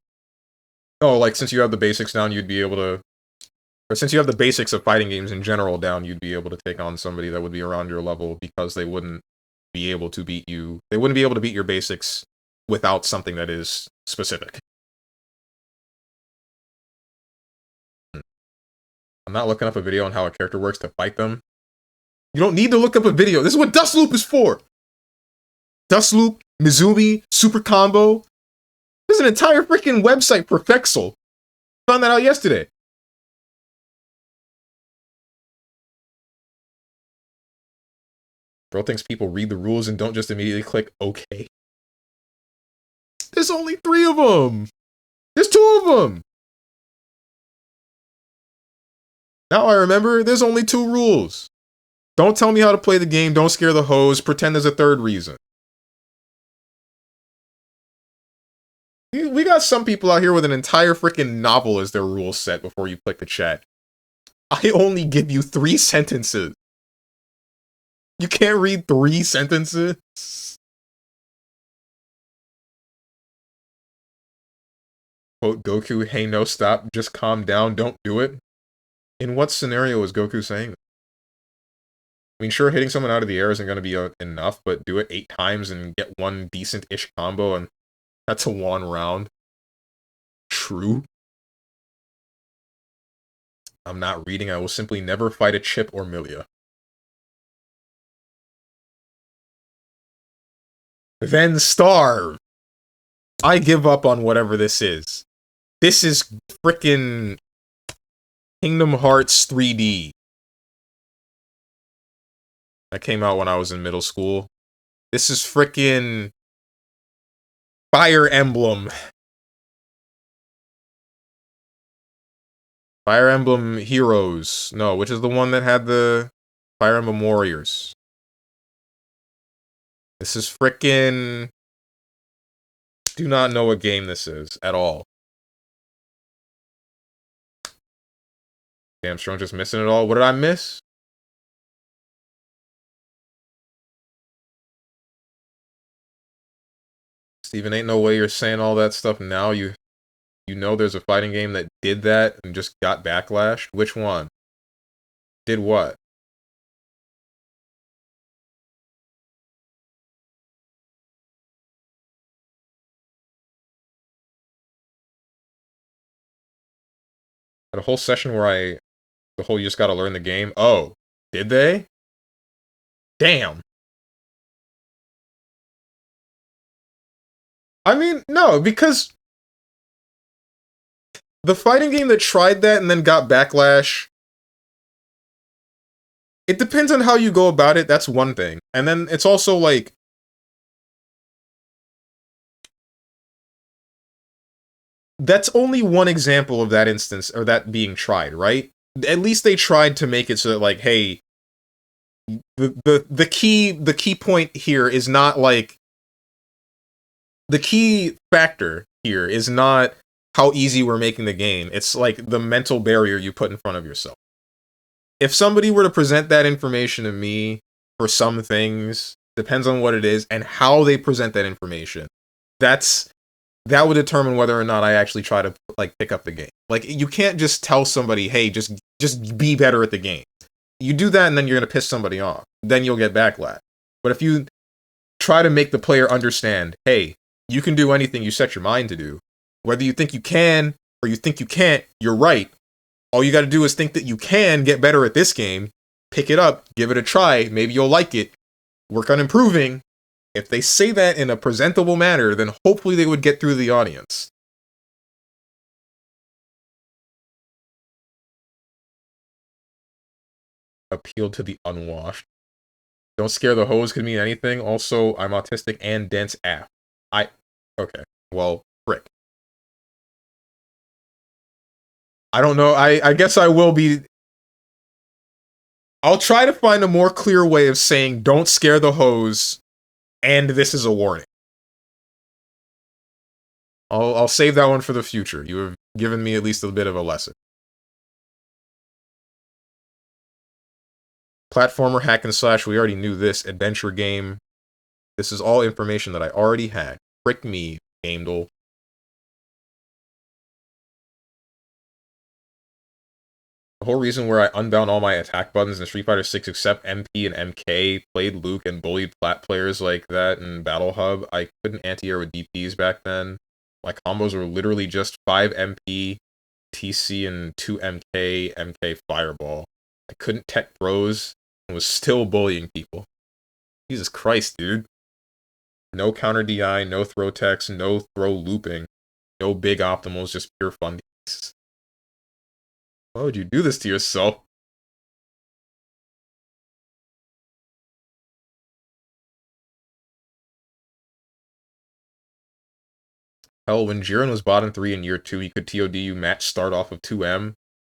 Oh, like since you have the basics down, you'd be able to, or since you have the basics of fighting games in general down, you'd be able to take on somebody that would be around your level because they wouldn't be able to beat you. They wouldn't be able to beat your basics without something that is specific. I'm not looking up a video on how a character works to fight them. You don't need to look up a video. This is what Dust Loop is for. Dust Loop, Mizumi, Super Combo. There's an entire freaking website, Perfexel. Found that out yesterday. Bro thinks people read the rules and don't just immediately click OK. There's only 3 of them. There's 2 of them. Now I remember, there's only 2 rules. Don't tell me how to play the game, don't scare the hoes, pretend there's a 3rd reason. We got some people out here with an entire freaking novel as their rule set before you click the chat. I only give you 3 sentences. You can't read 3 sentences? Quote Goku, hey no stop, just calm down, don't do it. In what scenario is Goku saying that? I mean, sure, hitting someone out of the air isn't going to be enough, but do it 8 times and get one decent-ish combo, and that's a 1 round. True. I'm not reading. I will simply never fight a Chip or Milia. Then starve. I give up on whatever this is. This is frickin' Kingdom Hearts 3D. That came out when I was in middle school. This is frickin' Fire Emblem. Fire Emblem Heroes. No, which is the one that had the Fire Emblem Warriors. This is frickin'... Do not know what game this is at all. Damn, Strong just missing it all. What did I miss? Steven, ain't no way you're saying all that stuff now. You know there's a fighting game that did that and just got backlash? Which one? Did what? Had a whole session where the whole you just gotta learn the game. Oh, did they? Damn. I mean, no, because the fighting game that tried that and then got backlash, it depends on how you go about it, that's one thing. And then it's also like, that's only one example of that instance, or that being tried, right? At least they tried to make it so that, like, hey, the key point here is not, like, the key factor here is not how easy we're making the game. It's, like, the mental barrier you put in front of yourself. If somebody were to present that information to me for some things, depends on what it is, and how they present that information, that would determine whether or not I actually try to, like, pick up the game. Like, you can't just tell somebody, hey, just be better at the game. You do that and then you're going to piss somebody off. Then you'll get backlash. But if you try to make the player understand, hey, you can do anything you set your mind to do. Whether you think you can or you think you can't, you're right. All you got to do is think that you can get better at this game, pick it up, give it a try, maybe you'll like it, work on improving. If they say that in a presentable manner, then hopefully they would get through the audience. Appeal to the unwashed. Don't scare the hoes could mean anything. Also, I'm autistic and dense af. Okay. Well, Frick. I don't know. I guess I will be. I'll try to find a more clear way of saying don't scare the hose, and this is a warning. I'll save that one for the future. You have given me at least a bit of a lesson. Platformer, hack and slash, we already knew this. Adventure game. This is all information that I already had. Frick me, Gamedle. The whole reason where I unbound all my attack buttons in Street Fighter 6 except MP and MK, played Luke and bullied plat players like that in Battle Hub. I couldn't anti-air with DPs back then. My combos were literally just 5 MP, TC, and 2 MK, MK Fireball. I couldn't tech throws and was still bullying people. Jesus Christ, dude. No counter DI, no throw techs, no throw looping, no big optimals, just pure fun. Why would you do this to yourself? Hell, when Jiren was bottom 3 in year 2, he could TOD you match start off of 2M.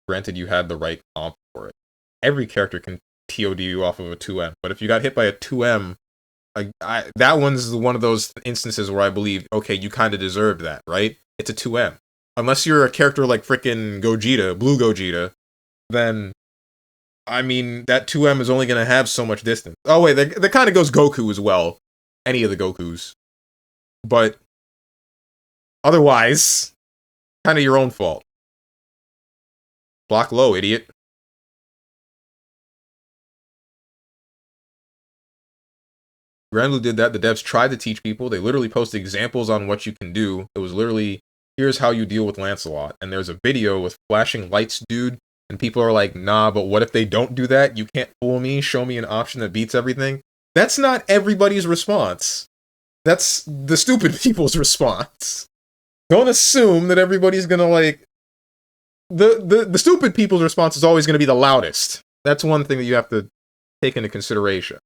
Granted, you had the right comp for it. Every character can TOD you off of a 2M, but if you got hit by a 2M, that one's one of those instances where I believe, okay, you kind of deserved that, right? It's a 2M. Unless you're a character like frickin' Gogeta, Blue Gogeta, then, I mean, that 2M is only going to have so much distance. Oh, wait, that kind of goes Goku as well. Any of the Gokus. But, otherwise, kind of your own fault. Block low, idiot. Granblue did that. The devs tried to teach people. They literally posted examples on what you can do. It was literally, here's how you deal with Lancelot. And there's a video with flashing lights, dude. And people are like, nah, but what if they don't do that? You can't fool me. Show me an option that beats everything. That's not everybody's response. That's the stupid people's response. Don't assume that everybody's gonna, like... The stupid people's response is always gonna be the loudest. That's one thing that you have to take into consideration.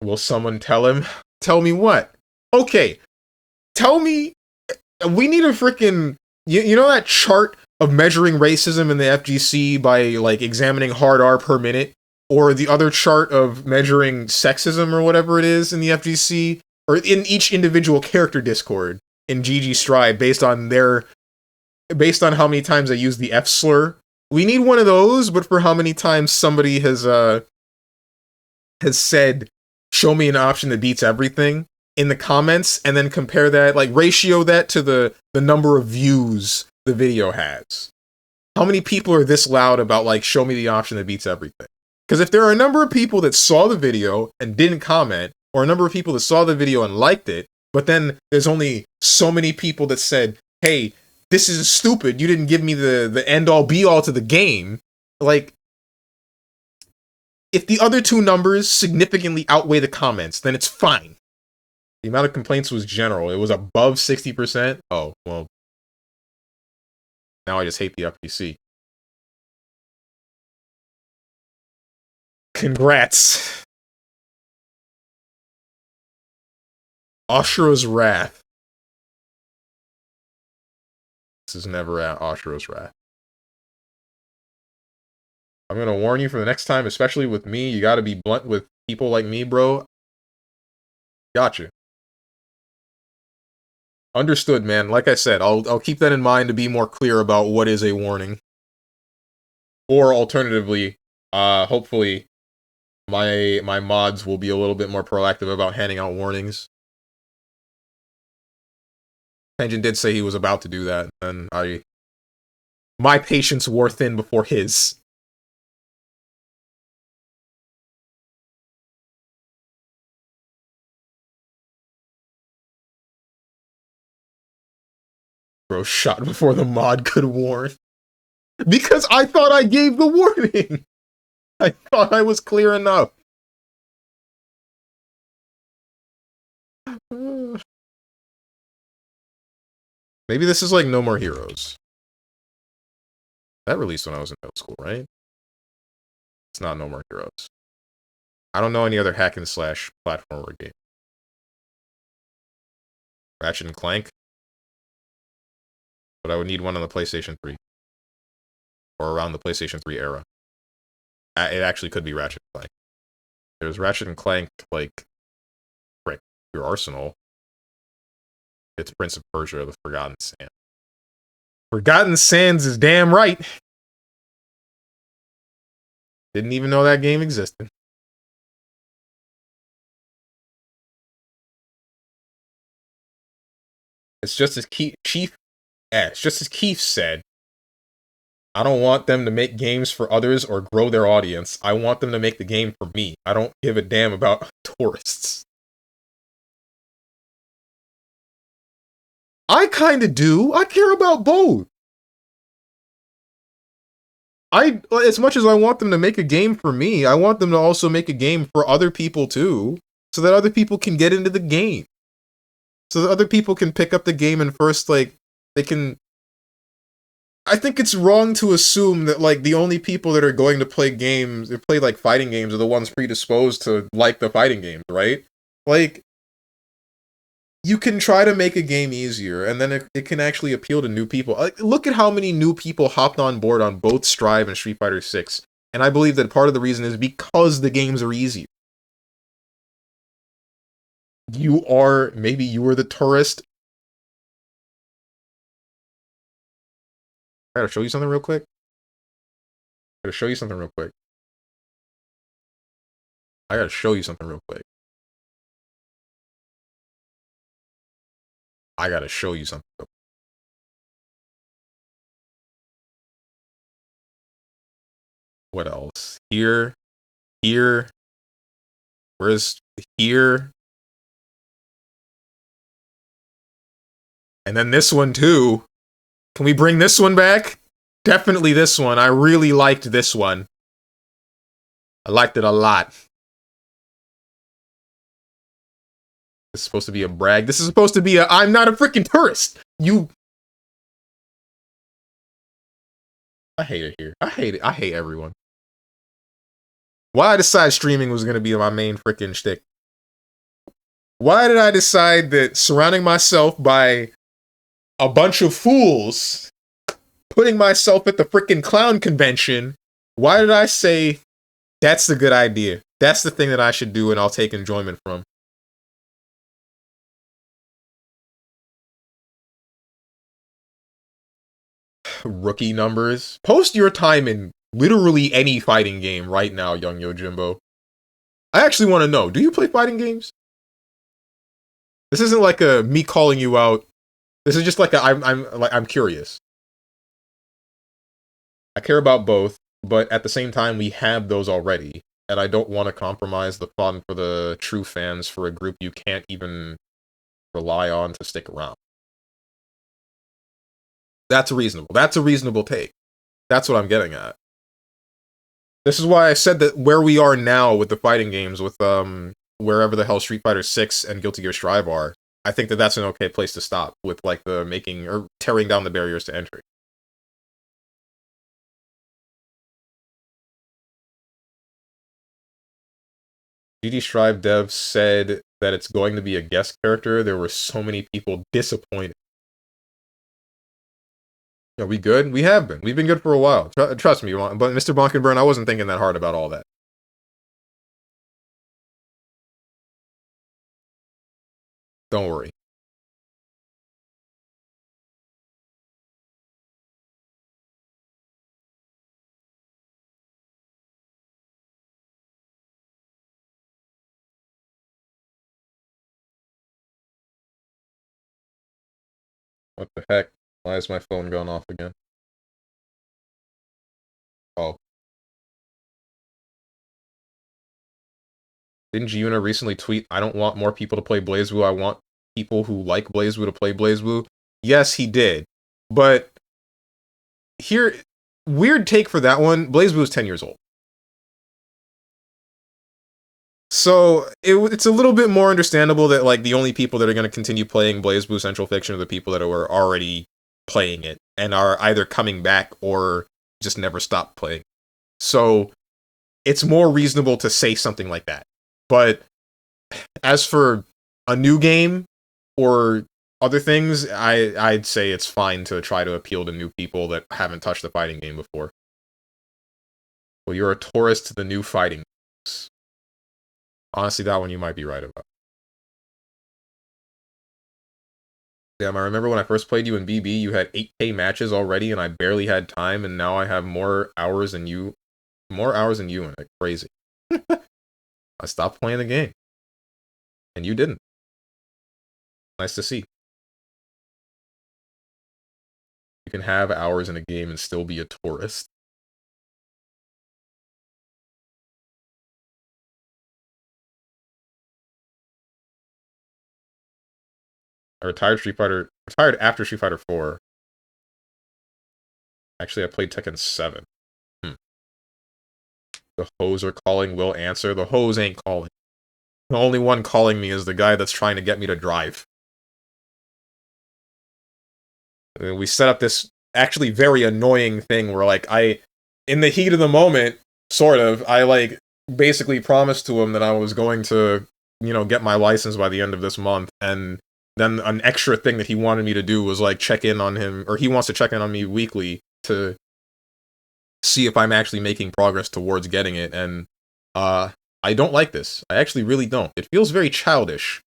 Will someone tell him? Tell me what? Okay, tell me... We need a freaking... You know that chart of measuring racism in the FGC by, like, examining hard R per minute? Or the other chart of measuring sexism or whatever it is in the FGC? Or in each individual character Discord in GG Stride based on how many times they use the F slur? We need one of those, but for how many times somebody has said, show me an option that beats everything in the comments, and then compare that, like, ratio that to the number of views the video has. How many people are this loud about, like, show me the option that beats everything? Because if there are a number of people that saw the video and didn't comment, or a number of people that saw the video and liked it, but then there's only so many people that said, hey, this is stupid, you didn't give me the end-all be-all to the game, like, if the other two numbers significantly outweigh the comments, then it's fine. The amount of complaints was general. It was above 60%. Oh, well. Now I just hate the FPC. Congrats. Ashura's Wrath. This is never at Ashura's Wrath. I'm gonna warn you for the next time, especially with me, you gotta be blunt with people like me, bro. Gotcha. Understood, man. Like I said, I'll keep that in mind to be more clear about what is a warning. Or alternatively, hopefully my mods will be a little bit more proactive about handing out warnings. Tenjin did say he was about to do that, and my patience wore thin before his. Bro shot before the mod could warn. Because I thought I gave the warning! I thought I was clear enough. Maybe this is like No More Heroes. That released when I was in middle school, right? It's not No More Heroes. I don't know any other hack and slash platformer game. Ratchet and Clank. But I would need one on the PlayStation 3. Or around the PlayStation 3 era. It actually could be Ratchet and Clank. There's Ratchet and Clank, like, frick, your Arsenal. It's Prince of Persia, the Forgotten Sands. Forgotten Sands is damn right. Didn't even know that game existed. It's just as Keith said, I don't want them to make games for others or grow their audience. I want them to make the game for me. I don't give a damn about tourists. I kinda do. I care about both. As much as I want them to make a game for me, I want them to also make a game for other people too, so that other people can get into the game. So that other people can pick up the game and first, like, they can... I think it's wrong to assume that, like, the only people that are going to play games, or play, like, fighting games, are the ones predisposed to like the fighting games, right? Like, you can try to make a game easier, and then it can actually appeal to new people. Like, look at how many new people hopped on board on both Strive and Street Fighter 6, and I believe that part of the reason is because the games are easier. Maybe you were the tourist. I gotta show you something real quick. I gotta show you something real quick. What else? Here. Where's here? And then this one too. Can we bring this one back? Definitely this one. I really liked this one. I liked it a lot. This is supposed to be a brag. This is supposed to be a I'm not a freaking tourist. I hate it here. I hate it. I hate everyone. Why I decide streaming was going to be my main freaking shtick? Why did I decide that surrounding myself by a bunch of fools, putting myself at the freaking clown convention, why did I say that's the good idea? That's the thing that I should do and I'll take enjoyment from. Rookie numbers. Post your time in literally any fighting game right now, Young Yojimbo. I actually want to know, do you play fighting games? This isn't like a me calling you out. This is just like I'm curious. I care about both, but at the same time we have those already, and I don't want to compromise the fun for the true fans for a group you can't even rely on to stick around. That's reasonable. That's a reasonable take. That's what I'm getting at. This is why I said that where we are now with the fighting games, with wherever the hell Street Fighter 6 and Guilty Gear Strive are, I think that that's an okay place to stop with, like, the making or tearing down the barriers to entry. GD Strive devs said that it's going to be a guest character. There were so many people disappointed. Are we good? We have been. We've been good for a while. Trust me, but Mr. Bonkenburn, I wasn't thinking that hard about all that. Don't worry. What the heck? Why is my phone going off again? Oh. Didn't Giuna recently tweet, I don't want more people to play BlazBlue, I want people who like BlazBlue to play BlazBlue? Yes, he did. But here, weird take for that one, BlazBlue is 10 years old. So, it's a little bit more understandable that, like, the only people that are going to continue playing BlazBlue Central Fiction are the people that were already playing it, and are either coming back or just never stopped playing. So, it's more reasonable to say something like that. But, as for a new game, or Other things, I'd say it's fine to try to appeal to new people that haven't touched the fighting game before. Well, you're a tourist to the new fighting games. Honestly, that one you might be right about. Damn, I remember when I first played you in BB, you had 8K matches already, and I barely had time, and now I have more hours than you in it. Crazy. I stopped playing the game. And you didn't. Nice to see. You can have hours in a game and still be a tourist. I retired after Street Fighter 4. Actually, I played Tekken 7. The hoes are calling, will answer. The hoes ain't calling. The only one calling me is the guy that's trying to get me to drive. We set up this actually very annoying thing where, like, in the heat of the moment, sort of, I, like, basically promised to him that I was going to, get my license by the end of this month, and then an extra thing that he wanted me to do was, like, check in on him, or he wants to check in on me weekly to see if I'm actually making progress towards getting it, and, I don't like this. I actually really don't. It feels very childish.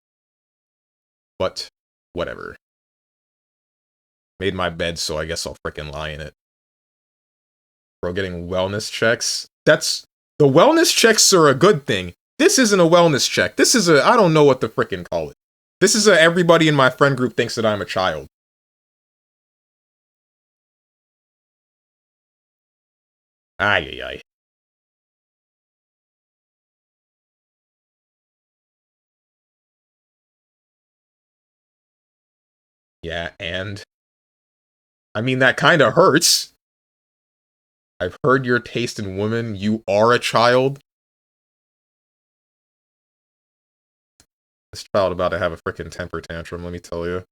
But, whatever. Made my bed, so I guess I'll frickin' lie in it. Bro, getting wellness checks? The wellness checks are a good thing. This isn't a wellness check. This is I don't know what to frickin' call it. This is everybody in my friend group thinks that I'm a child. Ay, ay, ay. Yeah, and? I mean, that kinda hurts. I've heard your taste in women. You are a child. This child about to have a frickin' temper tantrum, let me tell you.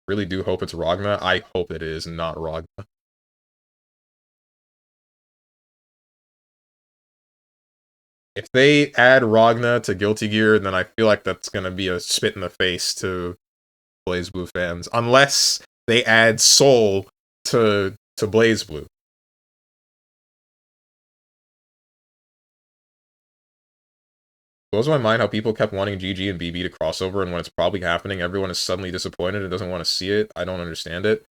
Really do hope it's Ragna. I hope it is not Ragna. If they add Ragna to Guilty Gear, then I feel like that's gonna be a spit in the face to BlazBlue fans. Unless they add Soul to BlazBlue. It blows my mind how people kept wanting GG and BB to crossover, and when it's probably happening, everyone is suddenly disappointed and doesn't want to see it. I don't understand it.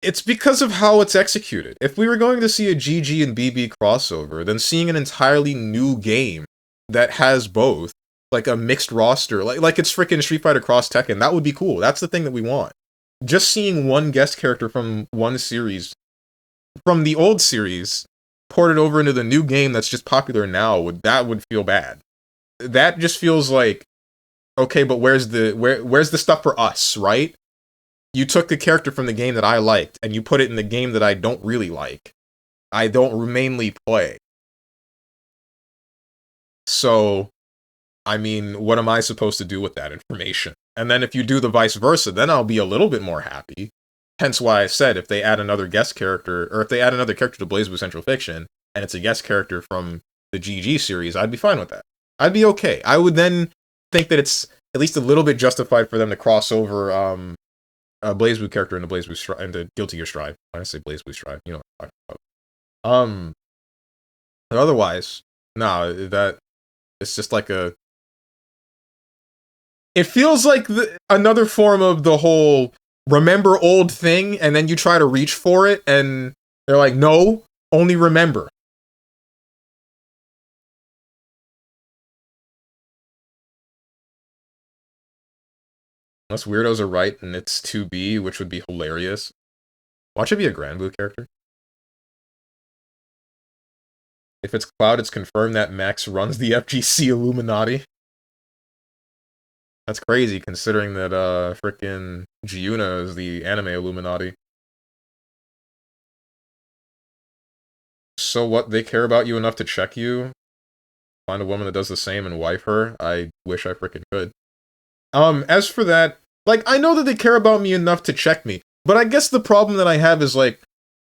It's because of how it's executed. If we were going to see a GG and BB crossover, then seeing an entirely new game that has both, like a mixed roster, like it's freaking Street Fighter Cross Tekken, that would be cool. That's the thing that we want. Just seeing one guest character from one series, from the old series, ported over into the new game that's just popular now, would feel bad. That just feels like, okay, but where's the stuff for us, right? You took the character from the game that I liked, and you put it in the game that I don't really like. I don't mainly play. So, I mean, what am I supposed to do with that information? And then if you do the vice versa, then I'll be a little bit more happy. Hence why I said if they add another guest character, or if they add another character to BlazBlue Central Fiction, and it's a guest character from the GG series, I'd be fine with that. I'd be okay. I would then think that it's at least a little bit justified for them to cross over, a BlazBlue character into into Guilty Gear Strive. When I say BlazBlue Strive, you know what I'm talking about. But otherwise, no, that it's just like it feels like another form of the whole remember old thing, and then you try to reach for it, and they're like, no, only remember. Unless weirdos are right and it's 2B, which would be hilarious. Watch it be a Granblue character. If it's Cloud, it's confirmed that Max runs the FGC Illuminati. That's crazy, considering that, frickin' Giuna is the anime Illuminati. So what, they care about you enough to check you? Find a woman that does the same and wife her? I wish I frickin' could. As for that, like, I know that they care about me enough to check me, but I guess the problem that I have is, like,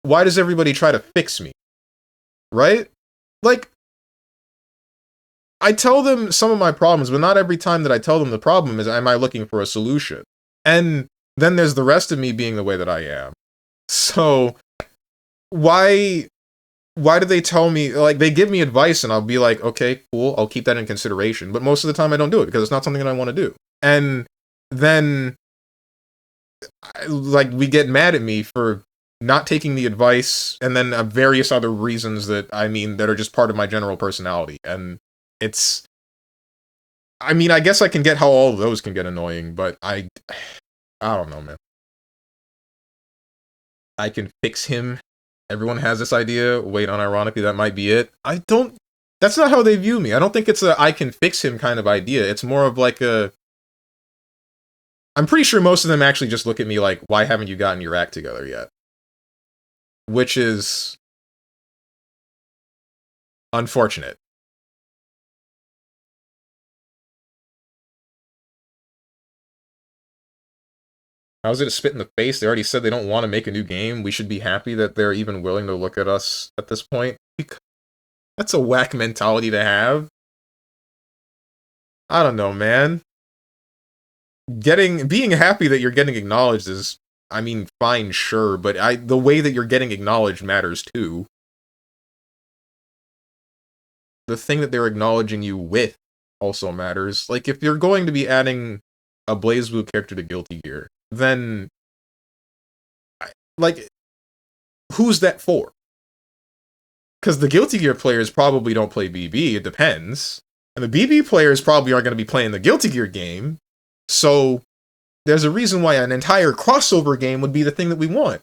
why does everybody try to fix me? Right? Like, I tell them some of my problems, but not every time that I tell them the problem is, am I looking for a solution? And then there's the rest of me being the way that I am. So, why do they tell me, like, they give me advice and I'll be like, okay, cool, I'll keep that in consideration. But most of the time I don't do it because it's not something that I want to do. And then, like, we get mad at me for not taking the advice, and then various other reasons that, I mean, that are just part of my general personality. And it's, I mean, I guess I can get how all of those can get annoying, but I don't know, man. I can fix him. Everyone has this idea. Wait, unironically, that might be it. That's not how they view me. I don't think it's a I can fix him kind of idea. It's more of like I'm pretty sure most of them actually just look at me like, why haven't you gotten your act together yet? Which is unfortunate. How's it a spit in the face? They already said they don't want to make a new game. We should be happy that they're even willing to look at us at this point. That's a whack mentality to have. I don't know, man. Being happy that you're getting acknowledged is, I mean, fine, sure, but the way that you're getting acknowledged matters too. The thing that they're acknowledging you with also matters. Like, if you're going to be adding a BlazBlue character to Guilty Gear, then, like, who's that for? Because the Guilty Gear players probably don't play BB, it depends. And the BB players probably aren't going to be playing the Guilty Gear game, so there's a reason why an entire crossover game would be the thing that we want.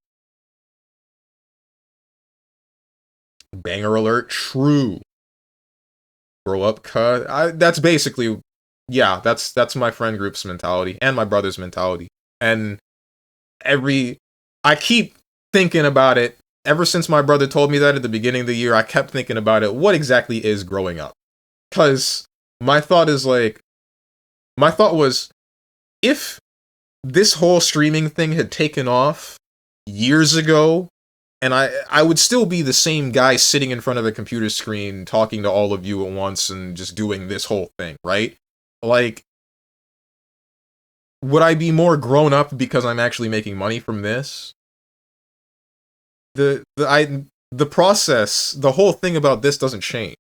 Banger alert, true. Grow up, cut. That's basically, yeah, that's my friend group's mentality, and my brother's mentality. And I keep thinking about it. Ever since my brother told me that at the beginning of the year, I kept thinking about it. What exactly is growing up? Because my thought was, if this whole streaming thing had taken off years ago, and I would still be the same guy sitting in front of a computer screen talking to all of you at once and just doing this whole thing, right? Like, would I be more grown up because I'm actually making money from this? The process, the whole thing about this doesn't change.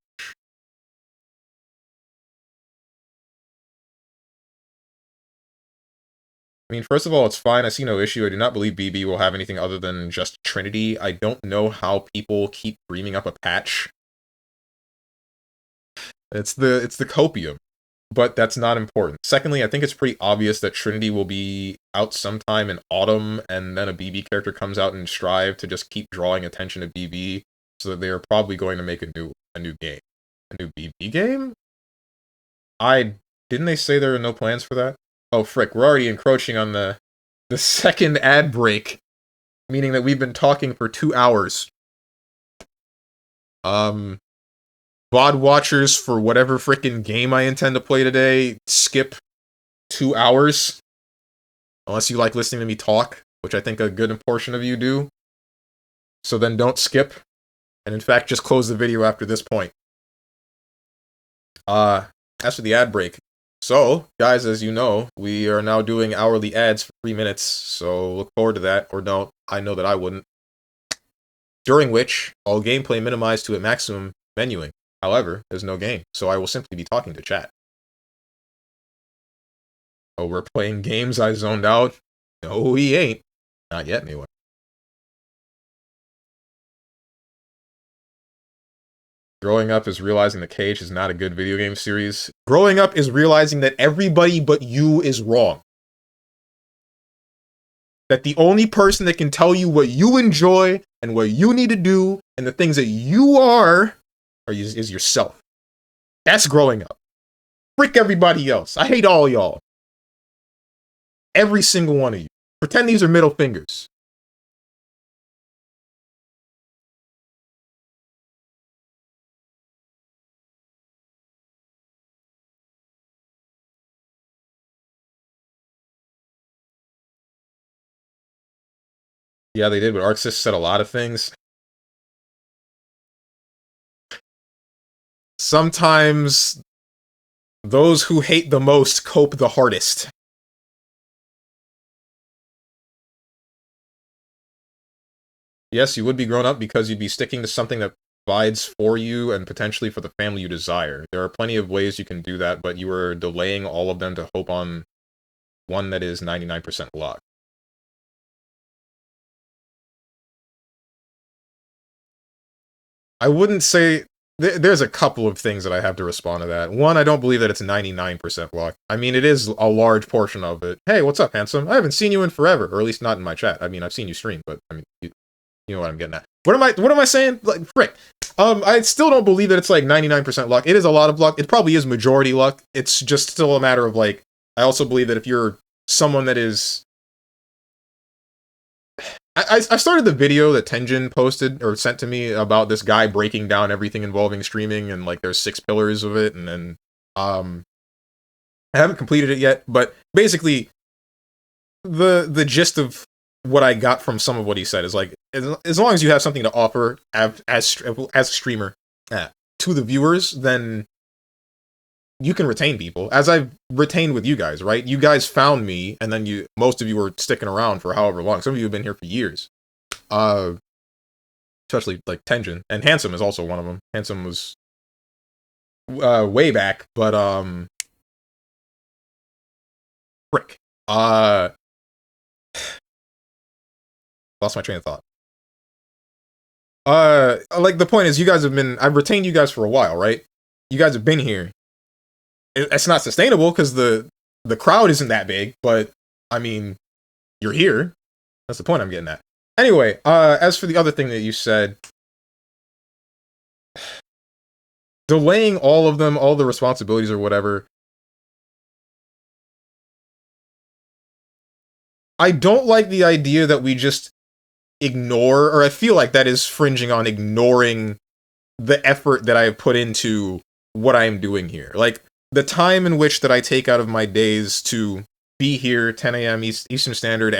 I mean, first of all, it's fine. I see no issue. I do not believe BB will have anything other than just Trinity. I don't know how people keep dreaming up a patch. It's the copium, but that's not important. Secondly, I think it's pretty obvious that Trinity will be out sometime in autumn, and then a BB character comes out in Strive to just keep drawing attention to BB, so that they are probably going to make a new game. A new BB game? Didn't they say there are no plans for that? Oh, frick, we're already encroaching on the second ad break, meaning that we've been talking for 2 hours. VOD watchers for whatever frickin' game I intend to play today, skip 2 hours. Unless you like listening to me talk, which I think a good portion of you do. So then don't skip, and in fact, just close the video after this point. As for the ad break, so, guys, as you know, we are now doing hourly ads for 3 minutes, so look forward to that, or don't. I know that I wouldn't. During which, all gameplay minimized to a maximum menuing. However, there's no game, so I will simply be talking to chat. Oh, we're playing games? I zoned out? No, he ain't. Not yet, anyway. Growing up is realizing that Cage is not a good video game series. Growing up is realizing that everybody but you is wrong. That the only person that can tell you what you enjoy and what you need to do and the things that you are is yourself. That's growing up. Frick everybody else. I hate all y'all. Every single one of you. Pretend these are middle fingers. Yeah, they did, but ArcSys said a lot of things. Sometimes Those who hate the most cope the hardest. Yes, you would be grown up because you'd be sticking to something that provides for you and potentially for the family you desire. There are plenty of ways you can do that, but you are delaying all of them to hope on one that is 99% luck. I wouldn't say there's a couple of things that I have to respond to that. One, I don't believe that it's 99% luck. I mean, it is a large portion of it. Hey, what's up, handsome? I haven't seen you in forever, or at least not in my chat. I mean, I've seen you stream, but I mean, you know what I'm getting at. What am I saying? Like, frick. I still don't believe that it's like 99% luck. It is a lot of luck. It probably is majority luck. It's just still a matter of like, I also believe that if you're someone that is I started the video that Tenjin posted or sent to me about this guy breaking down everything involving streaming, and like there's 6 pillars of it, and then I haven't completed it yet, but basically the gist of what I got from some of what he said is like, as long as you have something to offer as a streamer to the viewers, then you can retain people, as I've retained with you guys, right? You guys found me, and then most of you were sticking around for however long. Some of you have been here for years. Especially like Tenjin, and Handsome is also one of them. Handsome was way back, but frick. Lost my train of thought. Like the point is, I've retained you guys for a while, right? You guys have been here. It's not sustainable because the crowd isn't that big, but I mean, you're here. That's the point I'm getting at. Anyway, as for the other thing that you said, delaying all of them, all the responsibilities or whatever, I don't like the idea that we just ignore, or I feel like that is fringing on ignoring the effort that I have put into what I am doing here. Like, the time in which that I take out of my days to be here 10 a.m. Eastern Standard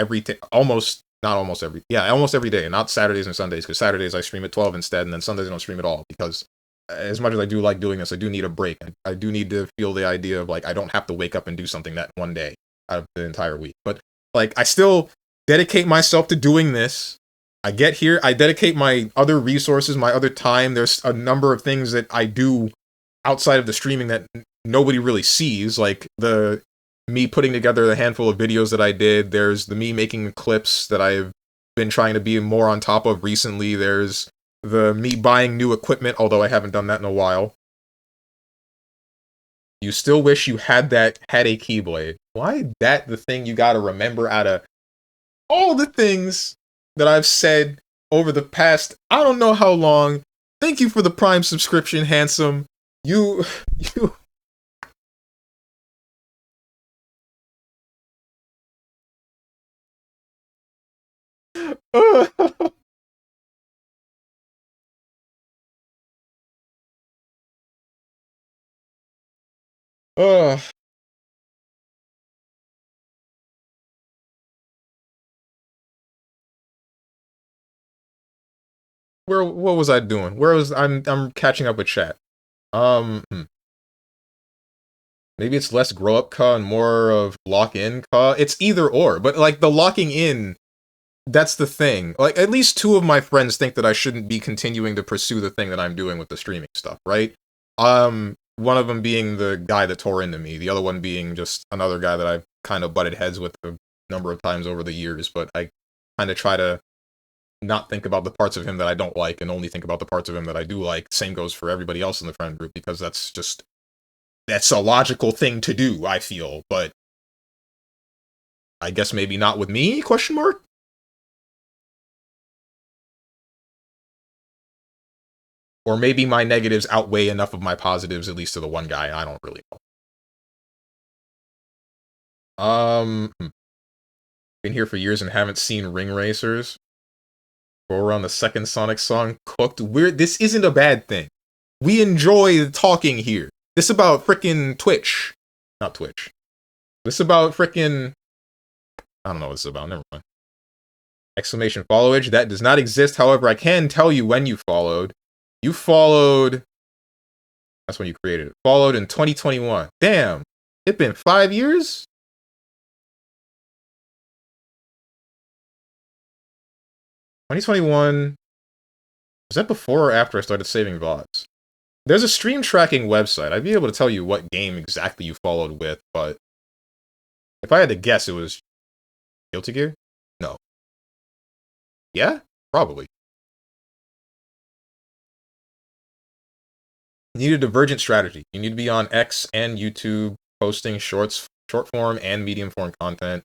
almost every day, not Saturdays and Sundays, because Saturdays I stream at 12 instead, and then Sundays I don't stream at all, because as much as I do like doing this, I do need a break. I do need to feel the idea of, like, I don't have to wake up and do something that one day out of the entire week. But, like, I still dedicate myself to doing this. I get here, I dedicate my other resources, my other time. There's a number of things that I do outside of the streaming that nobody really sees, like me putting together the handful of videos that I did. There's the me making clips that I've been trying to be more on top of recently. There's the me buying new equipment, although I haven't done that in a while. You still wish you had a Keyblade. Why that the thing you gotta remember out of all the things that I've said over the past, I don't know how long. Thank you for the Prime subscription, handsome. You uh, what was I doing? I'm catching up with chat. Hmm. Maybe it's less grow up ka and more of lock in ka. It's either or, but like the locking in, that's the thing. Like, at least 2 of my friends think that I shouldn't be continuing to pursue the thing that I'm doing with the streaming stuff, right? One of them being the guy that tore into me, the other one being just another guy that I've kind of butted heads with a number of times over the years, but I kind of try to not think about the parts of him that I don't like and only think about the parts of him that I do like. Same goes for everybody else in the friend group, because that's a logical thing to do, I feel, but I guess maybe not with me, question mark? Or maybe my negatives outweigh enough of my positives, at least to the one guy. I don't really know. Been here for years and haven't seen Ring Racers. Go around the second Sonic song, Cooked. This isn't a bad thing. We enjoy talking here. This about frickin' Twitch. Not Twitch. This about frickin'... I don't know what this is about, never mind. Exclamation followage, that does not exist. However, I can tell you when you followed. You followed That's when you created it. Followed in 2021. Damn. It's been 5 years? ...2021... Was that before or after I started saving VODs? There's a stream tracking website. I'd be able to tell you what game exactly you followed with, but... if I had to guess, it was... Guilty Gear? No. Yeah? Probably. You need a divergent strategy. You need to be on X and YouTube, posting short form and medium form content.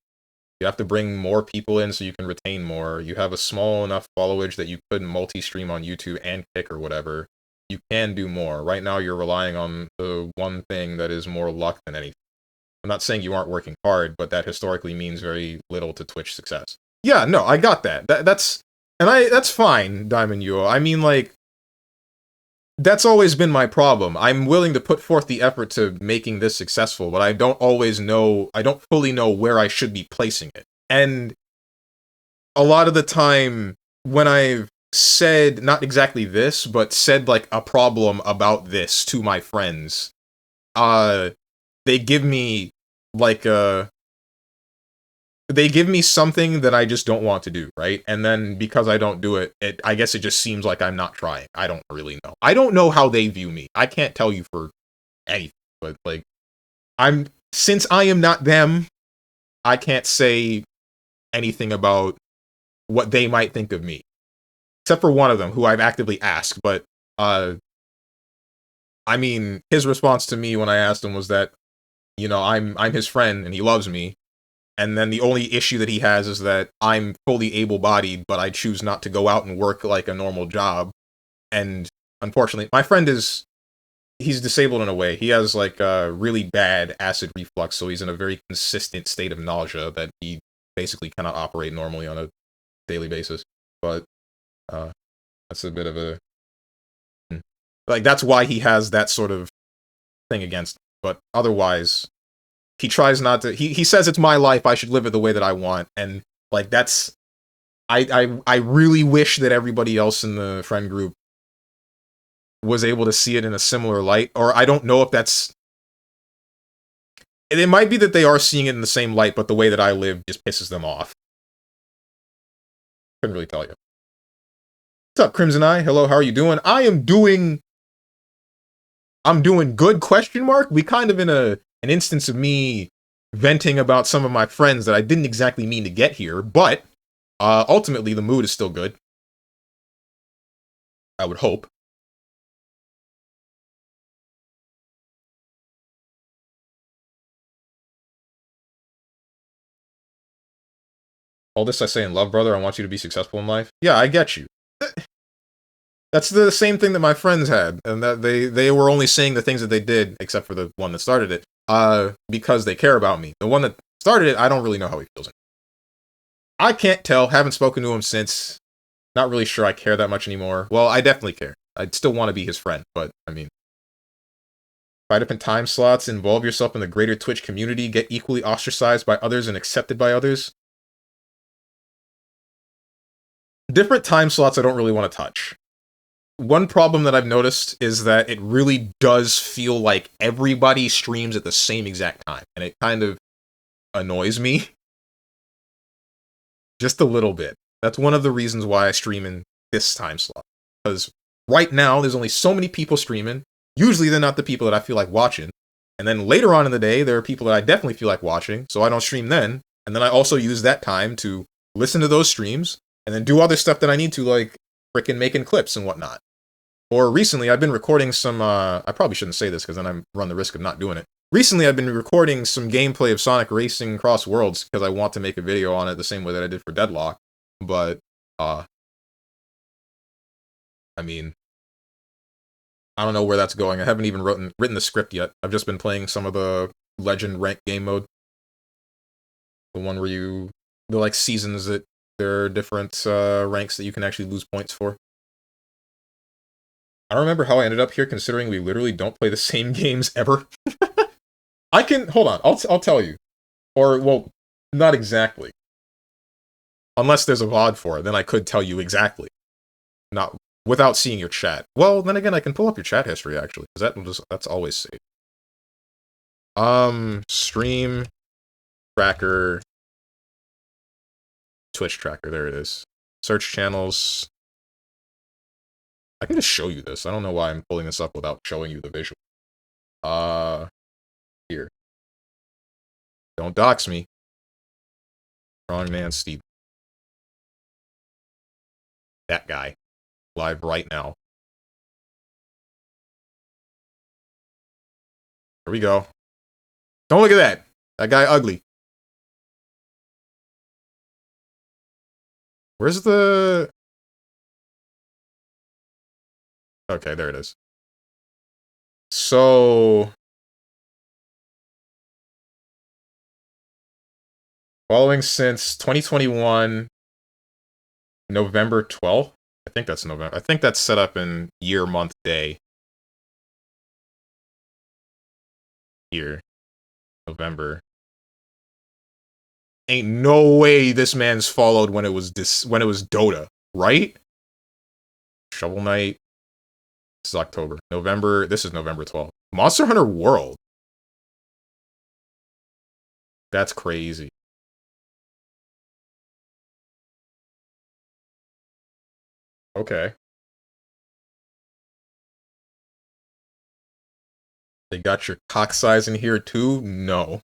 You have to bring more people in so you can retain more. You have a small enough followage that you could multi-stream on YouTube and Kick or whatever. You can do more. Right now, you're relying on the one thing that is more luck than anything. I'm not saying you aren't working hard, but that historically means very little to Twitch success. Yeah, no, I got that. That's fine, Diamond Yuo. I mean, like, that's always been my problem. I'm willing to put forth the effort to making this successful, but I don't fully know where I should be placing it. And a lot of the time, when I've said, not exactly this, but said, like, a problem about this to my friends, they give me, like, they give me something that I just don't want to do, right? And then because I don't do it, I guess it just seems like I'm not trying. I don't really know. I don't know how they view me. I can't tell you for anything, but, like, since I am not them, I can't say anything about what they might think of me. Except for one of them, who I've actively asked, but, I mean, his response to me when I asked him was that, you know, I'm his friend and he loves me. And then the only issue that he has is that I'm fully able-bodied, but I choose not to go out and work like a normal job. And unfortunately, my friend he's disabled in a way. He has, like, really bad acid reflux, so he's in a very consistent state of nausea that he basically cannot operate normally on a daily basis. But, that's a bit of a... like, that's why he has that sort of thing against him. But otherwise... he tries not to... He says it's my life, I should live it the way that I want, and, like, that's... I really wish that everybody else in the friend group was able to see it in a similar light, or I don't know if that's... it might be that they are seeing it in the same light, but the way that I live just pisses them off. Couldn't really tell you. What's up, Crimson Eye? Hello, how are you doing? I'm doing good, question mark? We kind of in an instance of me venting about some of my friends that I didn't exactly mean to get here, but ultimately the mood is still good. I would hope. All this I say in love, brother, I want you to be successful in life. Yeah, I get you. That's the same thing that my friends had, and that they were only saying the things that they did, except for the one that started it, because they care about me. The one that started it, I don't really know how he feels. I can't tell, haven't spoken to him since, not really sure I care that much anymore. Well, I definitely care. I'd still want to be his friend, but, I mean... 5 different time slots, involve yourself in the greater Twitch community, get equally ostracized by others and accepted by others. Different time slots I don't really want to touch. One problem that I've noticed is that it really does feel like everybody streams at the same exact time, and it kind of annoys me. Just a little bit. That's one of the reasons why I stream in this time slot. Because right now, there's only so many people streaming. Usually they're not the people that I feel like watching. And then later on in the day, there are people that I definitely feel like watching, so I don't stream then. And then I also use that time to listen to those streams, and then do other stuff that I need to, like frickin' making clips and whatnot. Or recently, I've been recording some, I probably shouldn't say this because then I run the risk of not doing it. Recently, I've been recording some gameplay of Sonic Racing CrossWorlds because I want to make a video on it the same way that I did for Deadlock. But, I mean, I don't know where that's going. I haven't even written the script yet. I've just been playing some of the Legend rank game mode. The one where the, like, seasons that there are different ranks that you can actually lose points for. I don't remember how I ended up here, considering we literally don't play the same games ever. Hold on, I'll tell you. Or, well, not exactly. Unless there's a VOD for it, then I could tell you exactly. Not without seeing your chat. Well, then again, I can pull up your chat history, actually, because that's always safe. Stream tracker, Twitch tracker, there it is. Search channels. I can just show you this. I don't know why I'm pulling this up without showing you the visual. Here. Don't dox me. StrongmanSteven. That guy. Live right now. Here we go. Don't look at that. That guy ugly. Where's the... Okay, there it is. So... following since 2021, November 12th? I think that's November. I think that's set up in year, month, day. Here. November. Ain't no way this man's followed when it was Dota, right? Shovel Knight. This is October. November. This is November 12th. Monster Hunter World. That's crazy. Okay. They got your cock size in here too? No.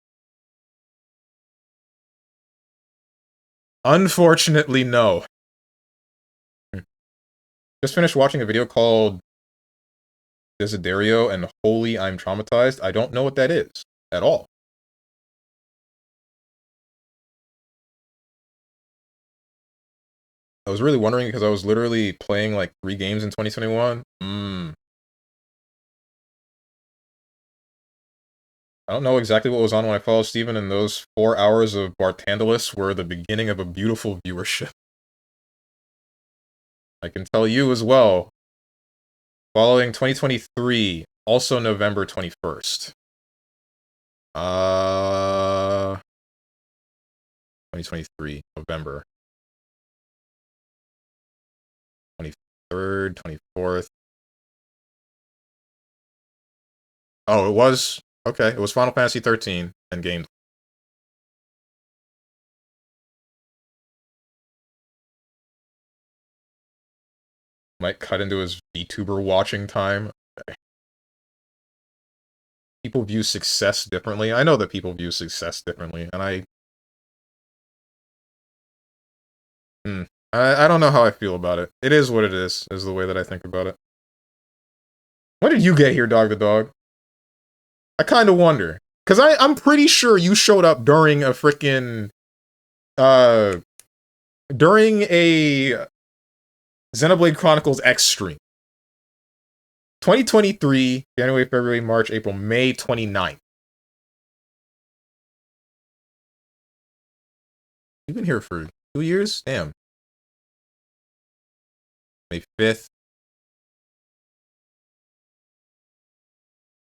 Unfortunately, no. Just finished watching a video called Desiderio and Holy I'm Traumatized. I don't know what that is at all. I was really wondering because I was literally playing like 3 games in 2021. I don't know exactly what was on when I followed Steven, and those 4 hours of Bartandalus were the beginning of a beautiful viewership. I can tell you as well. Following 2023, also November 21st. 2023, November. 23rd, 24th. Oh, it was? Okay, it was Final Fantasy 13 and gamed. Might cut into his VTuber watching time. Okay. People view success differently. I know that people view success differently, and I don't know how I feel about it. It is what it is the way that I think about it. When did you get here, Dog the Dog? I kind of wonder. Because I'm pretty sure you showed up during a freaking... during a Xenoblade Chronicles X stream. 2023, January, February, March, April, May 29th. You've been here for 2 years? Damn. May 5th.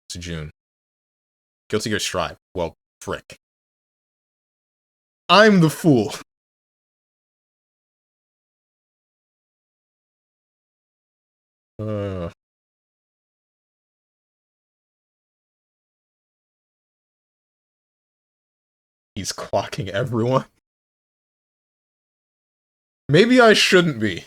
It's June. Guilty Gear Strive. Well, frick. I'm the fool. He's clocking everyone. Maybe I shouldn't be.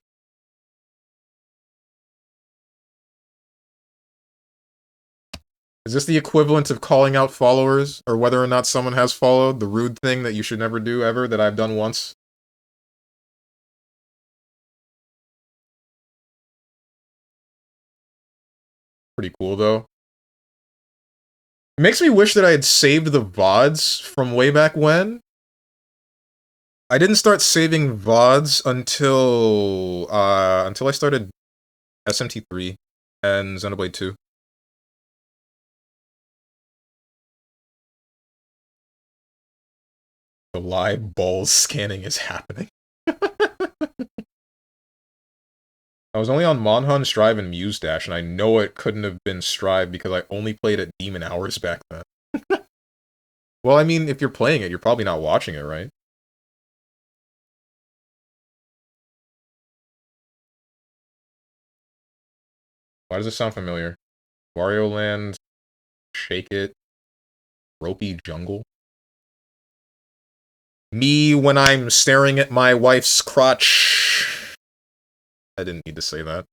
Is this the equivalent of calling out followers, or whether or not someone has followed, the rude thing that you should never do ever, that I've done once? Pretty cool, though. It makes me wish that I had saved the VODs from way back when. I didn't start saving VODs until I started SMT3 and Xenoblade 2. The live balls scanning is happening. I was only on Monhun, Strive, and Muse Dash, and I know it couldn't have been Strive because I only played at Demon Hours back then. Well, I mean, if you're playing it, you're probably not watching it, right? Why does this sound familiar? Wario Land, Shake It, Ropey Jungle. Me when I'm staring at my wife's crotch. I didn't need to say that.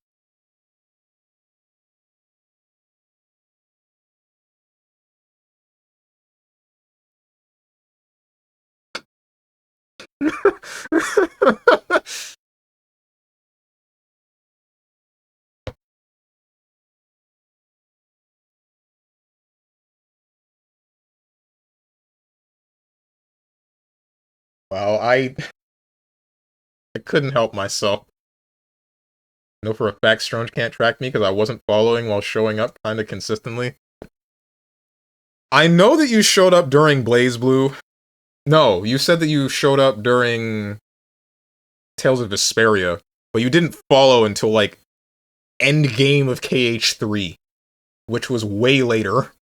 Wow, I couldn't help myself. I know for a fact Strange can't track me because I wasn't following while showing up kinda consistently. I know that you showed up during BlazBlue. No, you said that you showed up during Tales of Vesperia, but you didn't follow until, like, endgame of KH3, which was way later.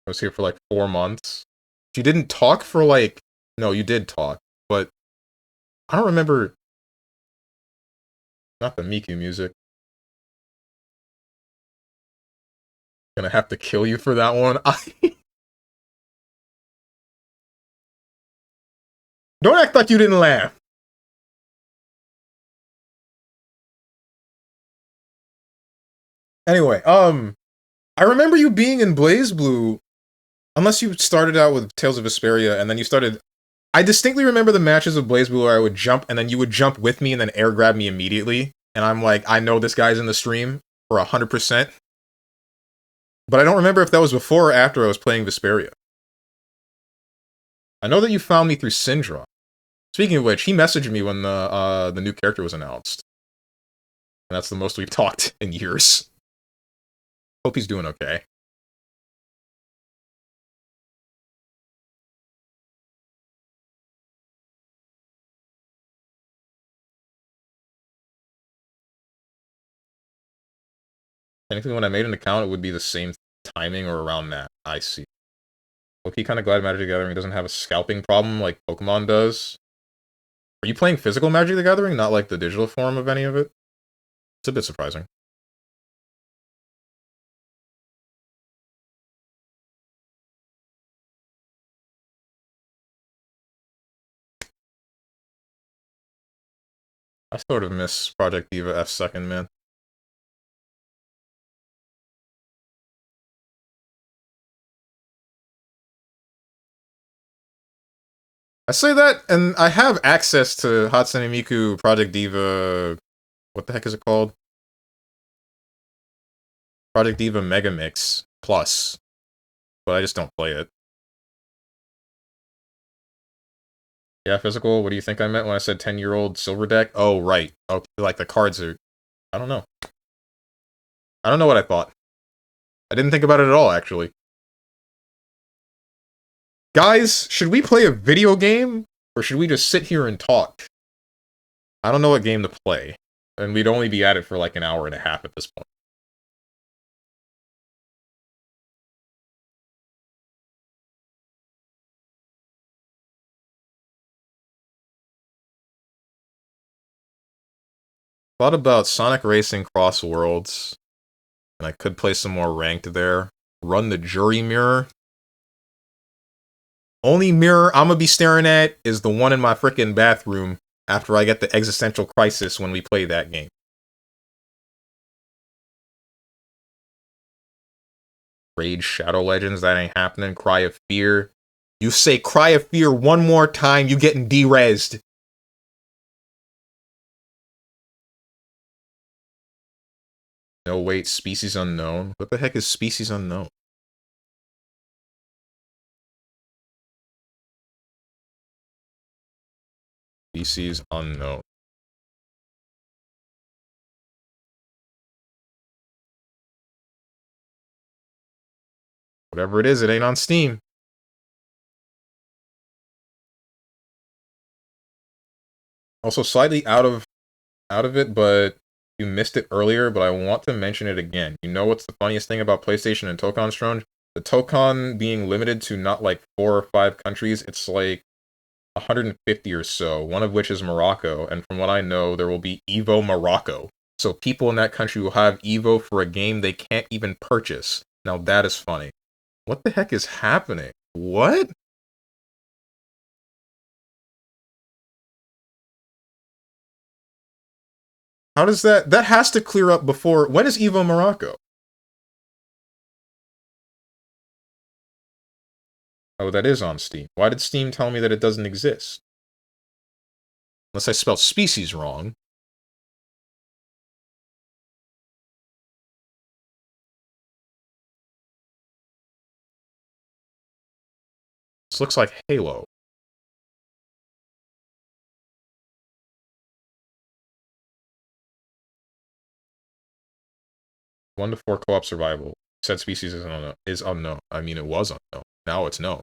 I was here for, like, 4 months. You didn't talk for, like... No, you did talk, but... I don't remember... Not the Miku music. Gonna have to kill you for that one. Don't act like you didn't laugh. Anyway, I remember you being in BlazBlue, unless you started out with Tales of Vesperia, and then you started... I distinctly remember the matches of BlazBlue where I would jump, and then you would jump with me and then air grab me immediately, and I'm like, I know this guy's in the stream for 100%. But I don't remember if that was before or after I was playing Vesperia. I know that you found me through Syndra. Speaking of which, he messaged me when the new character was announced. And that's the most we've talked in years. Hope he's doing okay. Technically, when I made an account, it would be the same timing or around that. I see. Low-key kinda glad Magic the Gathering doesn't have a scalping problem like Pokemon does. Are you playing physical Magic the Gathering, not like the digital form of any of it? It's a bit surprising. I sort of miss Project Diva F2nd, man. I say that, and I have access to Hatsune Miku Project Diva... What the heck is it called? Project Diva Mega Mix Plus. But I just don't play it. Yeah, physical, what do you think I meant when I said 10-year-old silver deck? Oh, right. Oh, like the cards are... I don't know. I don't know what I thought. I didn't think about it at all, actually. Guys, should we play a video game? Or should we just sit here and talk? I don't know what game to play. And we'd only be at it for like an hour and a half at this point. Thought about Sonic Racing CrossWorlds. And I could play some more ranked there. Run the jury mirror. Only mirror I'm gonna be staring at is the one in my frickin' bathroom after I get the existential crisis when we play that game. Rage Shadow Legends, that ain't happening. Cry of Fear. You say Cry of Fear one more time, you getting de-rezzed. No, wait, Species Unknown? What the heck is Species Unknown? Species Unknown. Whatever it is, it ain't on Steam. Also, slightly out of it, but you missed it earlier, but I want to mention it again. You know what's the funniest thing about PlayStation and Tokon Strange? The Tokon being limited to not like 4 or 5 countries, it's like 150 or so, one of which is Morocco, and from what I know, there will be Evo Morocco. So people in that country will have Evo for a game they can't even purchase. Now that is funny. What the heck is happening? What? How does that... That has to clear up before... When is Evo Morocco? Oh, that is on Steam. Why did Steam tell me that it doesn't exist? Unless I spelled species wrong. This looks like Halo. One to four co-op survival. Said species is unknown. I mean, it was unknown. Now it's known.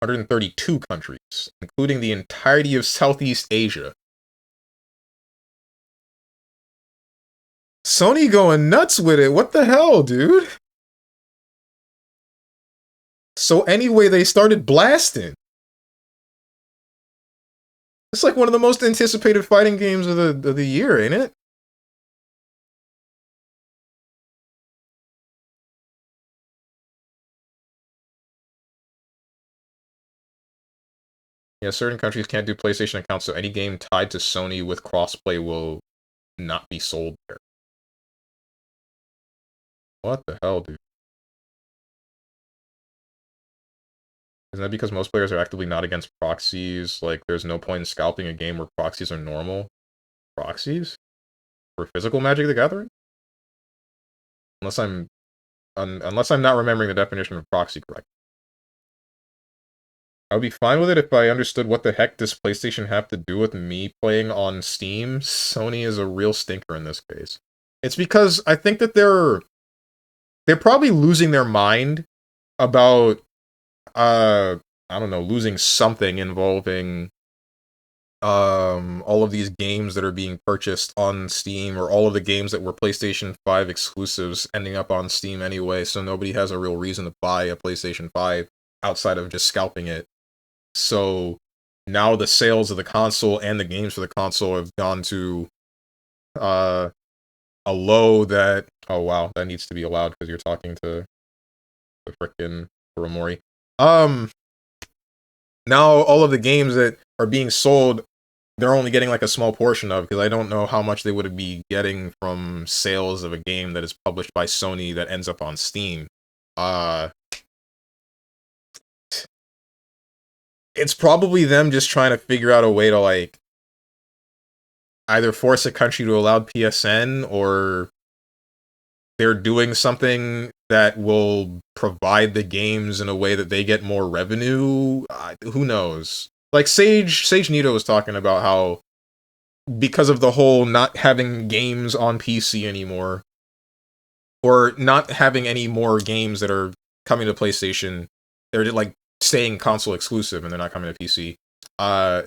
132 countries, including the entirety of Southeast Asia. Sony going nuts with it. What the hell, dude? So anyway, they started blasting. It's like one of the most anticipated fighting games of the year, ain't it? Yeah, certain countries can't do PlayStation accounts, so any game tied to Sony with crossplay will not be sold there. What the hell, dude? Isn't that because most players are actively not against proxies? Like, there's no point in scalping a game where proxies are normal? Proxies? For physical Magic the Gathering? Unless I'm not remembering the definition of proxy correctly. I would be fine with it if I understood what the heck does PlayStation have to do with me playing on Steam. Sony is a real stinker in this case. It's because I think that they're probably losing their mind about I don't know, losing something involving all of these games that are being purchased on Steam, or all of the games that were PlayStation 5 exclusives ending up on Steam anyway, so nobody has a real reason to buy a PlayStation 5 outside of just scalping it. So now the sales of the console and the games for the console have gone to a low that... Oh wow, that needs to be allowed because you're talking to the frickin' Romori. Now all of the games that are being sold, they're only getting like a small portion of, because I don't know how much they would be getting from sales of a game that is published by Sony that ends up on Steam. It's probably them just trying to figure out a way to, like, either force a country to allow PSN, or they're doing something that will provide the games in a way that they get more revenue. Who knows? Like, Sage Nito was talking about how, because of the whole not having games on PC anymore, or not having any more games that are coming to PlayStation, they're like staying console exclusive and they're not coming to PC.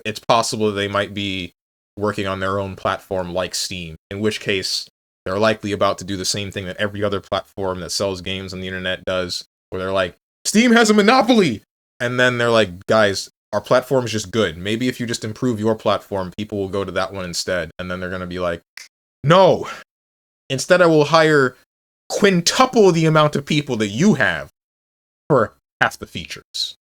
It's possible they might be working on their own platform like Steam, in which case they're likely about to do the same thing that every other platform that sells games on the internet does, where they're like, Steam has a monopoly! And then they're like, guys, our platform is just good. Maybe if you just improve your platform, people will go to that one instead. And then they're going to be like, no! Instead, I will hire quintuple the amount of people that you have for half the features.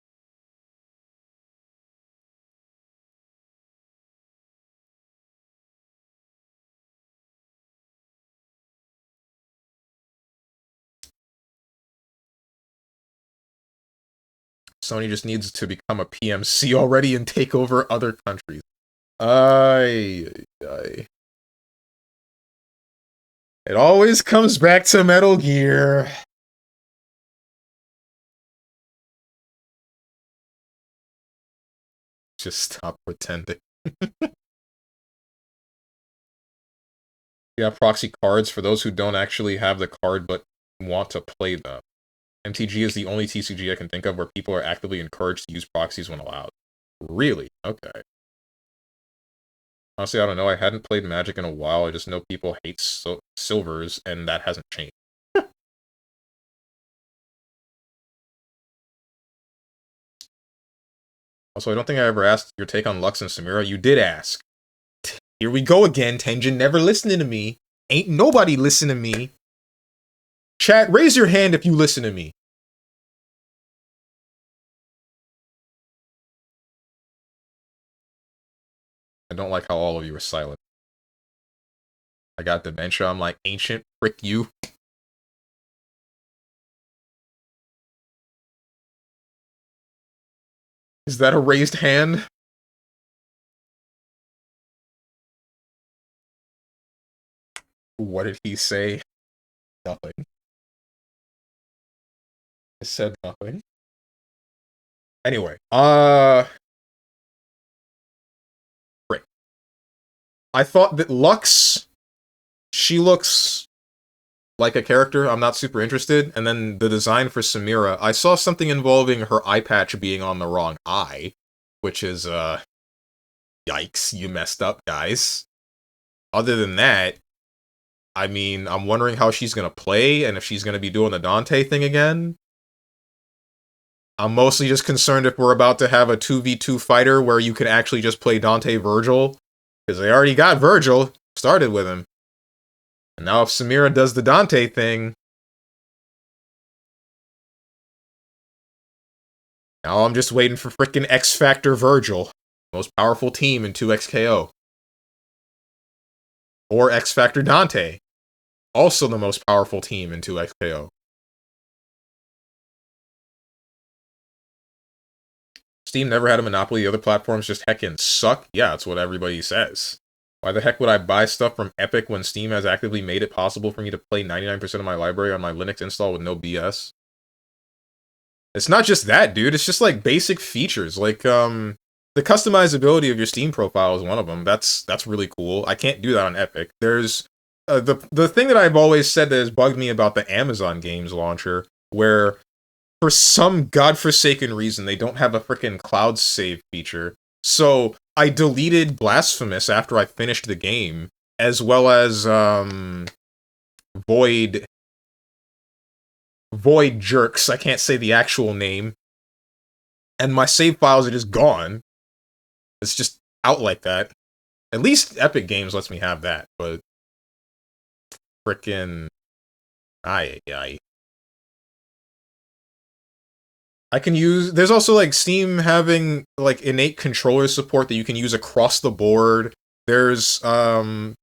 Sony just needs to become a PMC already and take over other countries. It always comes back to Metal Gear. Just stop pretending. Yeah, proxy cards for those who don't actually have the card but want to play them. MTG is the only TCG I can think of where people are actively encouraged to use proxies when allowed. Really? Okay. Honestly, I don't know. I hadn't played Magic in a while. I just know people hate silvers, and that hasn't changed. Also, I don't think I ever asked your take on Lux and Samira. You did ask. Here we go again. Tenjin never listening to me. Ain't nobody listen to me. Chat, raise your hand if you listen to me. I don't like how all of you are silent. I got dementia. I'm like, ancient. Frick you. Is that a raised hand? What did he say? Nothing. I said nothing. Anyway, frick. I thought that Lux, she looks like a character I'm not super interested, and then the design for Samira, I saw something involving her eye patch being on the wrong eye, which is, yikes, you messed up, guys. Other than that, I mean, I'm wondering how she's gonna play, and if she's gonna be doing the Dante thing again. I'm mostly just concerned if we're about to have a 2v2 fighter where you can actually just play Dante Virgil, because they already got Virgil, started with him. And now if Samira does the Dante thing, now I'm just waiting for frickin' X Factor Virgil, most powerful team in 2XKO. Or X Factor Dante, also the most powerful team in 2XKO. Steam never had a monopoly, the other platforms just heckin' suck? Yeah, that's what everybody says. Why the heck would I buy stuff from Epic when Steam has actively made it possible for me to play 99% of my library on my Linux install with no BS? It's not just that, dude. It's just, like, basic features. Like, the customizability of your Steam profile is one of them. That's really cool. I can't do that on Epic. There's, the thing that I've always said that has bugged me about the Amazon Games launcher, where, for some godforsaken reason, they don't have a frickin' cloud save feature. So, I deleted Blasphemous after I finished the game, as well as, Void Jerks, I can't say the actual name, and my save files are just gone. It's just out like that. At least Epic Games lets me have that, but frickin' I can use, there's also like Steam having like innate controller support that you can use across the board. There's the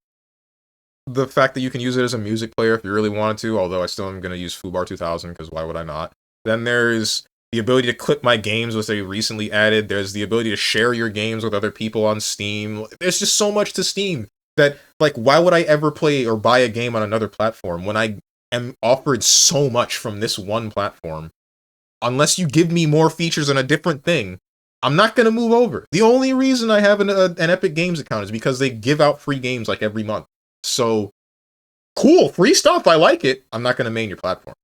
fact that you can use it as a music player if you really wanted to, although I still am going to use Foobar 2000 because why would I not? Then there's the ability to clip my games, which they recently added. There's the ability to share your games with other people on Steam. There's just so much to Steam that, like, why would I ever play or buy a game on another platform when I am offered so much from this one platform? Unless you give me more features on a different thing, I'm not going to move over. The only reason I have an Epic Games account is because they give out free games like every month. So, cool, free stuff, I like it. I'm not going to main your platform.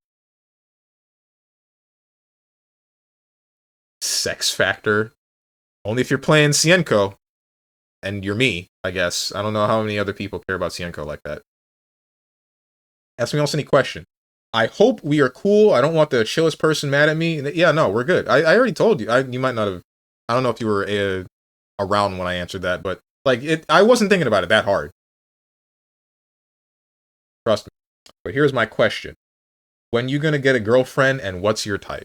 Sex Factor. Only if you're playing Cienko. And you're me, I guess. I don't know how many other people care about Cienko like that. Ask me else any question. I hope we are cool. I don't want the chillest person mad at me. Yeah, no, we're good. I already told you. You might not have... I don't know if you were around when I answered that, but like I wasn't thinking about it that hard. Trust me. But here's my question. When you gonna get a girlfriend, and what's your type?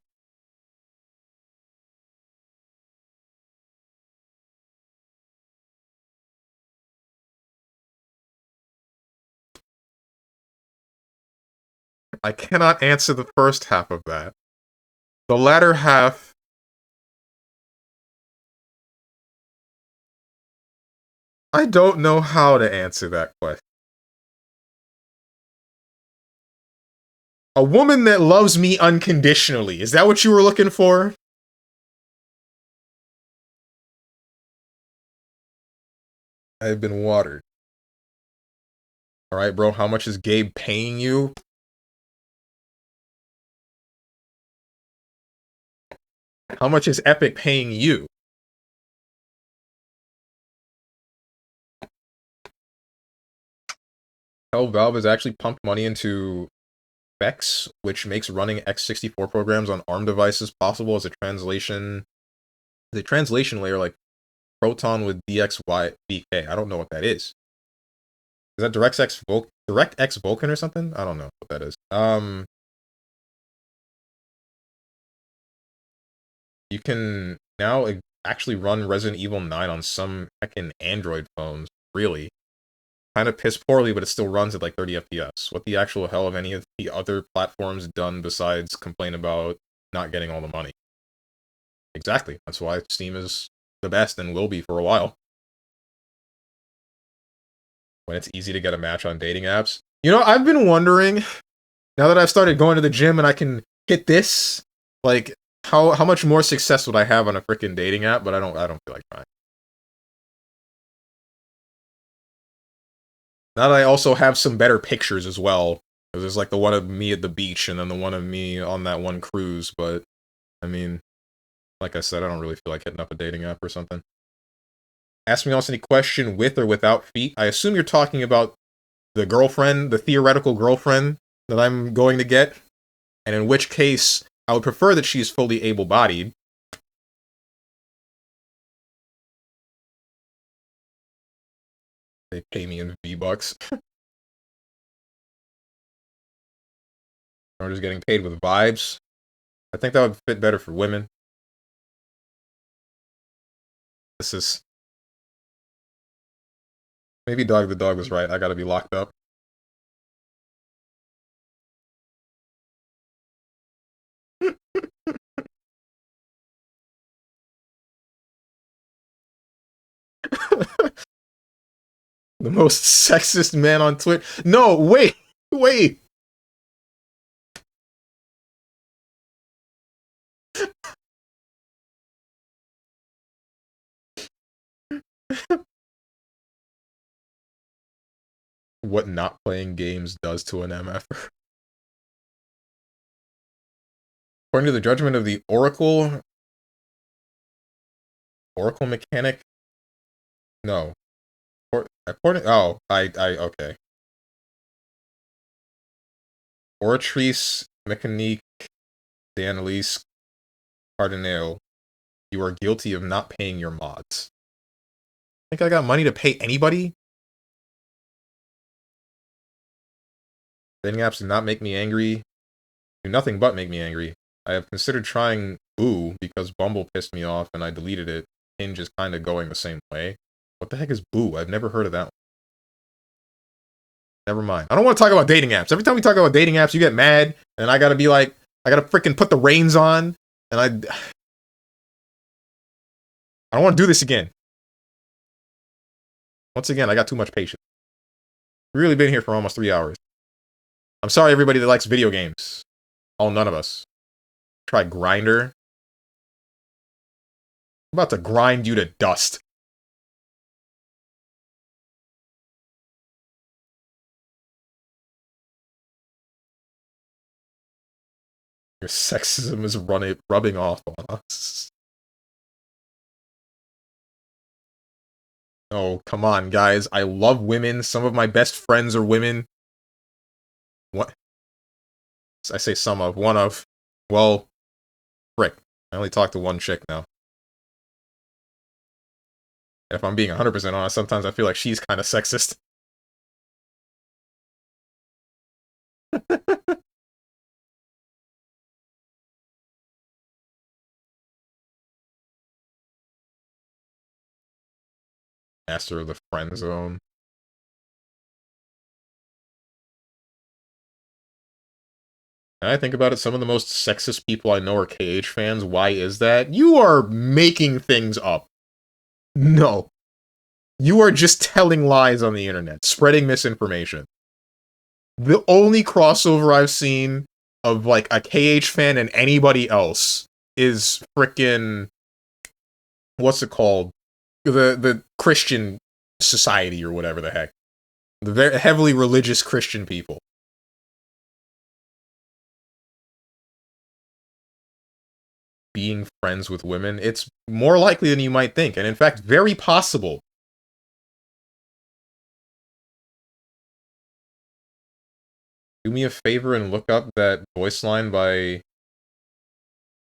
I cannot answer the first half of that. The latter half... I don't know how to answer that question. A woman that loves me unconditionally. Is that what you were looking for? I've been watered. Alright, bro, how much is Gabe paying you? How much is Epic paying you? Hell, Valve has actually pumped money into Vex, which makes running x64 programs on ARM devices possible as a translation The translation layer like Proton with DXYBK. I don't know what that is. Is that DirectX Vulkan or something? I don't know what that is. You can now actually run Resident Evil 9 on some heckin' Android phones. Really. Kind of piss poorly, but it still runs at like 30 FPS. What the actual hell have any of the other platforms done besides complain about not getting all the money? Exactly. That's why Steam is the best and will be for a while. When it's easy to get a match on dating apps. You know, I've been wondering, now that I've started going to the gym and I can hit this, like, how much more success would I have on a freaking dating app? But I don't feel like trying. Now that I also have some better pictures as well. Because there's like the one of me at the beach and then the one of me on that one cruise. But, I mean, like I said, I don't really feel like hitting up a dating app or something. Ask me also any question with or without feet. I assume you're talking about the girlfriend, the theoretical girlfriend that I'm going to get. And in which case, I would prefer that she's fully able-bodied. They pay me in V-Bucks. Or just getting paid with vibes. I think that would fit better for women. This is... Maybe Dog the Dog was right. I gotta be locked up. The most sexist man on Twitter. No, wait! Wait! What not playing games does to an MF. According to the judgment of the Oracle mechanic? No. Okay. Oratrice Mécanique d'Analyse Cardinale. You are guilty of not paying your mods. Think I got money to pay anybody? Dating apps do not make me angry. Do nothing but make me angry. I have considered trying Boo because Bumble pissed me off and I deleted it. Hinge is kind of going the same way. What the heck is Boo? I've never heard of that one. Never mind. I don't want to talk about dating apps. Every time we talk about dating apps, you get mad, and I gotta be like, I gotta freaking put the reins on, and I don't want to do this again. Once again, I got too much patience. We've really been here for almost 3 hours. I'm sorry, everybody that likes video games. None of us. Try Grinder. I'm about to grind you to dust. Your sexism is rubbing off on us. Oh, come on, guys. I love women. Some of my best friends are women. What? I say some of. One of. Well, frick. I only talk to one chick now. If I'm being 100% honest, sometimes I feel like she's kind of sexist. Master of the friend zone. And I think about it, some of the most sexist people I know are KH fans. Why is that? You are making things up. No. You are just telling lies on the internet, spreading misinformation. The only crossover I've seen of, like, a KH fan and anybody else is frickin'... What's it called? The Christian society or whatever the heck. The very heavily religious Christian people. Being friends with women, it's more likely than you might think, and in fact, very possible. Do me a favor and look up that voice line by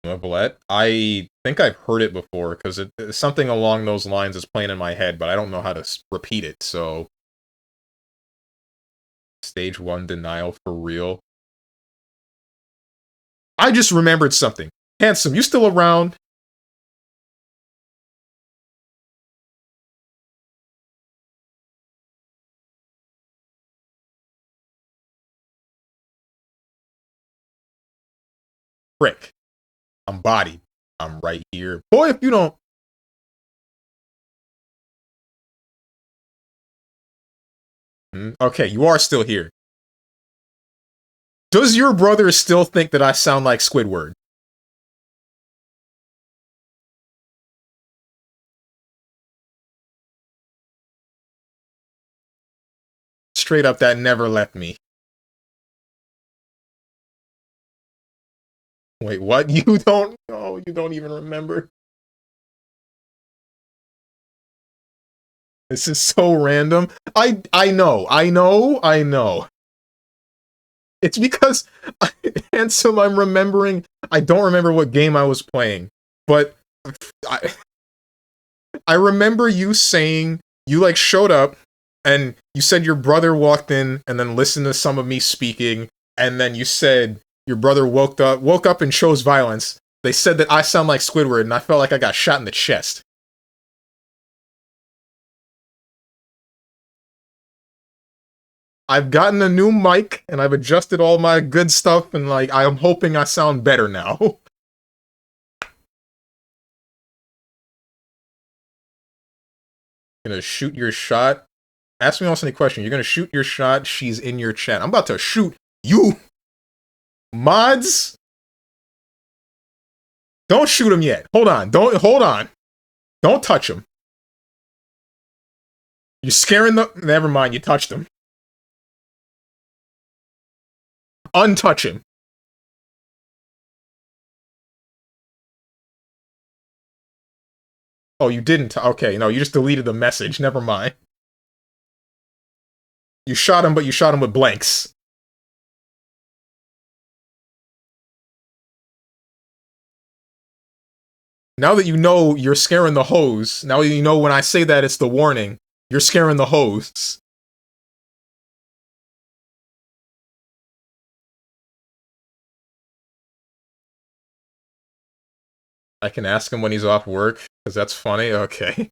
Novelette? I think I've heard it before, because something along those lines is playing in my head, but I don't know how to repeat it, so... Stage 1 denial for real. I just remembered something. Handsome, you still around? Frick. I'm bodied. I'm right here. Boy, if you don't... Okay, you are still here. Does your brother still think that I sound like Squidward? Straight up, that never left me. Wait, what? You don't... Oh, you don't even remember? This is so random. I know. It's because, Handsome, I'm remembering... I don't remember what game I was playing, but... I remember you saying... You, like, showed up, and you said your brother walked in, and then listened to some of me speaking, and then you said your brother woke up and chose violence. They said that I sound like Squidward, and I felt like I got shot in the chest. I've gotten a new mic, and I've adjusted all my good stuff, and, like, I'm hoping I sound better now. Gonna shoot your shot? Ask me else any question. You're gonna shoot your shot, she's in your chat. I'm about to shoot you! Mods? Don't shoot him yet. Hold on. Hold on. Don't touch him. You're scaring the... Never mind, you touched him. Untouch him. Oh, you didn't. Okay, no, you just deleted the message. Never mind. You shot him, but you shot him with blanks. Now that you know you're scaring the hoes, now you know when I say that it's the warning, you're scaring the hoes. I can ask him when he's off work, because that's funny. Okay.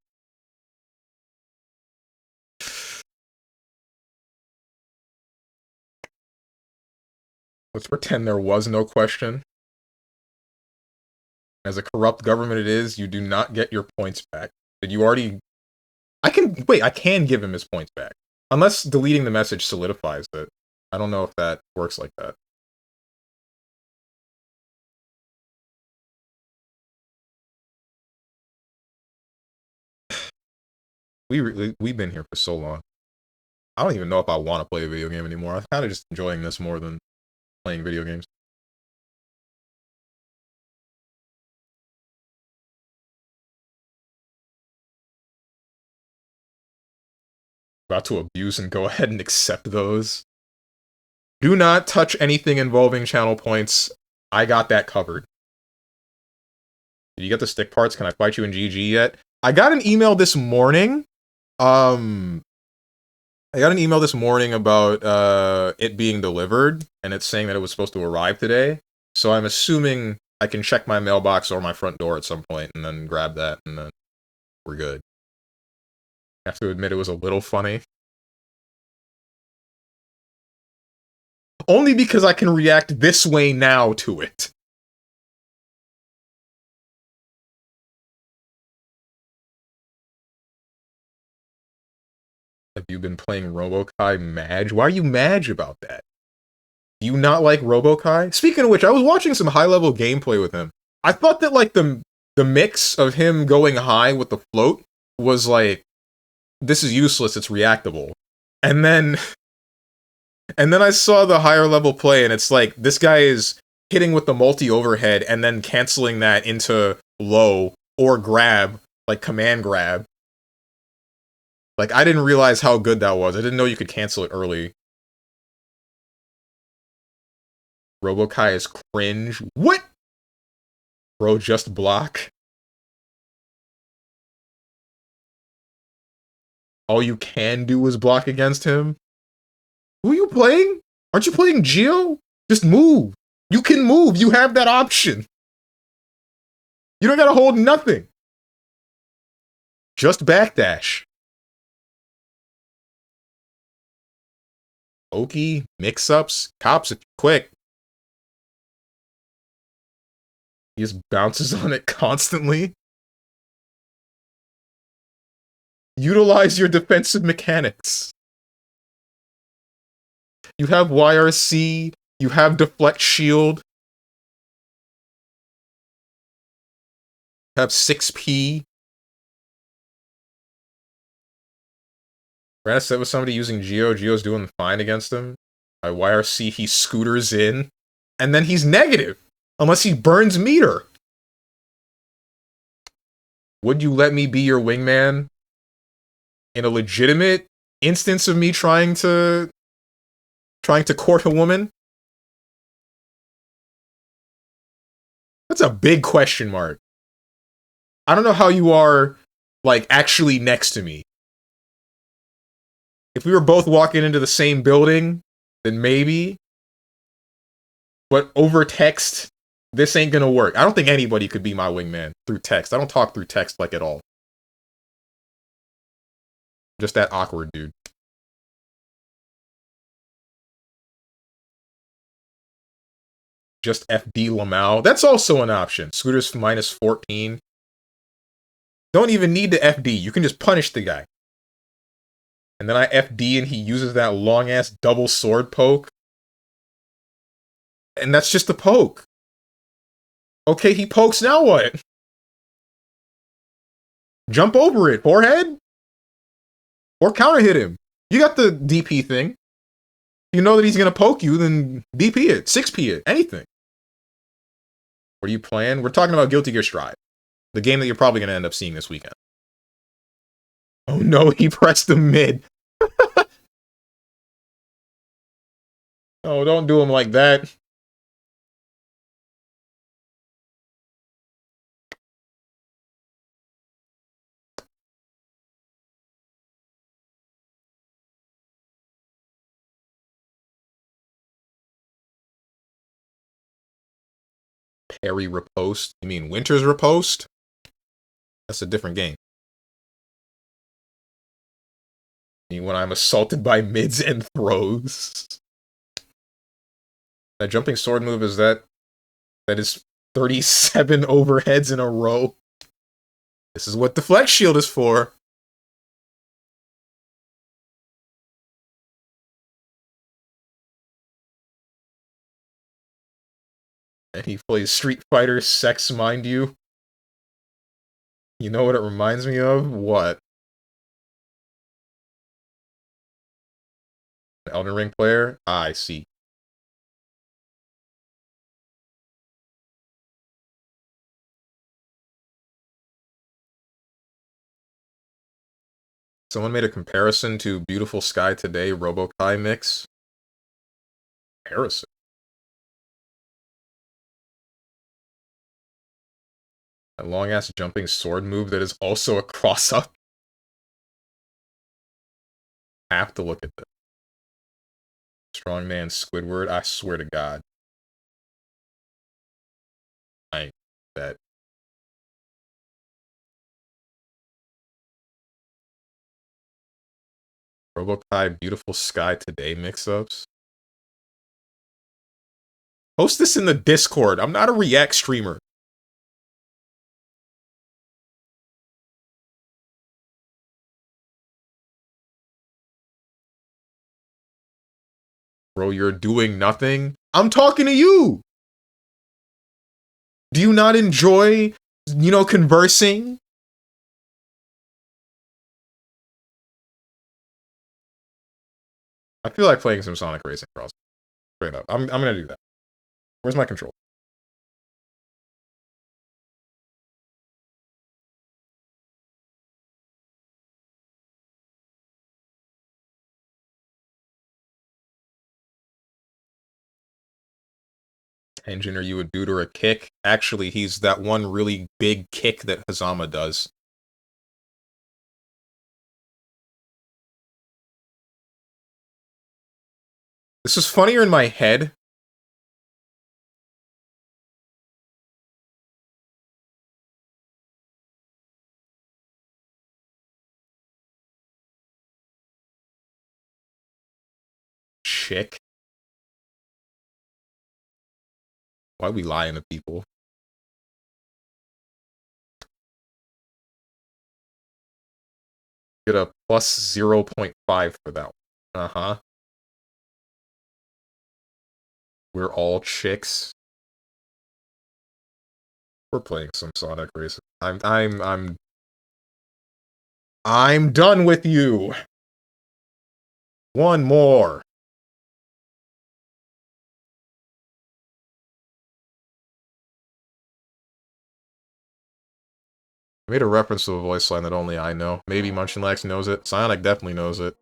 Let's pretend there was no question. As a corrupt government it is, you do not get your points back. Did you already... I can give him his points back. Unless deleting the message solidifies it. I don't know if that works like that. We've been here for so long. I don't even know if I want to play a video game anymore. I'm kind of just enjoying this more than playing video games. About to abuse and go ahead and accept those. Do not touch anything involving channel points. I got that covered. Did you get the stick parts? Can I fight you in GG yet? I got an email this morning. I got an email this morning about it being delivered, and it's saying that it was supposed to arrive today. So I'm assuming I can check my mailbox or my front door at some point and then grab that, and then we're good. I have to admit it was a little funny. Only because I can react this way now to it. Have you been playing Robokai Madge? Why are you Madge about that? Do you not like Robokai? Speaking of which, I was watching some high-level gameplay with him. I thought that, like, the mix of him going high with the float was, like, this is useless, it's reactable. And then I saw the higher level play, and it's like, this guy is hitting with the multi-overhead and then canceling that into low or grab, like command grab. Like, I didn't realize how good that was. I didn't know you could cancel it early. Robokai is cringe. What? Bro, just block. All you can do is block against him? Who are you playing? Aren't you playing Geo? Just move. You can move. You have that option. You don't gotta hold nothing. Just backdash. Oki, mix-ups, cops it quick. He just bounces on it constantly. Utilize your defensive mechanics. You have YRC, you have deflect shield. You have 6P. Ran a set with somebody using Geo. Geo's doing fine against him. By YRC, he scooters in. And then he's negative. Unless he burns meter. Would you let me be your wingman? In a legitimate instance of me trying to court a woman? That's a big question mark. I don't know how you are, like, actually next to me. If we were both walking into the same building, then maybe. But over text, this ain't gonna work. I don't think anybody could be my wingman through text. I don't talk through text, like, at all. Just that awkward dude. Just FD Lamau. That's also an option. Scooters minus 14. Don't even need to FD. You can just punish the guy. And then I FD and he uses that long-ass double sword poke. And that's just a poke. Okay, he pokes, now what? Jump over it, forehead? Or counter hit him. You got the DP thing. You know that he's gonna poke you, then DP it, 6P it, anything. What are you playing? We're talking about Guilty Gear Strive. The game that you're probably gonna end up seeing this weekend. Oh no, he pressed the mid. Oh, don't do him like that. Parry riposte? You mean Winter's riposte? That's a different game. I mean, when I'm assaulted by mids and throws. That jumping sword move is that is 37 overheads in a row. This is what deflect shield is for. And he plays Street Fighter Sex, mind you. You know what it reminds me of? What? An Elden Ring player? Ah, I see. Someone made a comparison to Beautiful Sky Today Robo-Kai mix. Comparison? A long-ass jumping sword move that is also a cross-up. I have to look at this. Strongman Squidward, I swear to God. I ain't that. Robo-Kai Beautiful Sky Today mix-ups. Post this in the Discord. I'm not a React streamer. Bro, you're doing nothing? I'm talking to you! Do you not enjoy, conversing? I feel like playing some Sonic Racing Cross. Straight up. I'm gonna do that. Where's my control? Engine, are you a dude or a kick? Actually, he's that one really big kick that Hazama does. This is funnier in my head. Chick. Why are we lying to people? Get a plus 0.5 for that one. Uh-huh. We're all chicks. We're playing some Sonic Racing. I'm done with you. One more. I made a reference to a voice line that only I know. Maybe Munchenlax knows it. Sonic definitely knows it.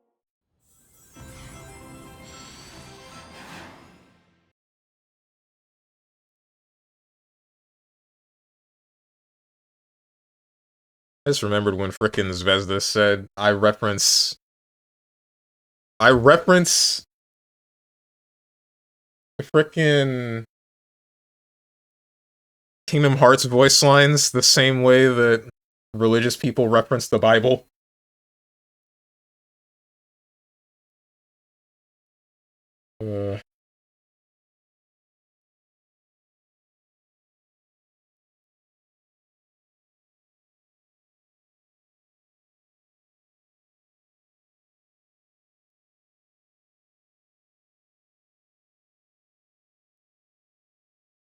I just remembered when frickin' Zvezda said, I reference frickin' Kingdom Hearts voice lines the same way that religious people reference the Bible.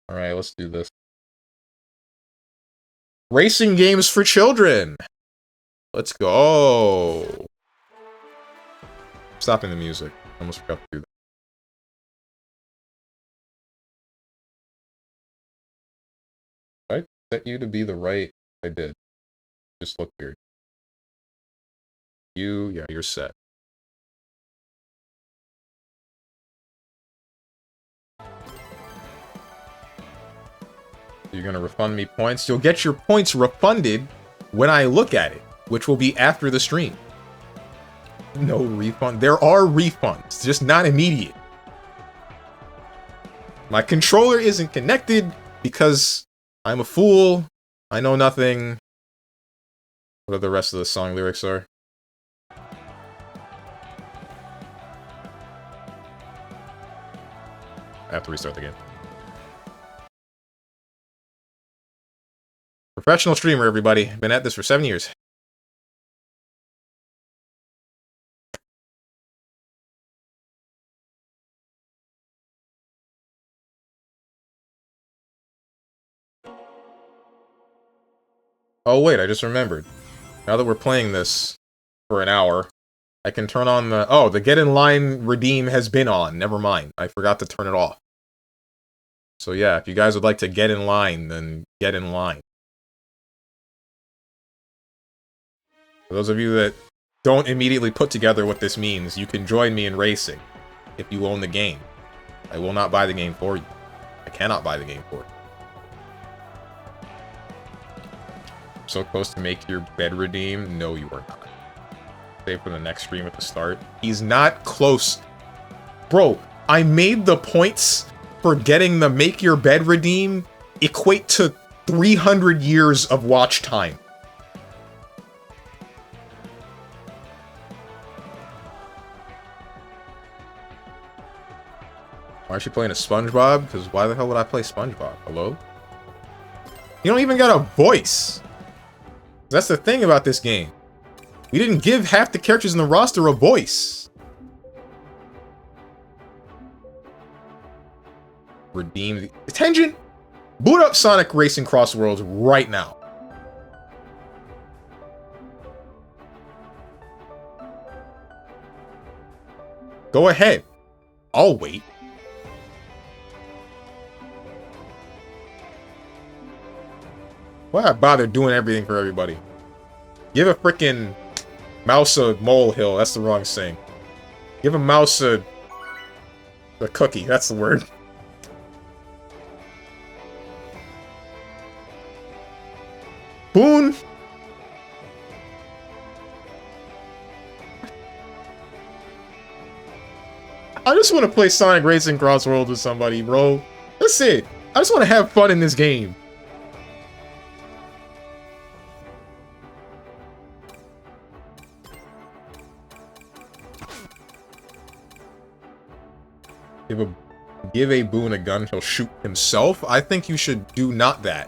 Alright, let's do this. Racing games for children! Let's go! Stopping the music. Almost forgot to do that. I set you to be the right... I did. Just look weird. Yeah, you're set. You're gonna refund me points? You'll get your points refunded when I look at it, which will be after the stream. No refund. There are refunds, just not immediate. My controller isn't connected because I'm a fool. I know nothing. What the rest of the song lyrics are. I have to restart the game. Professional streamer, everybody. Been at this for 7 years. Oh wait, I just remembered. Now that we're playing this for an hour, I can turn on the... Oh, the get in line redeem has been on. Never mind. I forgot to turn it off. So yeah, if you guys would like to get in line, then get in line. For those of you that don't immediately put together what this means, you can join me in racing if you own the game. I will not buy the game for you. I cannot buy the game for you. So close to make your bed redeem? No, you are not. Save for the next stream at the start. He's not close. Bro, I made the points for getting the make your bed redeem equate to 300 years of watch time. Why aren't you playing a SpongeBob? Because why the hell would I play SpongeBob? Hello? You don't even got a voice! That's the thing about this game. We didn't give half the characters in the roster a voice. Redeem the... Attention! Boot up Sonic Racing CrossWorlds right now. Go ahead. I'll wait. Why I bother doing everything for everybody? Give a frickin' mouse a molehill. That's the wrong thing. Give a mouse a cookie. That's the word. I just want to play Sonic Racing CrossWorlds with somebody, bro. That's it. I just want to have fun in this game. Give a Boone a gun, he'll shoot himself. I think you should do not that.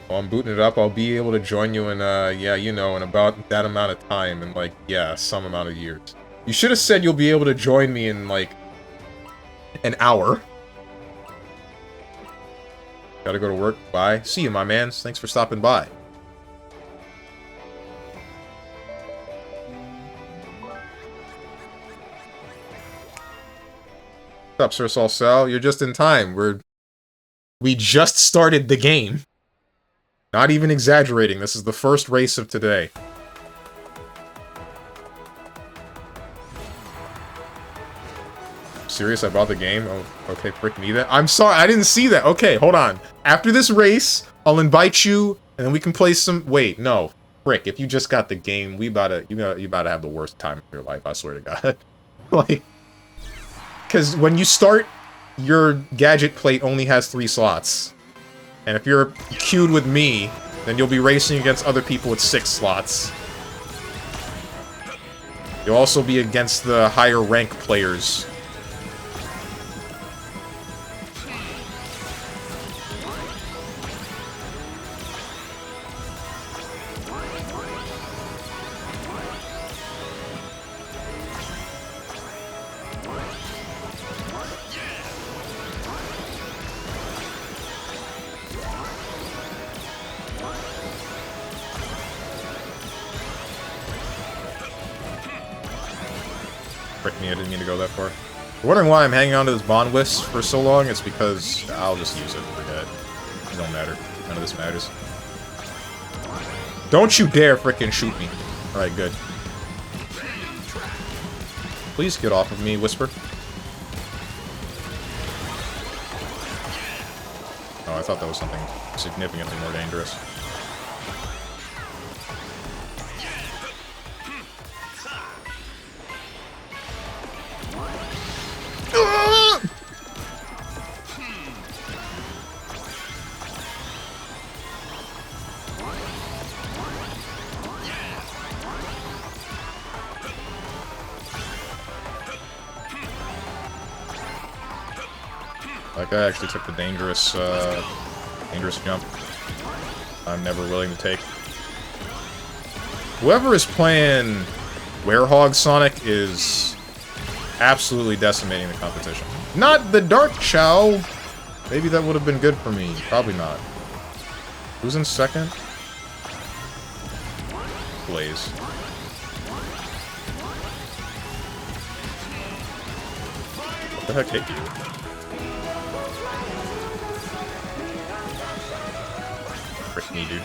While I'm booting it up, I'll be able to join you in, yeah, you know, in about that amount of time, in, like, yeah, some amount of years. You should have said you'll be able to join me in, like, an hour. Gotta go to work. Bye. See you, my mans. Thanks for stopping by. What's up, Sir Salsal? You're just in time. We just started the game. Not even exaggerating, this is the first race of today. Serious, I bought the game? Oh, okay, frick me that. I'm sorry, I didn't see that. Okay, hold on. After this race, I'll invite you, and then we can play some... Wait, no. Frick, if you just got the game, you about to have the worst time of your life, I swear to God. Like... Because when you start, your gadget plate only has 3 slots. And if you're queued with me, then you'll be racing against other people with 6 slots. You'll also be against the higher rank players. I didn't mean to go that far. You're wondering why I'm hanging on to this bond list for so long? It's because I'll just use it. Forget it. It don't matter. None of this matters. Don't you dare frickin' shoot me. Alright, good. Please get off of me, Whisper. Oh, I thought that was something significantly more dangerous. That guy actually took the dangerous jump I'm never willing to take. Whoever is playing Werehog Sonic is absolutely decimating the competition. Not the Dark Chow! Maybe that would have been good for me. Probably not. Who's in second? Blaze. What the heck hit you? Frick me, dude.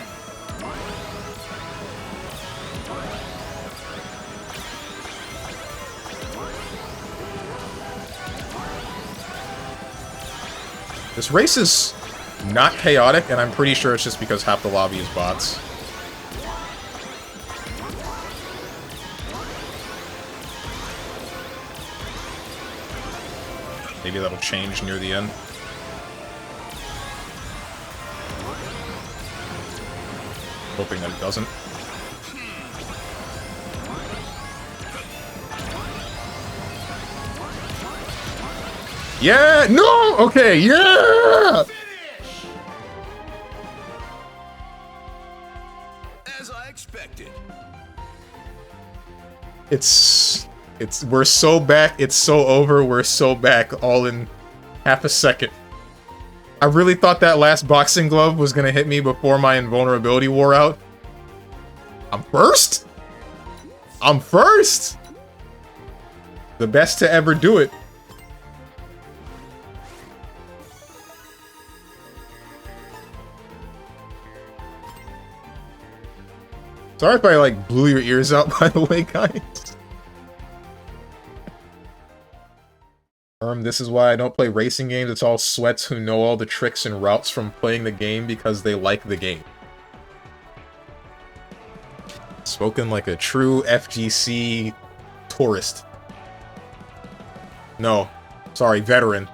This race is not chaotic, and I'm pretty sure it's just because half the lobby is bots. Maybe that'll change near the end. Hoping that it doesn't. Yeah! No! Okay, yeah! As I expected. We're so back, it's so over, we're so back, all in half a second. I really thought that last boxing glove was gonna hit me before my invulnerability wore out. I'm first? I'm first! The best to ever do it. Sorry if I, like, blew your ears out, by the way, guys. This is why I don't play racing games. It's all sweats who know all the tricks and routes from playing the game because they like the game. Spoken like a true FGC tourist. No. Sorry, veteran.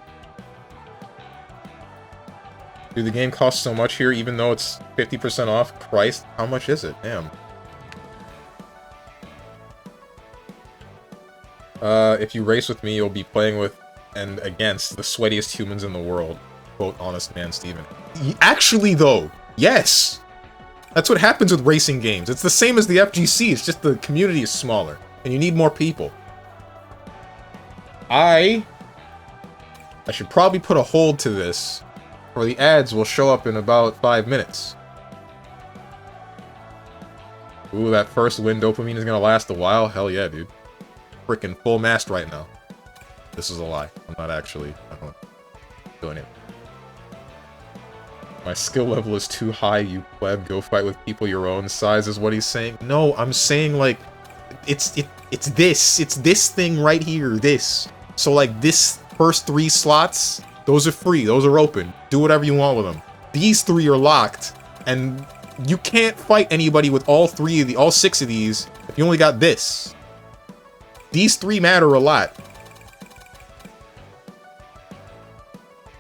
Dude, the game costs so much here, even though it's 50% off. Christ, how much is it? Damn. If you race with me, you'll be playing with and against the sweatiest humans in the world. Quote, honest man, Steven. Actually, though, yes! That's what happens with racing games. It's the same as the FGC, it's just the community is smaller, and you need more people. I should probably put a hold to this, or the ads will show up in about 5 minutes. Ooh, that first win dopamine is gonna last a while? Hell yeah, dude. Freaking full mast right now. This is a lie. I'm not actually doing it. My skill level is too high, you pleb. Go fight with people your own size is what he's saying. No, I'm saying, like, it's this thing right here, this. So, like, this first 3 slots, those are free, those are open. Do whatever you want with them. These 3 are locked, and you can't fight anybody with all 6 of these if you only got this. These 3 matter a lot.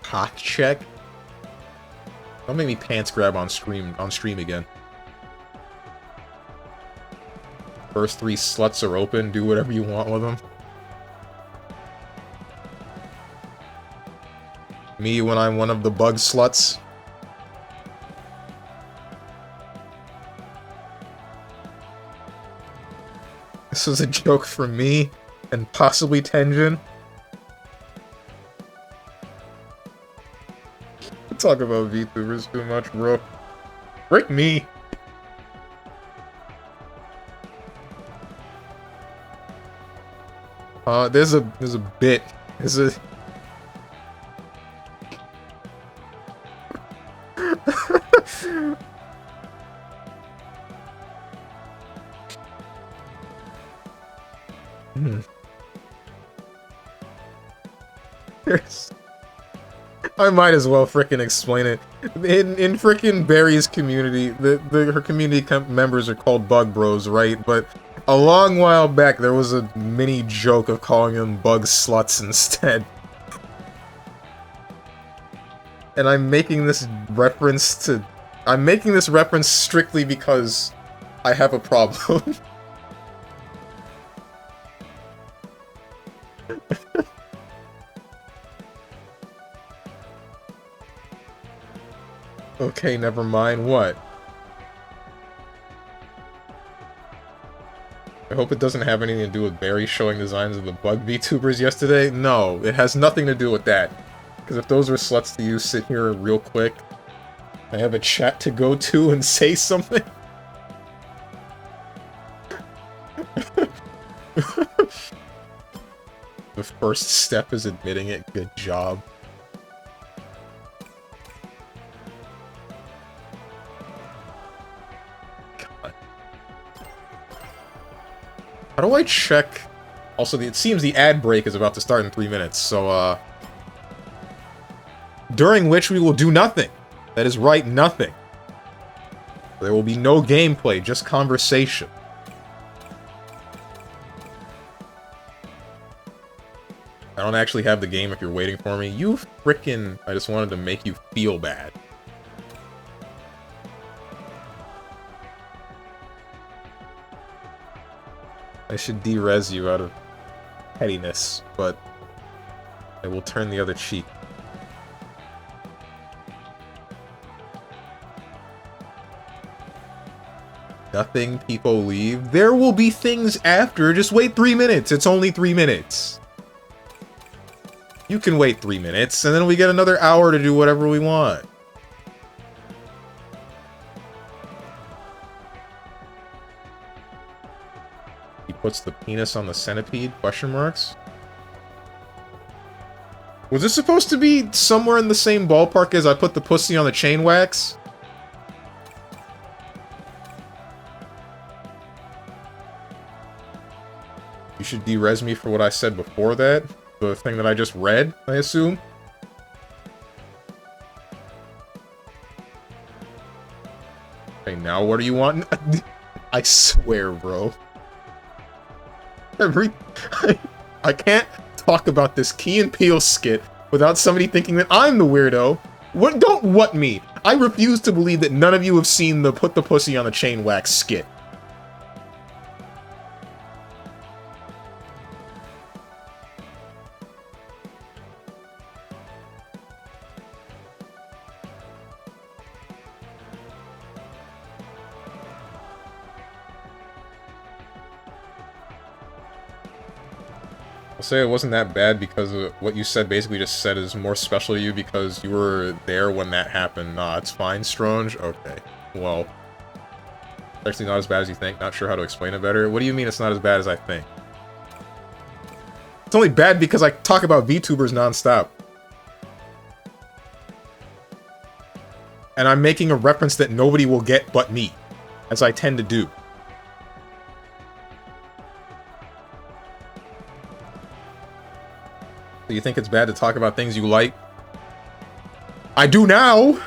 Hot check. Don't make me pants grab on stream again. First 3 sluts are open. Do whatever you want with them. Me when I'm one of the bug sluts. This was a joke from me and possibly Tenjin. Talk about VTubers too much, bro. Frick me. There's a bit. There's a There's I might as well frickin' explain it. In frickin' Barry's community, her community members are called Bug Bros, right? But a long while back, there was a mini joke of calling them Bug Sluts instead. And I'm making this reference strictly because I have a problem. Okay, never mind. What? I hope it doesn't have anything to do with Barry showing designs of the bug VTubers yesterday. No, it has nothing to do with that. Because if those were sluts to you, sit here real quick. I have a chat to go to and say something. The first step is admitting it. Good job. How do I check? Also, it seems the ad break is about to start in 3 minutes, so, during which we will do nothing. That is right, nothing. There will be no gameplay, just conversation. I don't actually have the game if you're waiting for me. You frickin'... I just wanted to make you feel bad. I should de-res you out of pettiness, but I will turn the other cheek. Nothing, people leave. There will be things after. Just wait 3 minutes. It's only 3 minutes. You can wait 3 minutes, and then we get another hour to do whatever we want. Puts the penis on the centipede? Question marks? Was this supposed to be somewhere in the same ballpark as I put the pussy on the chain wax? You should de-res me for what I said before that? The thing that I just read, I assume? Okay, now what do you want? I swear, bro. I can't talk about this Key and Peele skit without somebody thinking that I'm the weirdo. Don't what me. I refuse to believe that none of you have seen the Put the Pussy on the Chain Wax skit. I'll say it wasn't that bad because what you said basically just said is more special to you because you were there when that happened. Nah, it's fine, Strange. Okay. Well, it's actually not as bad as you think. Not sure how to explain it better. What do you mean it's not as bad as I think? It's only bad because I talk about VTubers nonstop. And I'm making a reference that nobody will get but me, as I tend to do. Do you think it's bad to talk about things you like? I do now!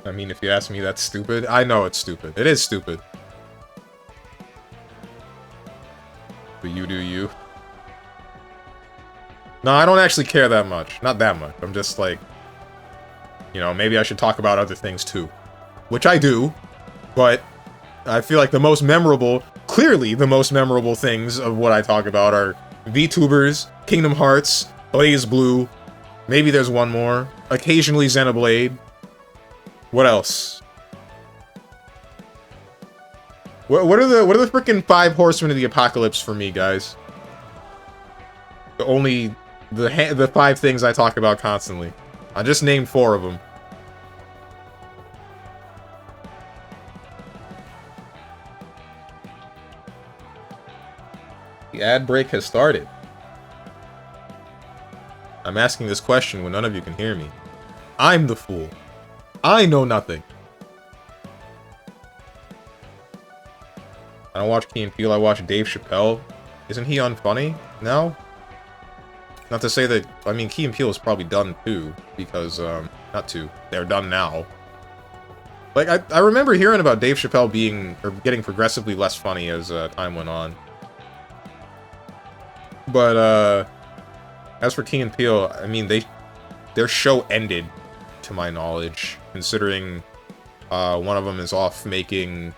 I mean, if you ask me, that's stupid. I know it's stupid. It is stupid. But you do you. No, I don't actually care that much. Not that much. I'm just like... You know, maybe I should talk about other things too. Which I do, but I feel like the most memorable, clearly the most memorable things of what I talk about are VTubers, Kingdom Hearts, Blaze Blue, maybe there's one more, occasionally Xenoblade. What else? What are the freaking 5 horsemen of the apocalypse for me, guys? The 5 things I talk about constantly. I just named 4 of them. The ad break has started. I'm asking this question when none of you can hear me. I'm the fool. I know nothing. I don't watch Key and Peele, I watch Dave Chappelle. Isn't he unfunny now? Not to say that, I mean, Key and Peele is probably done too, because, not too, they're done now. Like, I remember hearing about Dave Chappelle getting progressively less funny as, time went on. But, as for Key and Peele, I mean, their show ended, to my knowledge, considering, one of them is off making,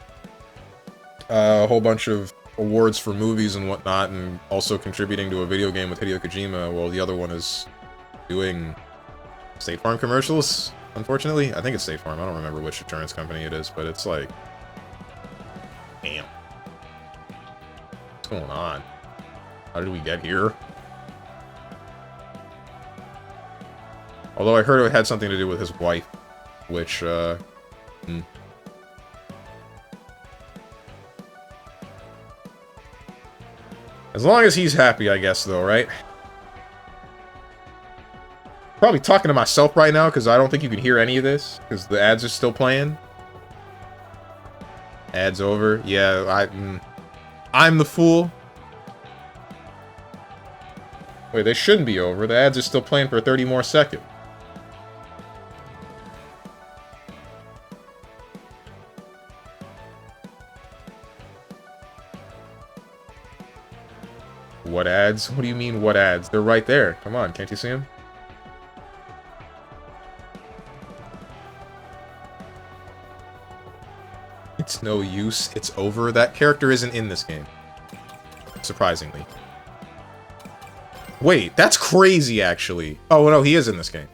a whole bunch of awards for movies and whatnot, and also contributing to a video game with Hideo Kojima, while the other one is doing State Farm commercials, unfortunately. I think it's State Farm, I don't remember which insurance company it is, but it's like... Damn. What's going on? How did we get here? Although I heard it had something to do with his wife, which, As long as he's happy, I guess, though, right? Probably talking to myself right now, because I don't think you can hear any of this, because the ads are still playing. Ads over. Yeah, I'm the fool. Wait, they shouldn't be over. The ads are still playing for 30 more seconds. What ads? What do you mean, what ads? They're right there. Come on, can't you see them? It's no use. It's over. That character isn't in this game. Surprisingly. Wait, that's crazy, actually. Oh, no, he is in this game.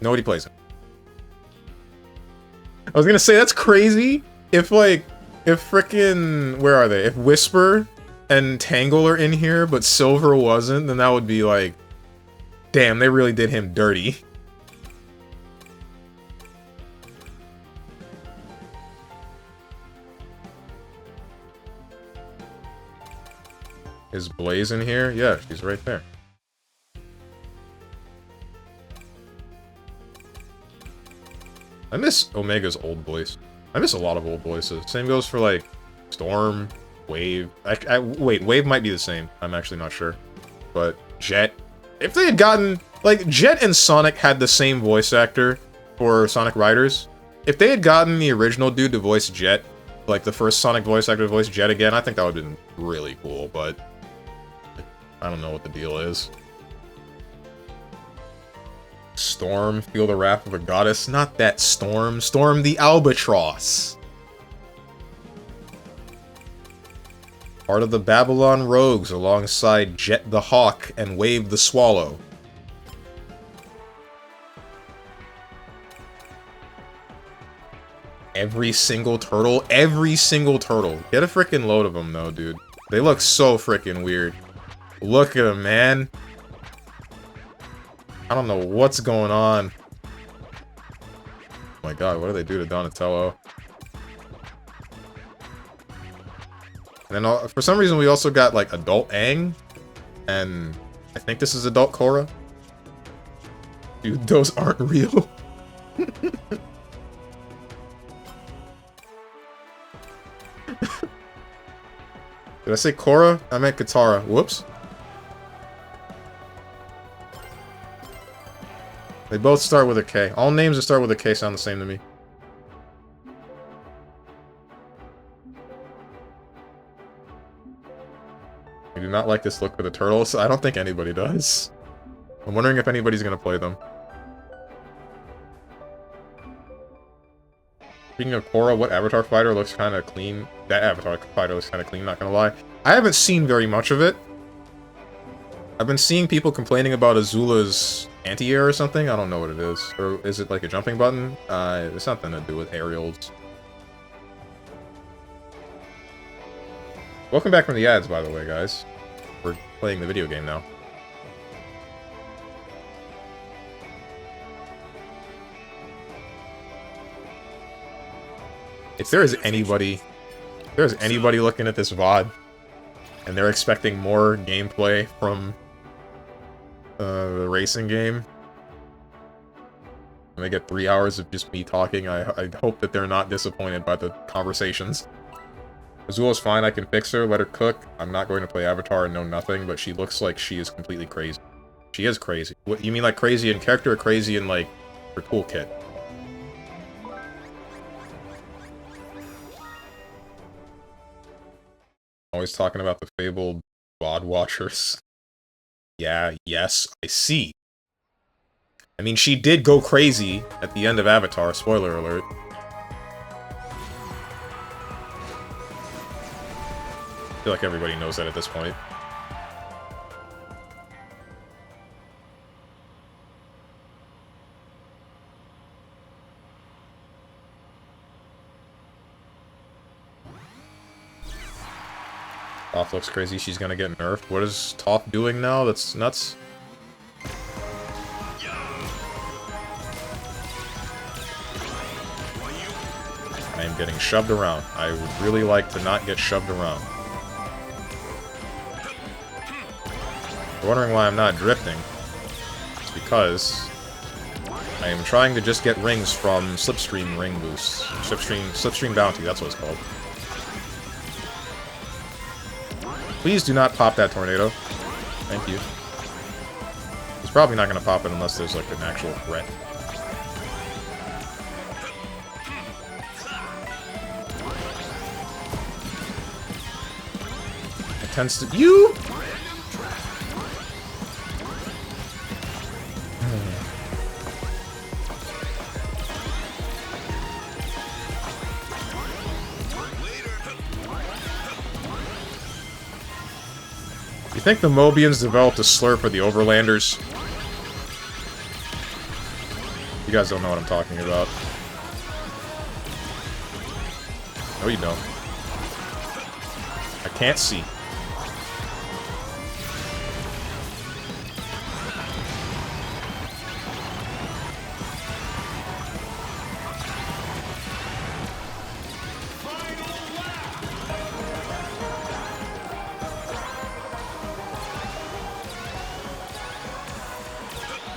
Nobody plays him. I was gonna say, that's crazy. If frickin'... Where are they? If Whisper and Tangle are in here, but Silver wasn't, then that would be like... Damn, they really did him dirty. Is Blaze in here? Yeah, she's right there. I miss Omega's old voice. I miss a lot of old voices. Same goes for, like, Storm, Wave. Wait, Wave might be the same. I'm actually not sure. But Jet. If they had gotten... Like, Jet and Sonic had the same voice actor for Sonic Riders. If they had gotten the original dude to voice Jet, like the first Sonic voice actor to voice Jet again, I think that would have been really cool, but... I don't know what the deal is. Storm, feel the wrath of a goddess. Not that Storm. Storm the Albatross. Part of the Babylon Rogues alongside Jet the Hawk and Wave the Swallow. Every single turtle? Every single turtle. Get a freaking load of them though, dude. They look so freaking weird. Look at them, man. I don't know what's going on. Oh my god, what do they do to Donatello? And then, for some reason, we also got, like, Adult Aang. And I think this is Adult Korra. Dude, those aren't real. Did I say Korra? I meant Katara. Whoops. They both start with a K. All names that start with a K sound the same to me. I do not like this look for the turtles. I don't think anybody does. I'm wondering if anybody's gonna play them. Speaking of Korra, what Avatar fighter looks kind of clean? That Avatar fighter looks kind of clean, not gonna lie. I haven't seen very much of it. I've been seeing people complaining about Azula's anti-air or something. I don't know what it is. Or is it like a jumping button? It's something to do with aerials. Welcome back from the ads, by the way, guys. We're playing the video game now. If there is anybody looking at this VOD, and they're expecting more gameplay from the racing game, and they get 3 hours of just me talking, I hope that they're not disappointed by the conversations. Azula's fine, I can fix her, let her cook. I'm not going to play Avatar and know nothing, but she looks like she is completely crazy. She is crazy. What, you mean like crazy in character or crazy in, like, her toolkit? Always talking about the fabled VOD watchers. Yeah, yes, I see. I mean, she did go crazy at the end of Avatar, spoiler alert. I feel like everybody knows that at this point. Toph looks crazy, she's gonna get nerfed. What is Toph doing now? That's nuts. I am getting shoved around. I would really like to not get shoved around. You're wondering why I'm not drifting. It's because I am trying to just get rings from Slipstream ring boosts. Slipstream bounty, that's what it's called. Please do not pop that tornado. Thank you. He's probably not going to pop it unless there's like an actual threat. It tends to... You! You think the Mobians developed a slur for the Overlanders? You guys don't know what I'm talking about. No, you don't. I can't see.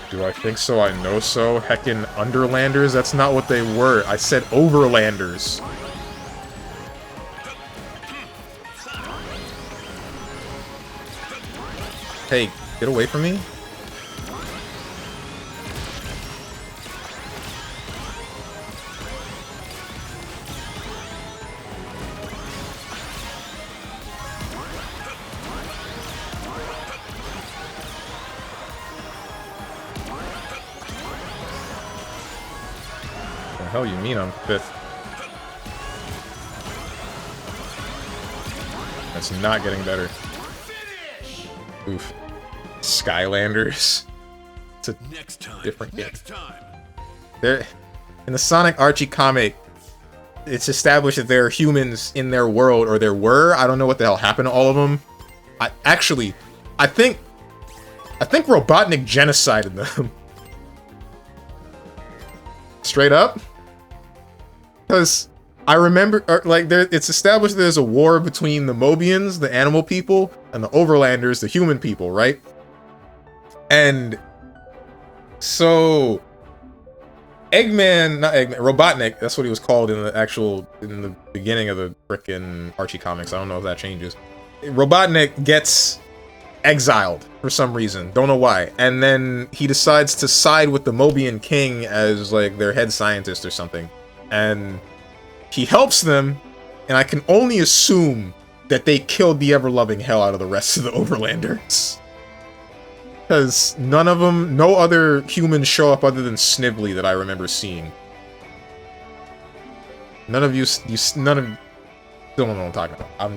Do I think so? I know so. Heckin' Underlanders? That's not what they were. I said Overlanders. Hey, get away from me. What the hell you mean I'm 5th? It's not getting better. Oof. Skylanders. It's a different game. They're, in the Sonic Archie comic, it's established that there are humans in their world, or there were. I don't know what the hell happened to all of them. I think Robotnik genocided them. Straight up. Because I remember, it's established there's a war between the Mobians, the animal people, and the Overlanders, the human people, right? And so Robotnik, that's what he was called in the beginning of the frickin' Archie comics. I don't know if that changes. Robotnik gets exiled for some reason, don't know why, and then he decides to side with the Mobian king as like their head scientist or something, and he helps them, and I can only assume that they killed the ever-loving hell out of the rest of the Overlanders. Because none of them, no other humans show up other than Snively that I remember seeing. None of you still don't know what I'm talking about.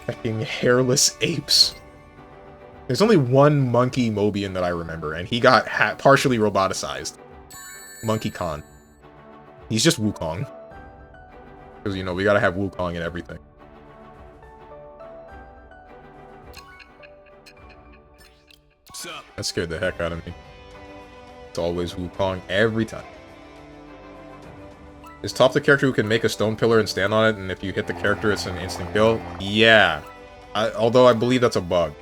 Fucking hairless apes. There's only one monkey Mobian that I remember, and he got partially roboticized. Monkey Khan. He's just Wukong. Because, you know, we gotta have Wukong in everything. That scared the heck out of me. It's always Wukong every time. Is Top the character who can make a stone pillar and stand on it, and if you hit the character, it's an instant kill? Yeah. Although I believe that's a bug.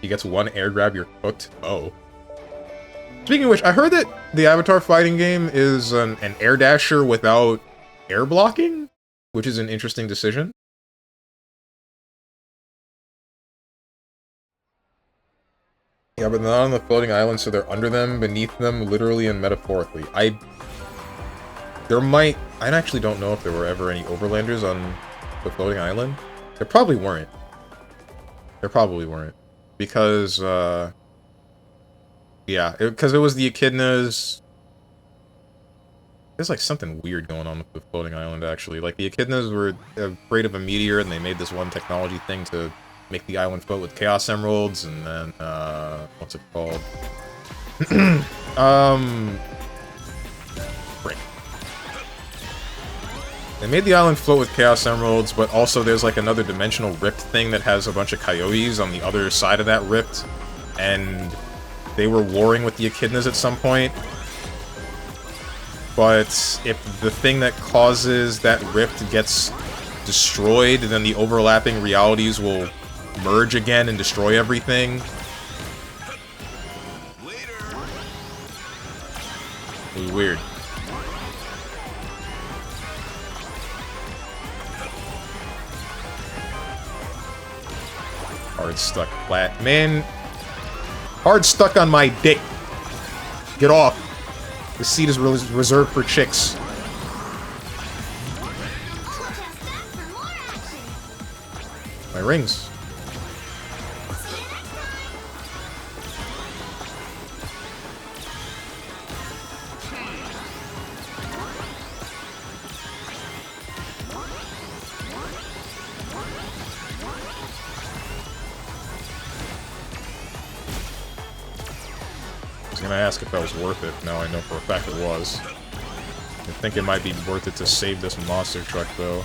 He gets one air grab, you're cooked. Oh. Speaking of which, I heard that the Avatar fighting game is an air dasher without air blocking, which is an interesting decision. Yeah, but not on the floating island, so they're under them, beneath them, literally and metaphorically. I actually don't know if there were ever any Overlanders on the floating island. There probably weren't. Because, yeah, because it was the Echidnas. There's like something weird going on with the floating island, actually. Like, the Echidnas were afraid of a meteor, and they made this one technology thing to make the island float with Chaos Emeralds, and then, what's it called? Frick. They made the island float with Chaos Emeralds, but also there's like another dimensional rift thing that has a bunch of coyotes on the other side of that rift, and they were warring with the Echidnas at some point. But if the thing that causes that rift gets destroyed, then the overlapping realities will merge again and destroy everything. It was weird. Hard stuck flat. Man, hard stuck on my dick. Get off. The seat is reserved for chicks. My rings. I was gonna ask if that was worth it. Now I know for a fact it was. I think it might be worth it to save this monster truck, though.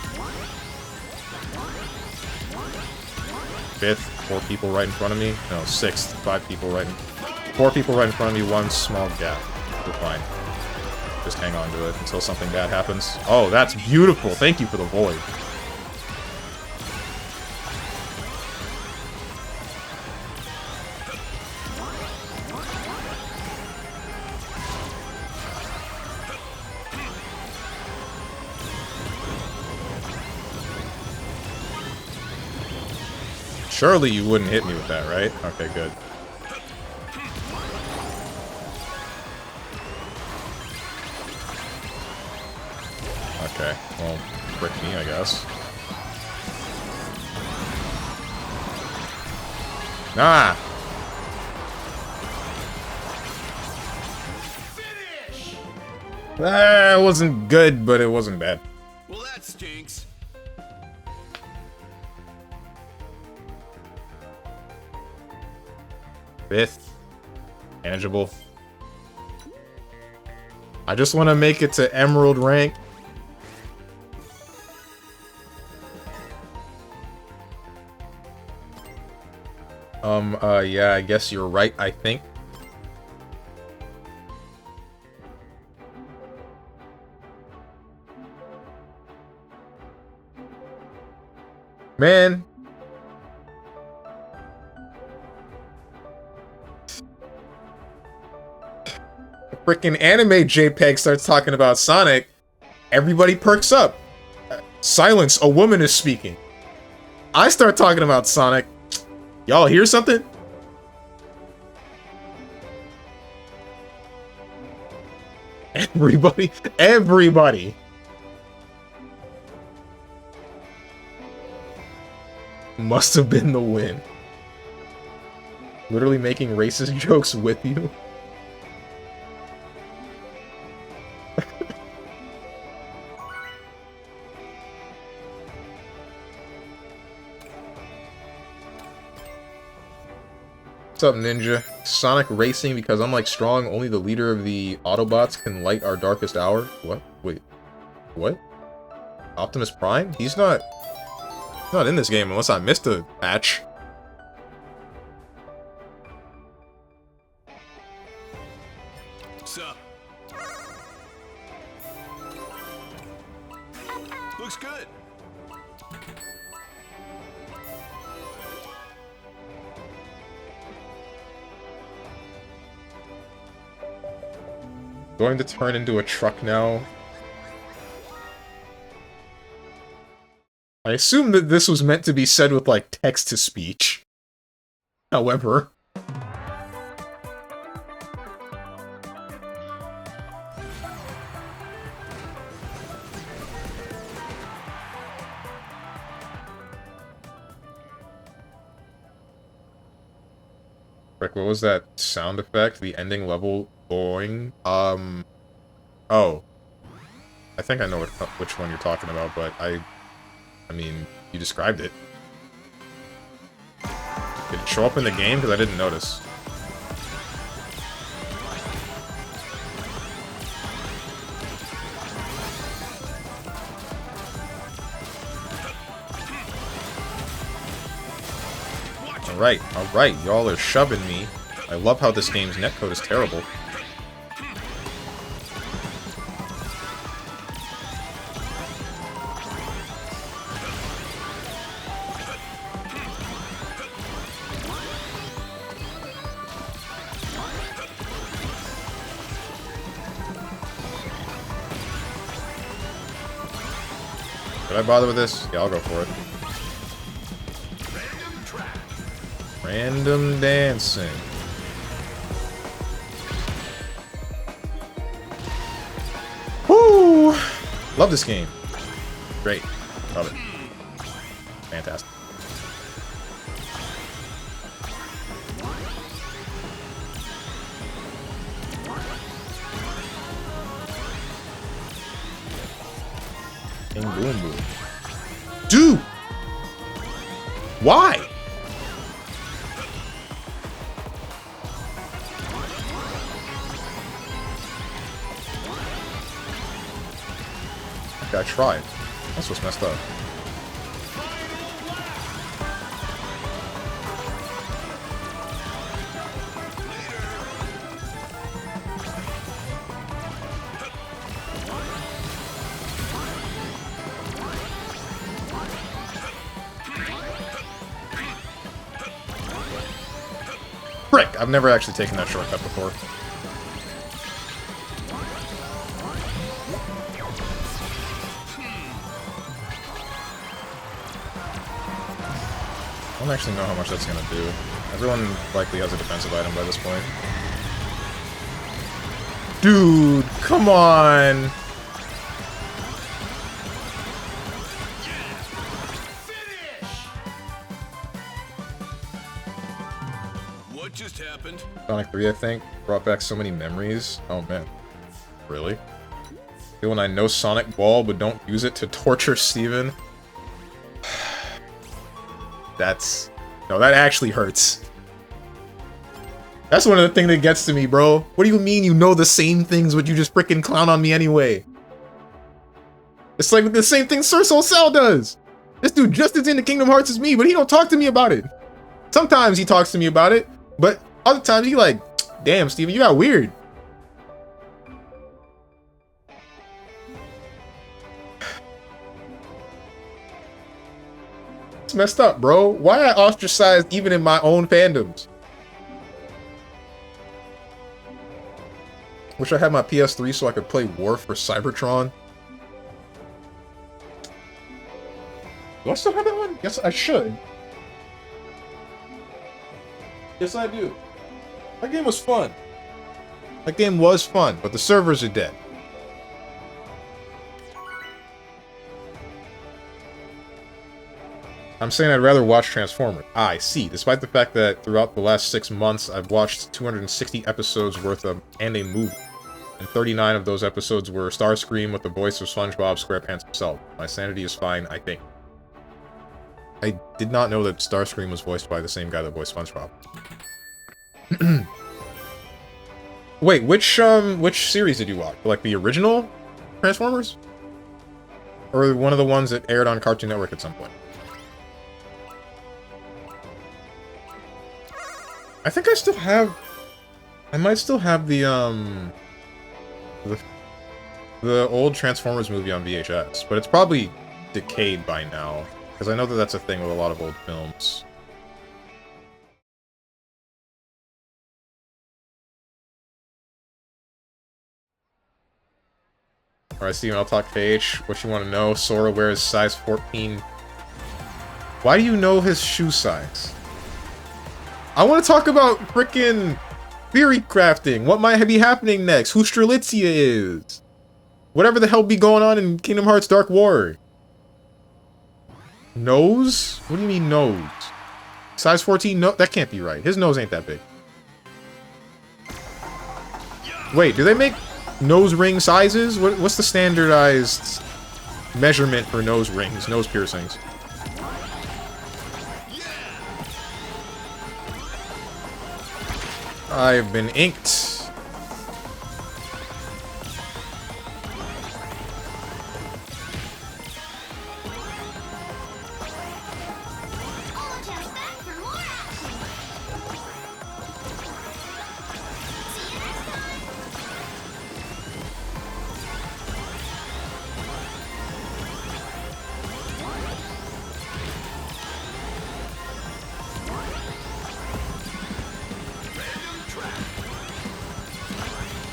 5th, 4 people right in front of me. No, 6th, 5 people right in... 4 people right in front of me, 1 small gap. We're fine. Just hang on to it until something bad happens. Oh, that's beautiful! Thank you for the void. Surely you wouldn't hit me with that, right? Okay, good. Okay, well, frick me, I guess. Nah! It wasn't good, but it wasn't bad. Well, that stinks. Fifth. Manageable. I just want to make it to Emerald rank. Yeah, I guess you're right, I think. Man. Freaking anime JPEG starts talking about Sonic. Everybody perks up. Silence, a woman is speaking. I start talking about Sonic. Y'all hear something? Everybody. Must have been the win. Literally making racist jokes with you. What's up, Ninja? Sonic Racing, because unlike Strong, only the leader of the Autobots can light our darkest hour? What? Wait. What? Optimus Prime? He's not in this game unless I missed a patch. Sup? Looks good. Going to turn into a truck now. I assume that this was meant to be said with, like, text-to-speech. However... Frick, what was that sound effect? The ending level boing? Oh. I think I know which one you're talking about, but I mean, you described it. Did it show up in the game? Because I didn't notice. Alright, y'all are shoving me. I love how this game's netcode is terrible. Should I bother with this? Yeah, I'll go for it. Random dancing. Woo! Love this game. Great. Love it. Fantastic. Bing, boom, boom. Dude! Why? I tried. That's what's messed up. Frick! I've never actually taken that shortcut before. don't actually know how much that's gonna do. Everyone likely has a defensive item by this point. Dude, come on! What just happened? Sonic 3, I think, brought back so many memories. Oh man. Really? Feel when I know Sonic Ball, but don't use it to torture Steven? That's... No, that actually hurts. That's one of the things that gets to me, bro. What do you mean you know the same things, but you just frickin' clown on me anyway? It's like the same thing Sir Soul Sal does! This dude just as into Kingdom Hearts as me, but he don't talk to me about it. Sometimes he talks to me about it, but other times he like, damn, Steven, you got weird. It's messed up, bro. Why I ostracized even in my own fandoms? Wish I had my PS3 so I could play War for Cybertron. Do I still have that one? Yes, I should. Yes, I do. That game was fun. That game was fun, but the servers are dead. I'm saying I'd rather watch Transformers. Ah, I see. Despite the fact that throughout the last 6 months, I've watched 260 episodes worth of and a movie. And 39 of those episodes were Starscream with the voice of SpongeBob SquarePants himself. My sanity is fine, I think. I did not know that Starscream was voiced by the same guy that voiced SpongeBob. Wait, which series did you watch? Like the original Transformers? Or one of the ones that aired on Cartoon Network at some point? I think I still have... I might still have the old Transformers movie on VHS, but it's probably decayed by now, because I know that that's a thing with a lot of old films. Alright, Steven, I'll talk KH. What you want to know? Sora wears size 14. Why do you know his shoe size? I want to talk about frickin' theory crafting. What might be happening next? Who Strelitzia is? Whatever the hell be going on in Kingdom Hearts Dark War. Nose? What do you mean nose? Size 14? No, that can't be right. His nose ain't that big. Wait, do they make nose ring sizes? What's the standardized measurement for nose rings, nose piercings? I've been inked.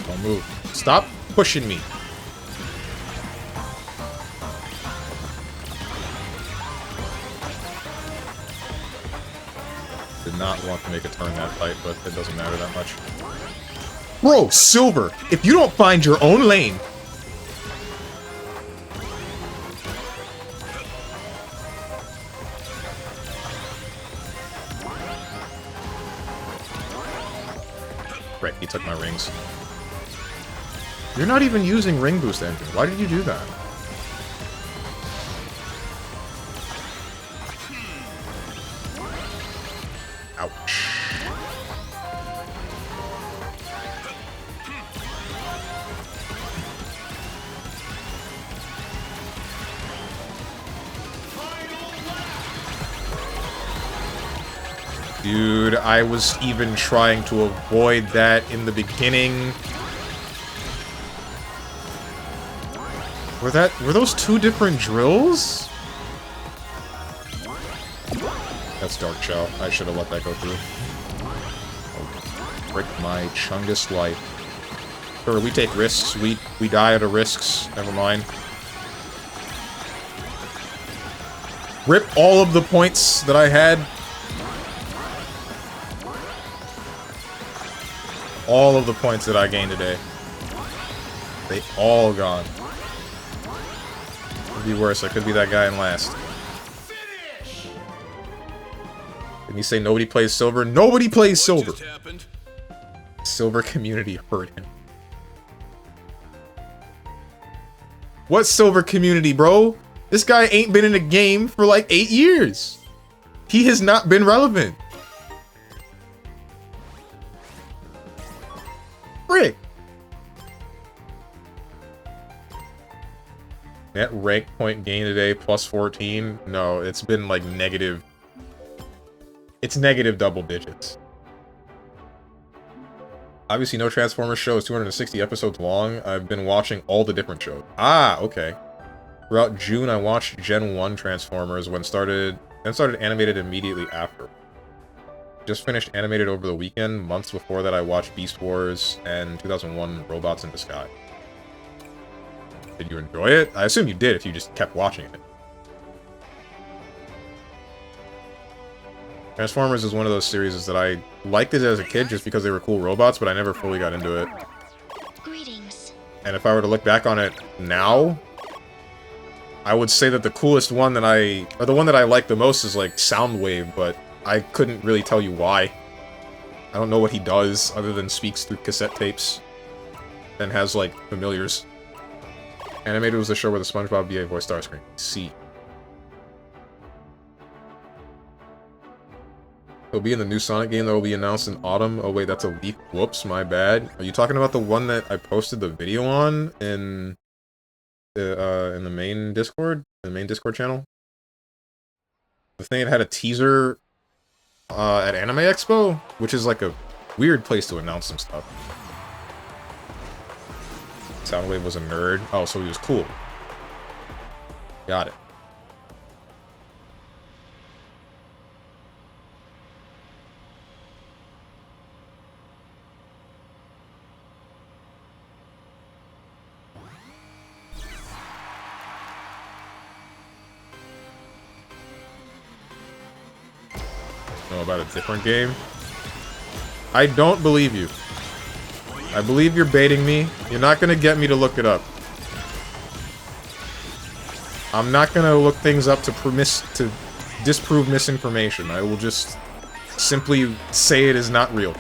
Don't move. Stop pushing me. Did not want to make a turn that fight, but it doesn't matter that much. Bro, Silver, if you don't find your own lane... Right, he took my rings. You're not even using Ring Boost Engine. Why did you do that? Ouch. Dude, I was even trying to avoid that in the beginning. Were those two different drills? That's Dark Chow. I should have let that go through. Oh, break my Chungus life. Sure, we take risks. We die out of risks. Never mind. Rip all of the points that I had all of the points that I gained today. They all gone. Could be worse. I could be that guy in last. Didn't you say nobody plays silver? Nobody plays silver! Silver community hurt him. What silver community, bro? This guy ain't been in a game for like 8 years. He has not been relevant. Frick. Net rank point gain today, plus 14. No, it's been like negative. It's negative double digits. Obviously, no Transformers show is 260 episodes long. I've been watching all the different shows. Ah, okay. Throughout June, I watched Gen 1 Transformers then started animated immediately after. Just finished animated over the weekend. Months before that, I watched Beast Wars and 2001 Robots in Disguise. Did you enjoy it? I assume you did if you just kept watching it. Transformers is one of those series that I liked it as a kid just because they were cool robots, but I never fully got into it. Greetings. And if I were to look back on it now, I would say that the coolest one that or the one that I like the most is like Soundwave, but I couldn't really tell you why. I don't know what he does other than speaks through cassette tapes and has like familiars. Animated was the show where the SpongeBob VA voiced Starscream. See. It'll be in the new Sonic game that will be announced in autumn. Oh wait, that's a leak. Whoops, my bad. Are you talking about the one that I posted the video on in the main Discord? The main Discord channel? The thing that had a teaser at Anime Expo? Which is like a weird place to announce some stuff. Soundwave was a nerd. Oh, so he was cool. Got it. Know about a different game? I don't believe you. I believe you're baiting me. You're not gonna get me to look it up. I'm not gonna look things up to disprove misinformation. I will just simply say it is not real.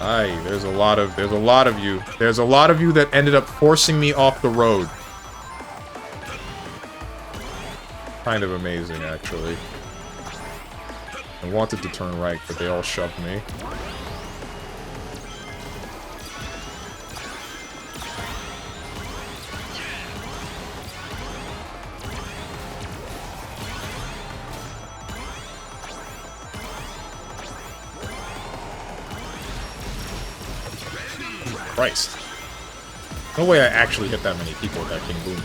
Aye, there's a lot of you. There's a lot of you that ended up forcing me off the road. Kind of amazing, actually. I wanted to turn right, but they all shoved me. Christ. No way I actually hit that many people with that King Boom.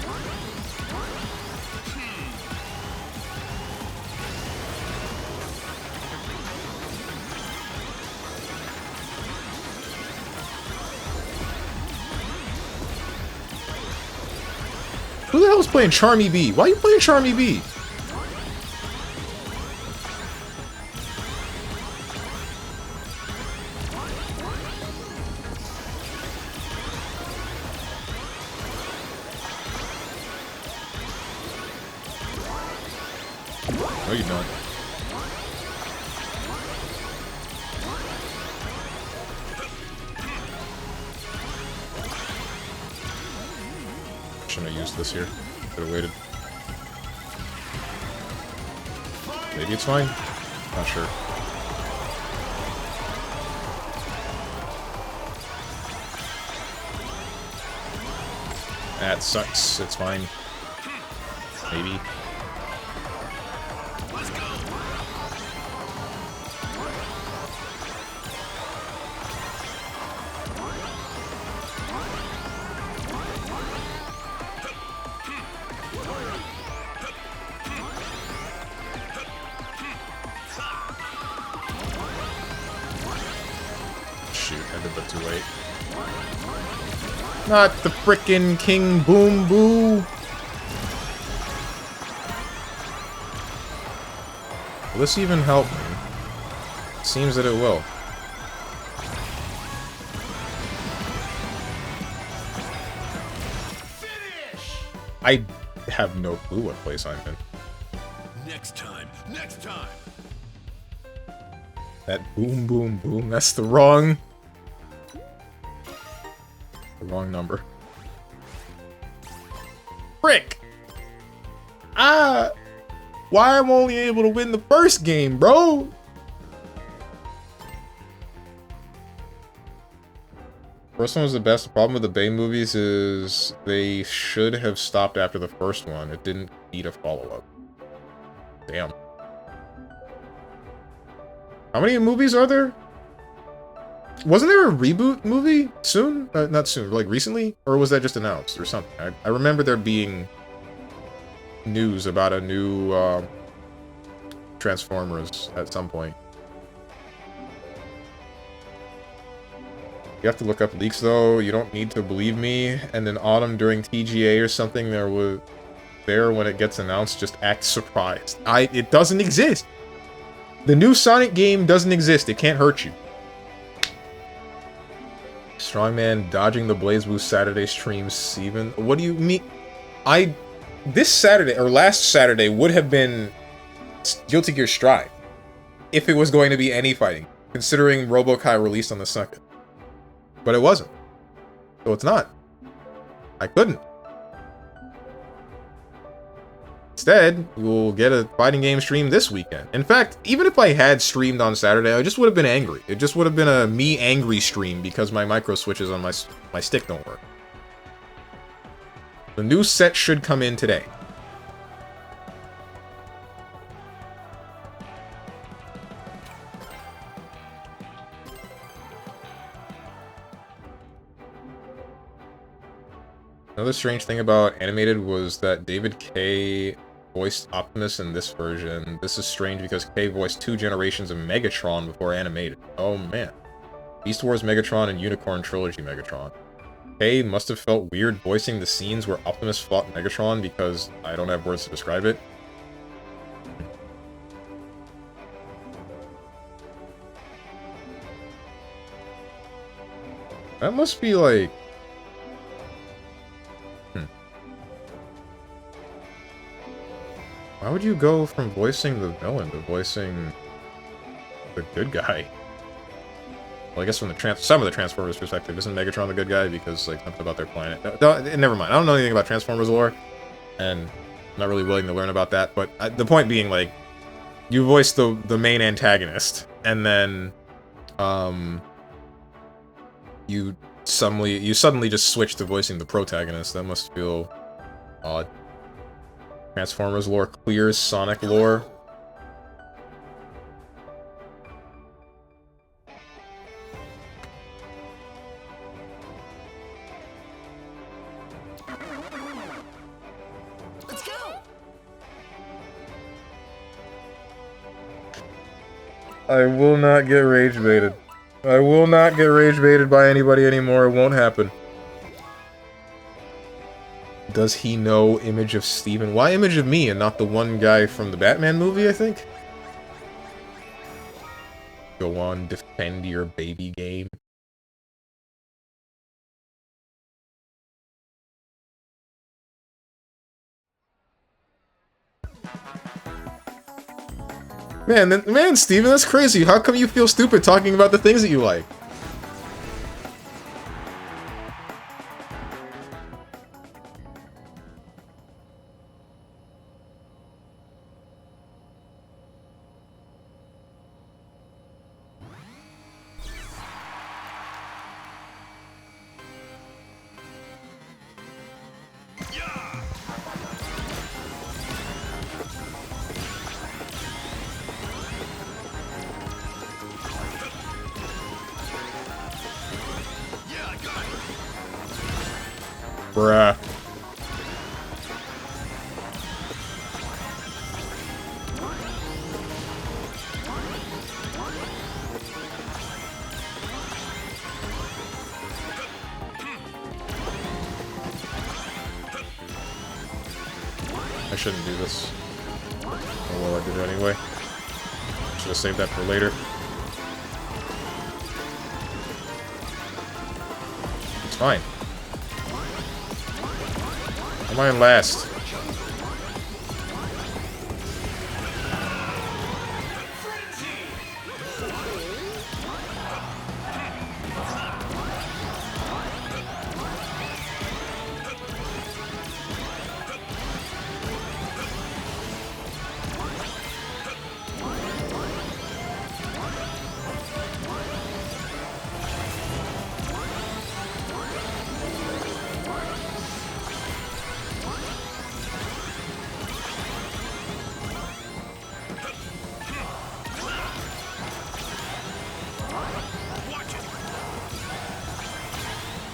Who the hell is playing Charmy B? Why are you playing Charmy B? No, you don't. Shouldn't have used this here. Could have waited. Maybe it's fine. Not sure. That sucks. It's fine. Maybe. Shoot, I did that too late. Not the frickin' King Boom Boo! Will this even help me? It seems that it will. Finish! I have no clue what place I'm in. Next time, next time. That boom, boom, boom, that's the wrong number. Frick! Why I'm only able to win the first game, bro? First one was the best. The problem with the Bay movies is they should have stopped after the first one. It didn't need a follow-up. Damn. How many movies are there? Wasn't there a reboot movie soon? Not soon, like recently? Or was that just announced or something? I remember there being news about a new Transformers at some point. You have to look up leaks though. You don't need to believe me. And in autumn during TGA or something, when it gets announced, just act surprised. It doesn't exist. The new Sonic game doesn't exist. It can't hurt you. Strongman dodging the BlazBlue Saturday stream, Steven. What do you mean? This Saturday, or last Saturday, would have been Guilty Gear Strive. If it was going to be any fighting. Considering RoboKai released on the 2nd. But it wasn't. So it's not. I couldn't. Instead, you will get a fighting game stream this weekend. In fact, even if I had streamed on Saturday, I just would have been angry. It just would have been a me angry stream because my micro switches on my stick don't work. The new set should come in today. Another strange thing about animated was that David K voiced Optimus in this version. This is strange because K voiced 2 generations of Megatron before animated. Oh man. Beast Wars Megatron and Unicorn Trilogy Megatron. K must have felt weird voicing the scenes where Optimus fought Megatron because I don't have words to describe it. That must be like... Why would you go from voicing the villain to voicing the good guy? Well, I guess from some of the Transformers perspective, isn't Megatron the good guy because like something about their planet? Never mind. I don't know anything about Transformers lore, and I'm not really willing to learn about that. But the point being, like, you voice the main antagonist, and then you suddenly just switch to voicing the protagonist. That must feel odd. Transformers lore clears Sonic lore. Let's go. I will not get rage baited. I will not get rage baited by anybody anymore. It won't happen. Does he know Image of Steven? Why Image of me and not the one guy from the Batman movie, I think? Go on, defend your baby game. Man, Steven, that's crazy. How come you feel stupid talking about the things that you like? Bruh. I shouldn't do this. Oh well, I did it anyway. Should have saved that for later. It's fine. Am I in last?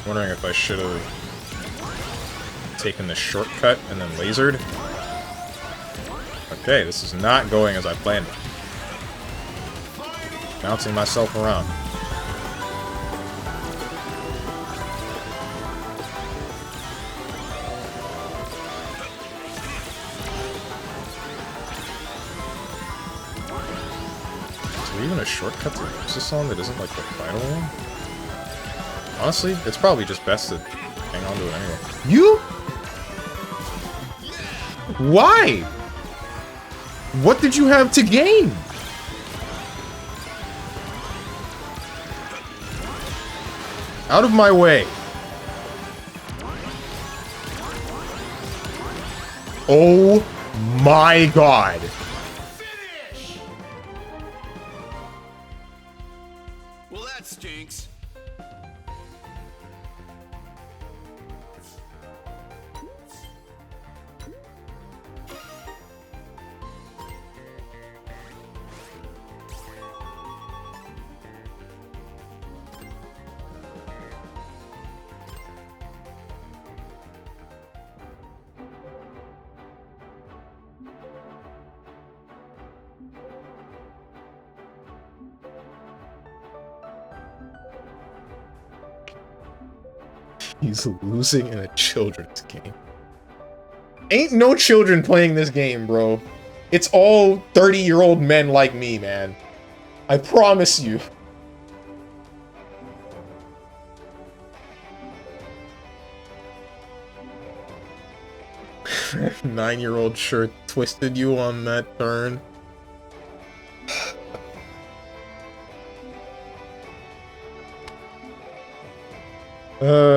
Wondering if I should have taken the shortcut and then lasered. Okay, this is not going as I planned. Bouncing myself around. Is there even a shortcut to use this on that isn't like the final one? Honestly, it's probably just best to hang on to it anyway. You? Why? What did you have to gain? Out of my way. Oh my god. Finish! Well, that stinks. He's losing in a children's game. Ain't no children playing this game, bro. It's all 30-year-old men like me, man. I promise you. Nine-year-old sure twisted you on that turn.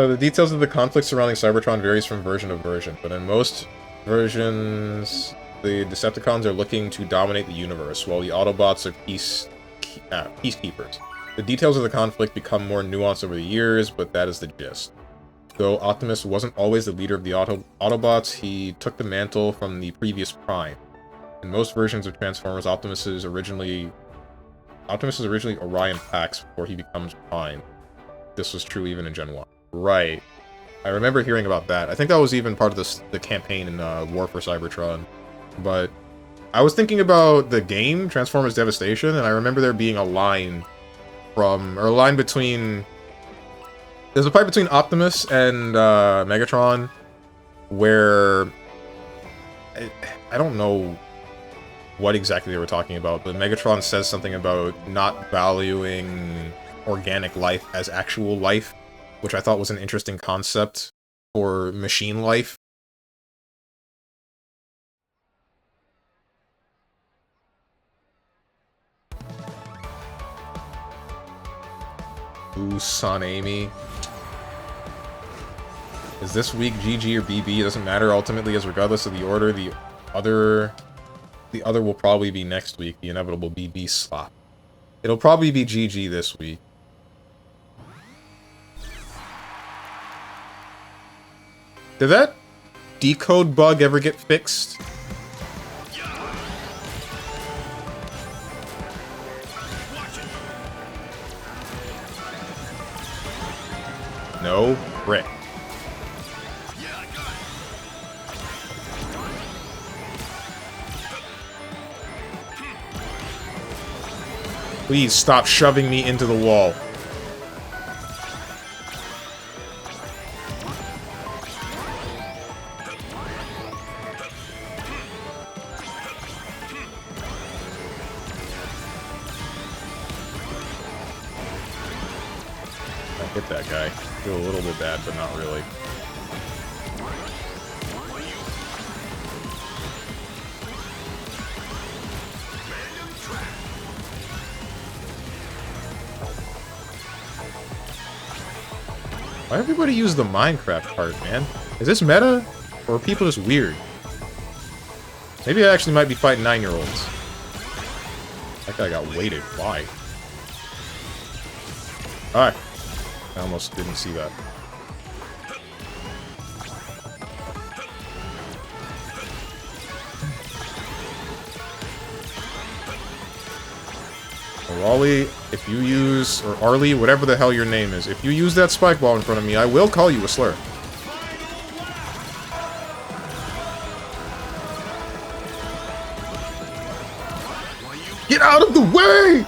The details of the conflict surrounding Cybertron varies from version to version, but in most versions, the Decepticons are looking to dominate the universe, while the Autobots are peacekeepers. The details of the conflict become more nuanced over the years, but that is the gist. Though Optimus wasn't always the leader of the Autobots, he took the mantle from the previous Prime. In most versions of Transformers, Optimus is originally Orion Pax before he becomes Prime. This was true even in Gen 1. Right. I remember hearing about that. I think that was even part of the campaign in War for Cybertron. But I was thinking about the game, Transformers Devastation, and I remember there being a line between... There's a fight between Optimus and Megatron where... I don't know what exactly they were talking about, but Megatron says something about not valuing organic life as actual life, which I thought was an interesting concept for machine life. Ooh, Son Amy. Is this week GG or BB? It doesn't matter ultimately, as regardless of the order, the other will probably be next week, the inevitable BB slot. It'll probably be GG this week. Did that decode bug ever get fixed? No? Brick. Please stop shoving me into the wall. Hit that guy. Feel a little bit bad, but not really. Why everybody use the Minecraft part, man? Is this meta? Or are people just weird? Maybe I actually might be fighting 9-year-olds. That guy got weighted. Why? Alright. I almost didn't see that. Raleigh, if you use, or Arlie, whatever the hell your name is, if you use that spike ball in front of me, I will call you a slur. Get out of the way!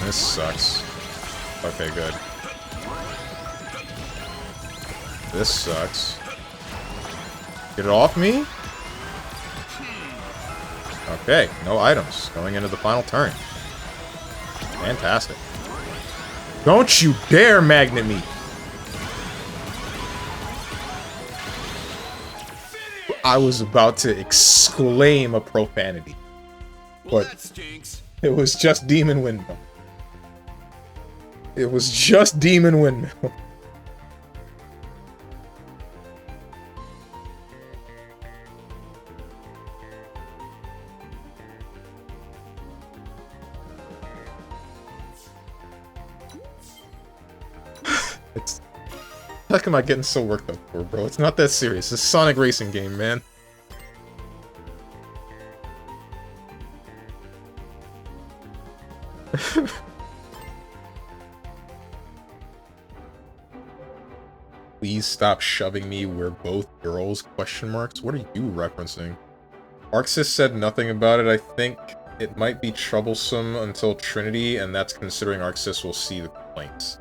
This sucks. Okay, good. This sucks. Get it off me? Okay, no items. Going into the final turn. Fantastic. Don't you dare magnet me! I was about to exclaim a profanity. Well, But that stinks. it was just Demon Windmill. It was just Demon Windmill. It's... How come I getting so worked up for, bro? It's not that serious. It's a Sonic racing game, man. Please stop shoving me. We're both girls? Question marks. What are you referencing? Arxis said nothing about it. I think it might be troublesome until Trinity, and that's considering Arxis will see the complaints.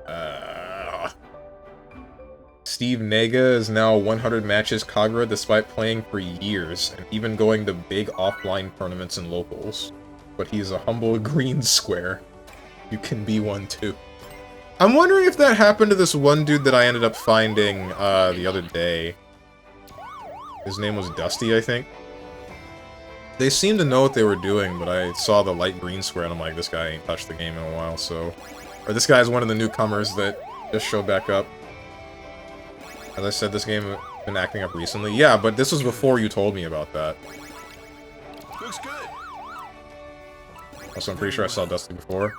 Steve Nega is now 100 matches Kagura despite playing for years, and even going to big offline tournaments and locals. But he's a humble green square. You can be one too. I'm wondering if that happened to this one dude that I ended up finding the other day. His name was Dusty, I think. They seemed to know what they were doing, but I saw the light green square and I'm like, this guy ain't touched the game in a while, so... Or this guy's one of the newcomers that just showed back up. As I said, this game has been acting up recently. Yeah, but this was before you told me about that. Looks good. Also, I'm pretty sure I saw Dusty before.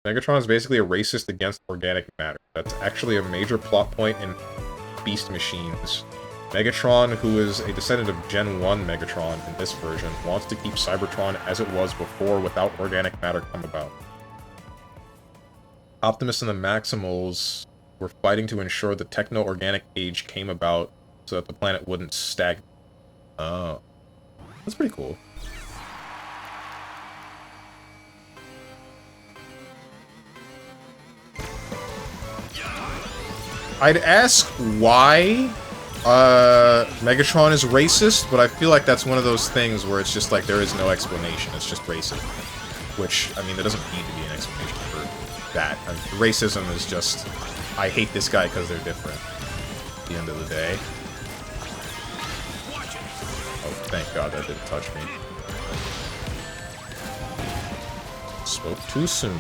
Megatron is basically a racist against organic matter. That's actually a major plot point in Beast Machines. Megatron, who is a descendant of Gen 1 Megatron in this version, wants to keep Cybertron as it was before without organic matter come about. Optimus and the Maximals were fighting to ensure the techno-organic age came about so that the planet wouldn't stagnate. Oh. That's pretty cool. I'd ask why Megatron is racist, but I feel like that's one of those things where it's just like there is no explanation, it's just racism. Which, I mean, there doesn't need to be an explanation for that. I mean, racism is just, I hate this guy because they're different. At the end of the day. Oh, thank God that didn't touch me. Spoke too soon.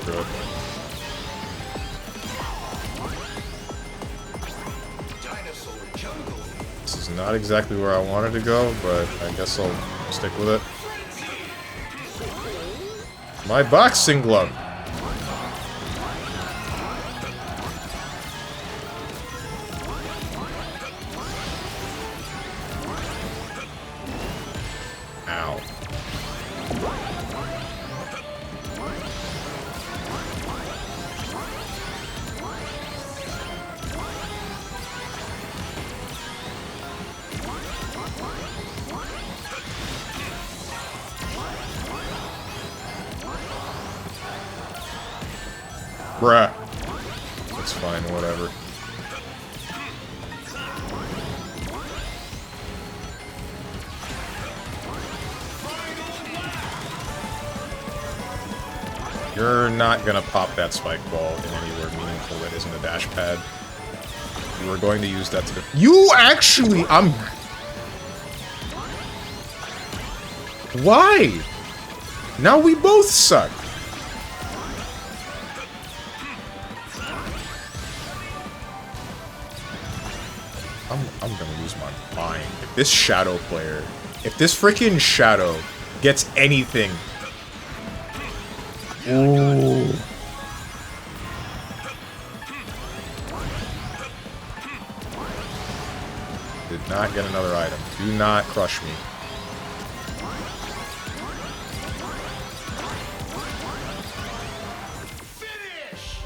Good. This is not exactly where I wanted to go, but I guess I'll stick with it. My boxing glove! Bruh. That's fine, whatever. You're not gonna pop that spike ball in anywhere meaningful that isn't a dash pad. You are going to use that to... You actually... Why? Now we both suck. I'm gonna lose my mind. If this Shadow player... If this freaking Shadow gets anything... Ooh. Did not get another item. Do not crush me. Finish!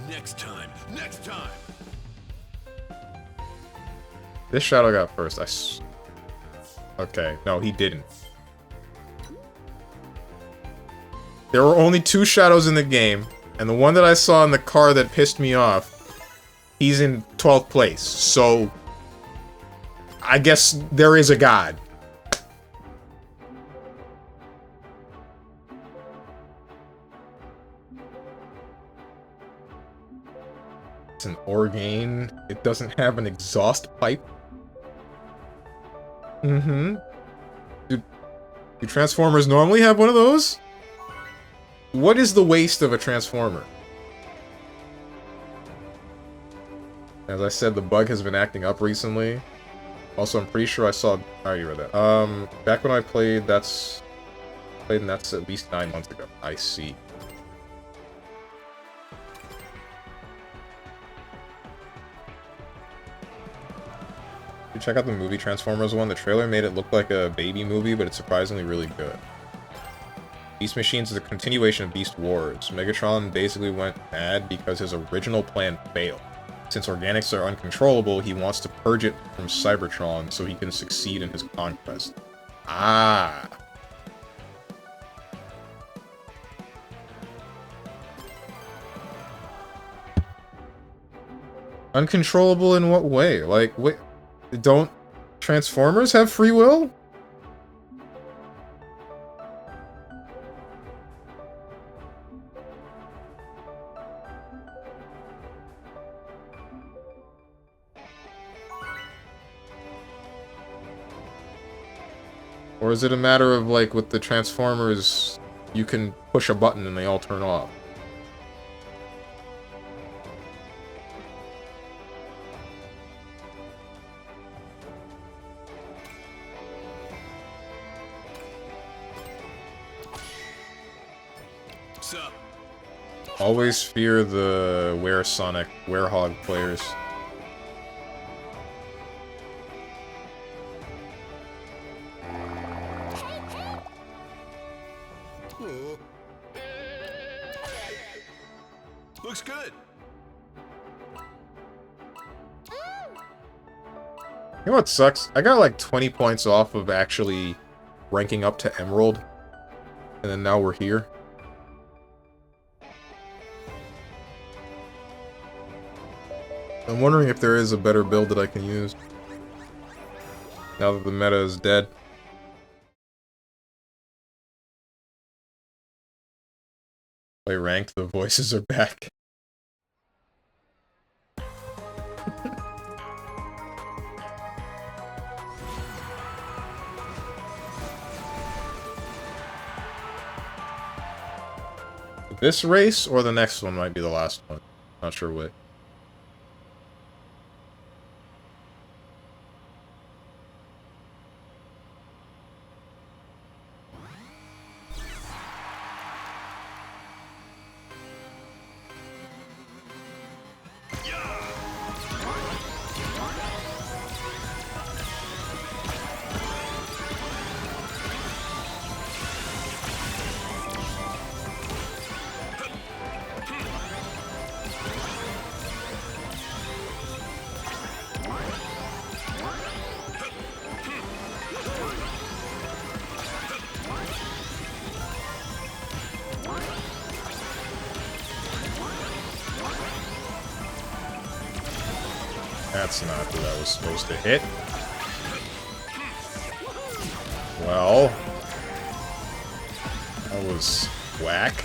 Next time. Next time. This Shadow got first. Okay, no, he didn't. There were only 2 Shadows in the game, and the one that I saw in the car that pissed me off, he's in 12th place, so... I guess there is a god. It's an Organe. It doesn't have an exhaust pipe. Mm-hmm. Do Transformers normally have one of those? What is the waste of a Transformer? As I said, the bug has been acting up recently. Also, I'm pretty sure I saw... I already read that. Back when I played, and that's at least 9 months ago. I see. You check out the movie Transformers 1. The trailer made it look like a baby movie, but it's surprisingly really good. Beast Machines is a continuation of Beast Wars. Megatron basically went mad because his original plan failed. Since organics are uncontrollable, he wants to purge it from Cybertron so he can succeed in his conquest. Ah. Uncontrollable in what way? Like, wait, don't Transformers have free will? Or is it a matter of, like, with the Transformers, you can push a button and they all turn off? Sup? Always fear the Sonic Werehog players. Looks good. You know what sucks? I got like 20 points off of actually ranking up to Emerald. And then now we're here. I'm wondering if there is a better build that I can use. Now that the meta is dead. Play ranked, the voices are back. This race or the next one might be the last one. Not sure which. That's not who I was supposed to hit. Well, that was whack.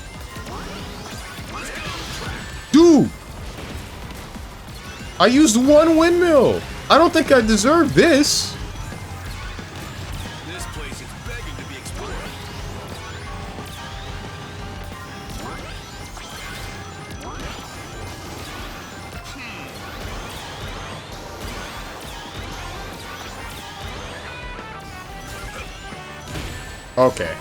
Dude! I used one windmill! I don't think I deserve this! This place is begging to be explored. Okay.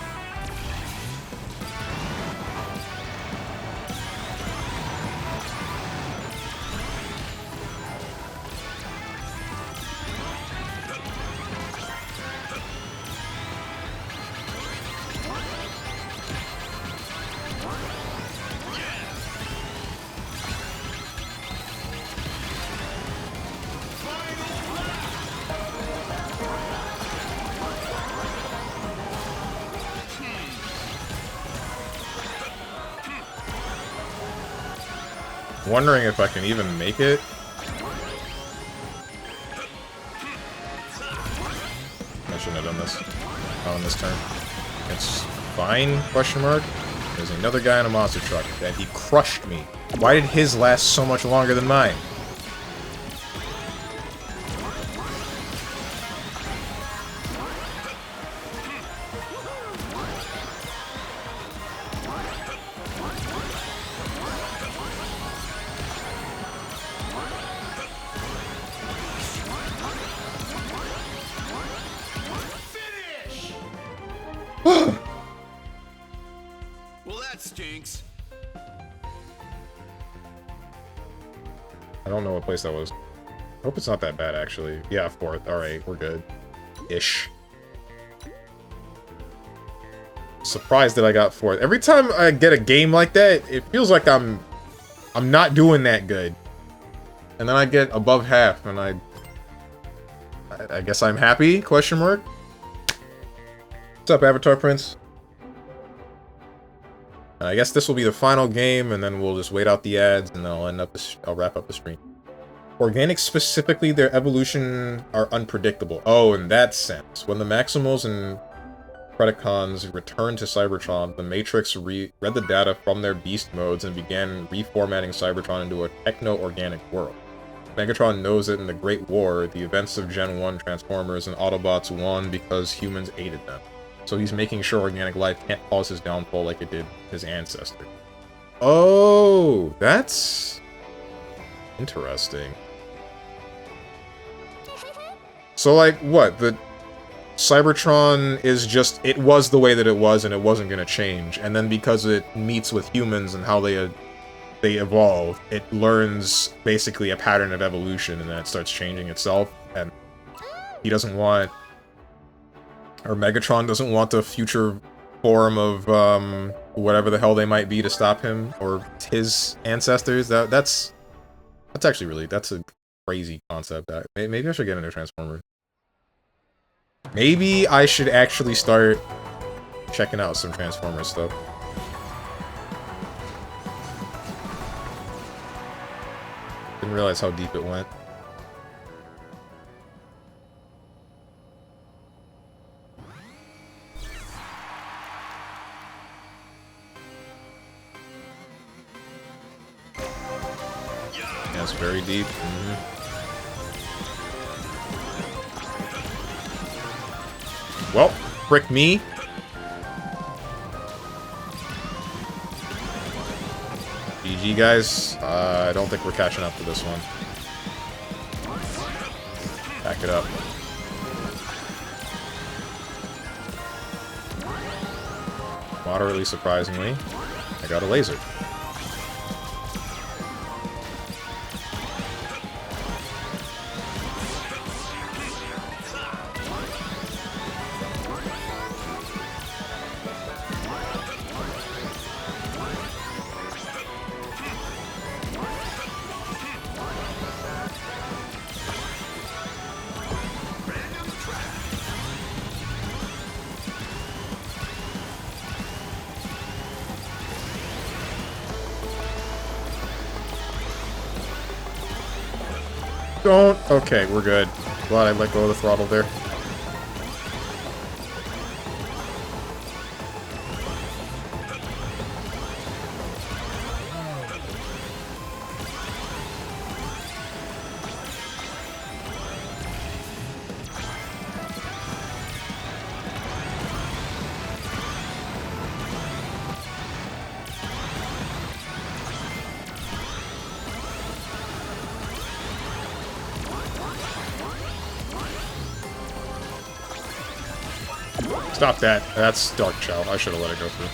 Wondering if I can even make it. I shouldn't have done this on this turn. It's fine, question mark. There's another guy in a monster truck, and he crushed me. Why did his last so much longer than mine? Well, that stinks. I don't know what place that was. I hope it's not that bad, actually. Yeah, 4th. Alright, we're good. Ish. Surprised that I got 4th. Every time I get a game like that, it feels like I'm not doing that good. And then I get above half, and I guess I'm happy, question mark? What's up, Avatar Prince? I guess this will be the final game, and then we'll just wait out the ads, and then I'll wrap up the stream. Organics specifically, their evolution are unpredictable. Oh, in that sense. When the Maximals and Predacons returned to Cybertron, the Matrix read the data from their beast modes and began reformatting Cybertron into a techno-organic world. Megatron knows that in the Great War, the events of Gen 1 Transformers and Autobots won because humans aided them. So he's making sure organic life can't cause his downfall like it did his ancestor. Oh, that's interesting. So, like, what? The Cybertron is just, it was the way that it was and it wasn't going to change. And then because it meets with humans and how they evolve, it learns basically a pattern of evolution and then it starts changing itself. And he doesn't want, or Megatron doesn't want the future form of whatever the hell they might be to stop him or his ancestors. That's actually really, that's a crazy concept. Maybe I should get into Transformers. Maybe I should actually start checking out some Transformers stuff. Didn't realize how deep it went. Yeah, it's very deep. Well, frick me. GG, guys. I don't think we're catching up to this one. Back it up. Moderately surprisingly, I got a laser. Don't. Okay, we're good. Glad I let go of the throttle there. Stop that. That's Dark Chow. I should have let it go through.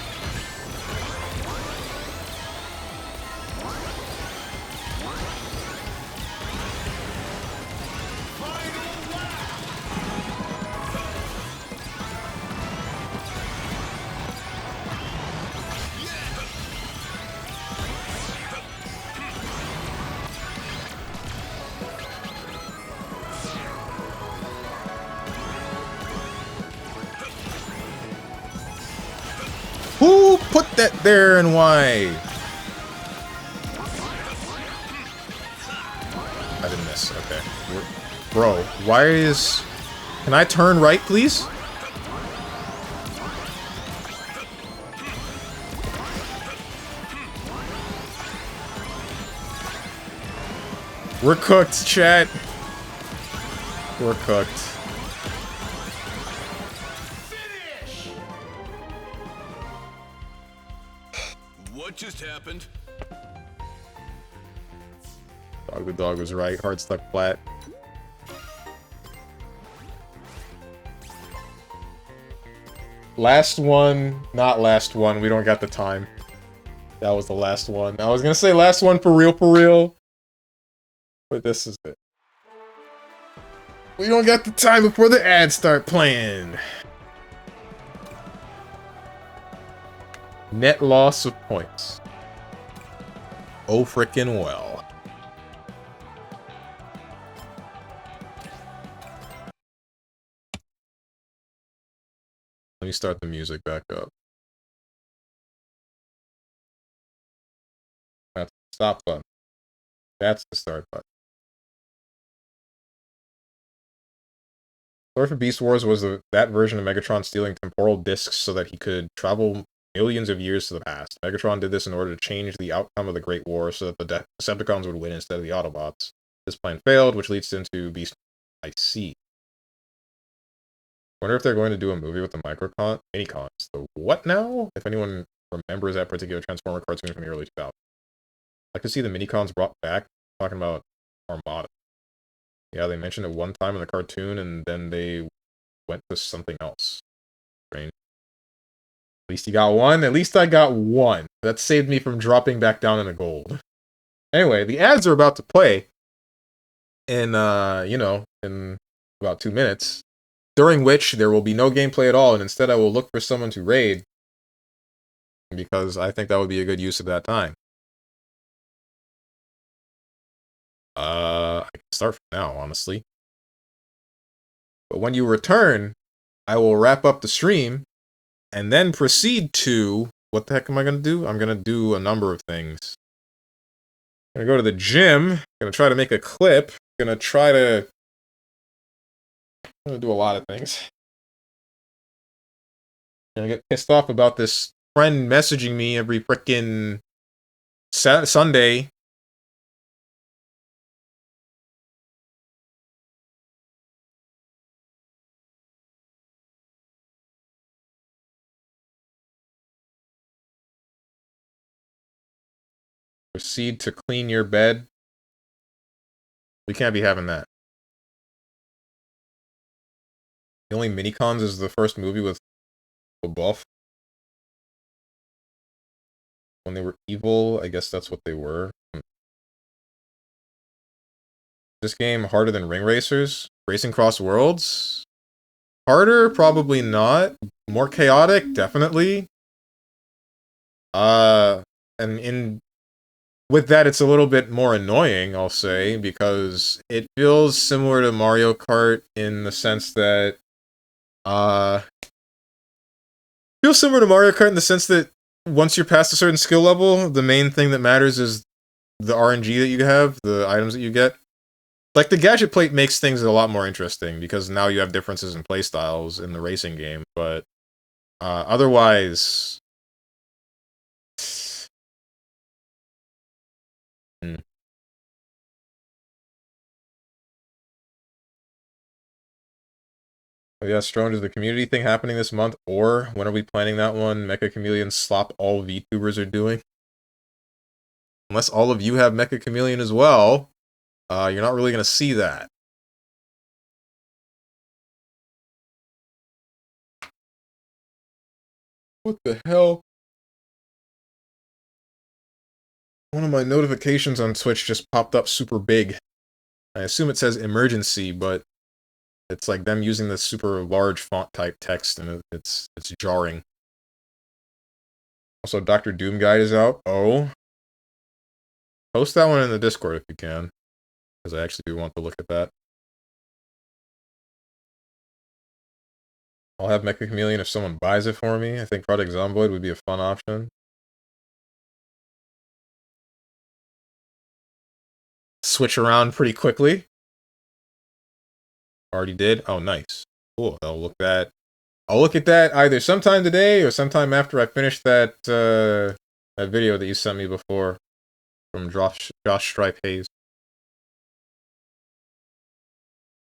Who put that there and why? I didn't miss. Okay. Bro, why is... Can I turn right, please? We're cooked, chat. We're cooked. What just happened? Dog the dog was right. Heart stuck flat. Last one. Not last one. We don't got the time. That was the last one. I was gonna say last one for real. But this is it. We don't got the time before the ads start playing. Net loss of points. Oh frickin' well. Let me start the music back up. That's the stop button. That's the start button. Story for Beast Wars was that version of Megatron stealing temporal discs so that he could travel millions of years to the past. Megatron did this in order to change the outcome of the Great War so that the Decepticons would win instead of the Autobots. This plan failed, which leads into Beast... I see. Wonder if they're going to do a movie with the minicons. The what now? If anyone remembers that particular Transformer cartoon from the early 2000s. I'd like to see the minicons brought back. Talking about Armada. Yeah, they mentioned it one time in the cartoon, and then they went to something else. Strange. At least you got one. At least I got one. That saved me from dropping back down into gold. Anyway, the ads are about to play in, in about 2 minutes, during which there will be no gameplay at all, and instead I will look for someone to raid, because I think that would be a good use of that time. I can start from now, honestly. But when you return, I will wrap up the stream, and then proceed to... What the heck am I going to do? I'm going to do a number of things. I'm going to go to the gym. I'm going to try to make a clip. I'm going to try to... I'm going to do a lot of things. I'm going to get pissed off about this friend messaging me every frickin' Sunday. Proceed to clean your bed. We can't be having that. The only minicons is the first movie with a buff. When they were evil, I guess that's what they were. This game harder than Ring Racers? Racing CrossWorlds? Harder? Probably not. More chaotic? Definitely. And with that, it's a little bit more annoying, I'll say, because it feels similar to Mario Kart in the sense that, feels similar to Mario Kart in the sense that once you're past a certain skill level, the main thing that matters is the RNG that you have, the items that you get. Like, the gadget plate makes things a lot more interesting, because now you have differences in playstyles in the racing game, but otherwise... Hmm. Oh, yeah, Strong, is the community thing happening this month, or when are we planning that one? Mecha Chameleon slop all VTubers are doing? Unless all of you have Mecha Chameleon as well, you're not really going to see that. What the hell? One of my notifications on Twitch just popped up super big. I assume it says emergency, but it's like them using this super large font type text, and it's jarring. Also, Dr. Doom Guide is out. Oh. Post that one in the Discord if you can, because I actually do want to look at that. I'll have Mecha Chameleon if someone buys it for me. I think Project Zomboid would be a fun option. Switch around pretty quickly. Already did. Oh, nice. Cool. I'll look at that either sometime today or sometime after I finish that that video that you sent me before from Josh Stripe Hayes.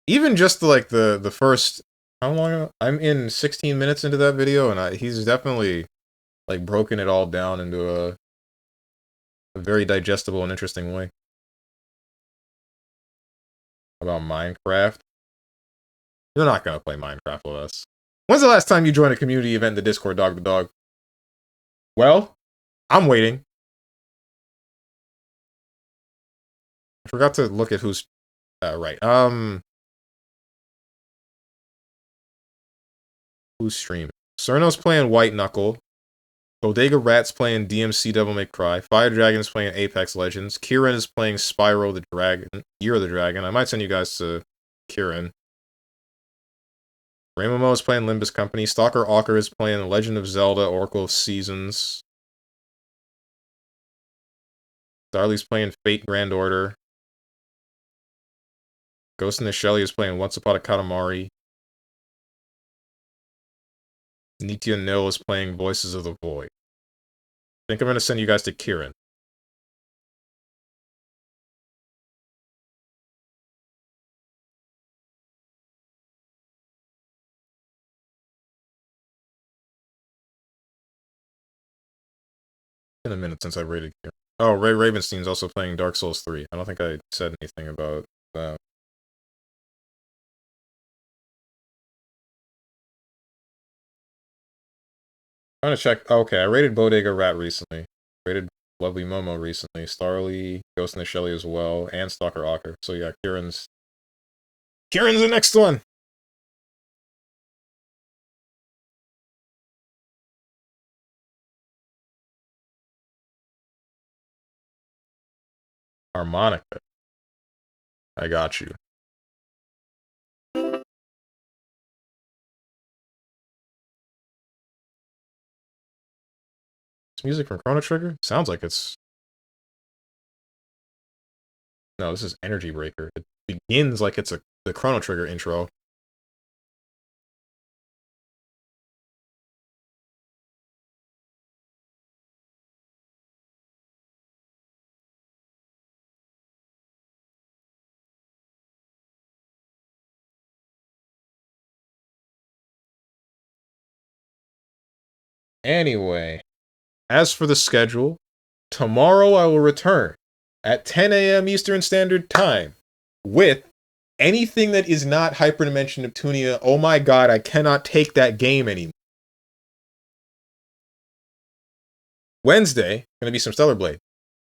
Even just like the first, how long? I'm in 16 minutes into that video, and he's definitely like broken it all down into a very digestible and interesting way. About Minecraft. You're not gonna play Minecraft with us. When's the last time you joined a community event in the Discord, Dog the Dog? Well, I'm waiting. I forgot to look at who's right. Who's streaming? Cerno's playing White Knuckle. Bodega Rat's playing DMC Devil May Cry. Fire Dragon's playing Apex Legends. Kieran is playing Spyro the Dragon. Year of the Dragon. I might send you guys to Kieran. Raymomo is playing Limbus Company. Stalker Awker is playing Legend of Zelda Oracle of Seasons. Darley's playing Fate Grand Order. Ghost in the Shelly is playing Once Upon a Katamari. Nitya Nil is playing Voices of the Void. I think I'm going to send you guys to Kieran. It's been a minute since I rated Kieran. Oh, Ray Ravenstein's also playing Dark Souls 3. I don't think I said anything about that. I'm gonna check. Oh, okay, I rated Bodega Rat recently. Rated Lovely Momo recently. Starly, Ghost in the Shelly as well, and Stalker Awker. So yeah, Kieran's the next one! Harmonica. I got you. It's music from Chrono Trigger? Sounds like it's... No, this is Energy Breaker. It begins like it's the Chrono Trigger intro. Anyway, as for the schedule, tomorrow I will return at 10 a.m. Eastern Standard Time with anything that is not Hyperdimension Neptunia. Oh my god, I cannot take that game anymore. Wednesday, gonna be some Stellar Blade.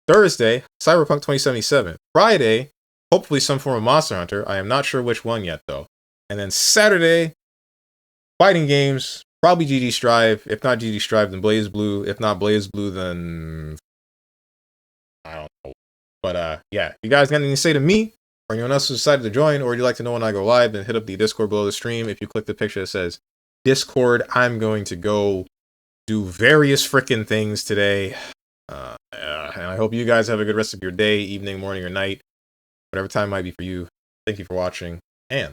Thursday, Cyberpunk 2077. Friday, hopefully some form of Monster Hunter. I am not sure which one yet, though. And then Saturday, fighting games. Probably GG Strive. If not GG Strive, then Blaze Blue. If not Blaze Blue, then... I don't know. But, yeah. If you guys got anything to say to me, or anyone else who decided to join, or you'd like to know when I go live, then hit up the Discord below the stream. If you click the picture that says Discord, I'm going to go do various frickin' things today. And I hope you guys have a good rest of your day, evening, morning, or night. Whatever time it might be for you. Thank you for watching, and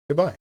goodbye.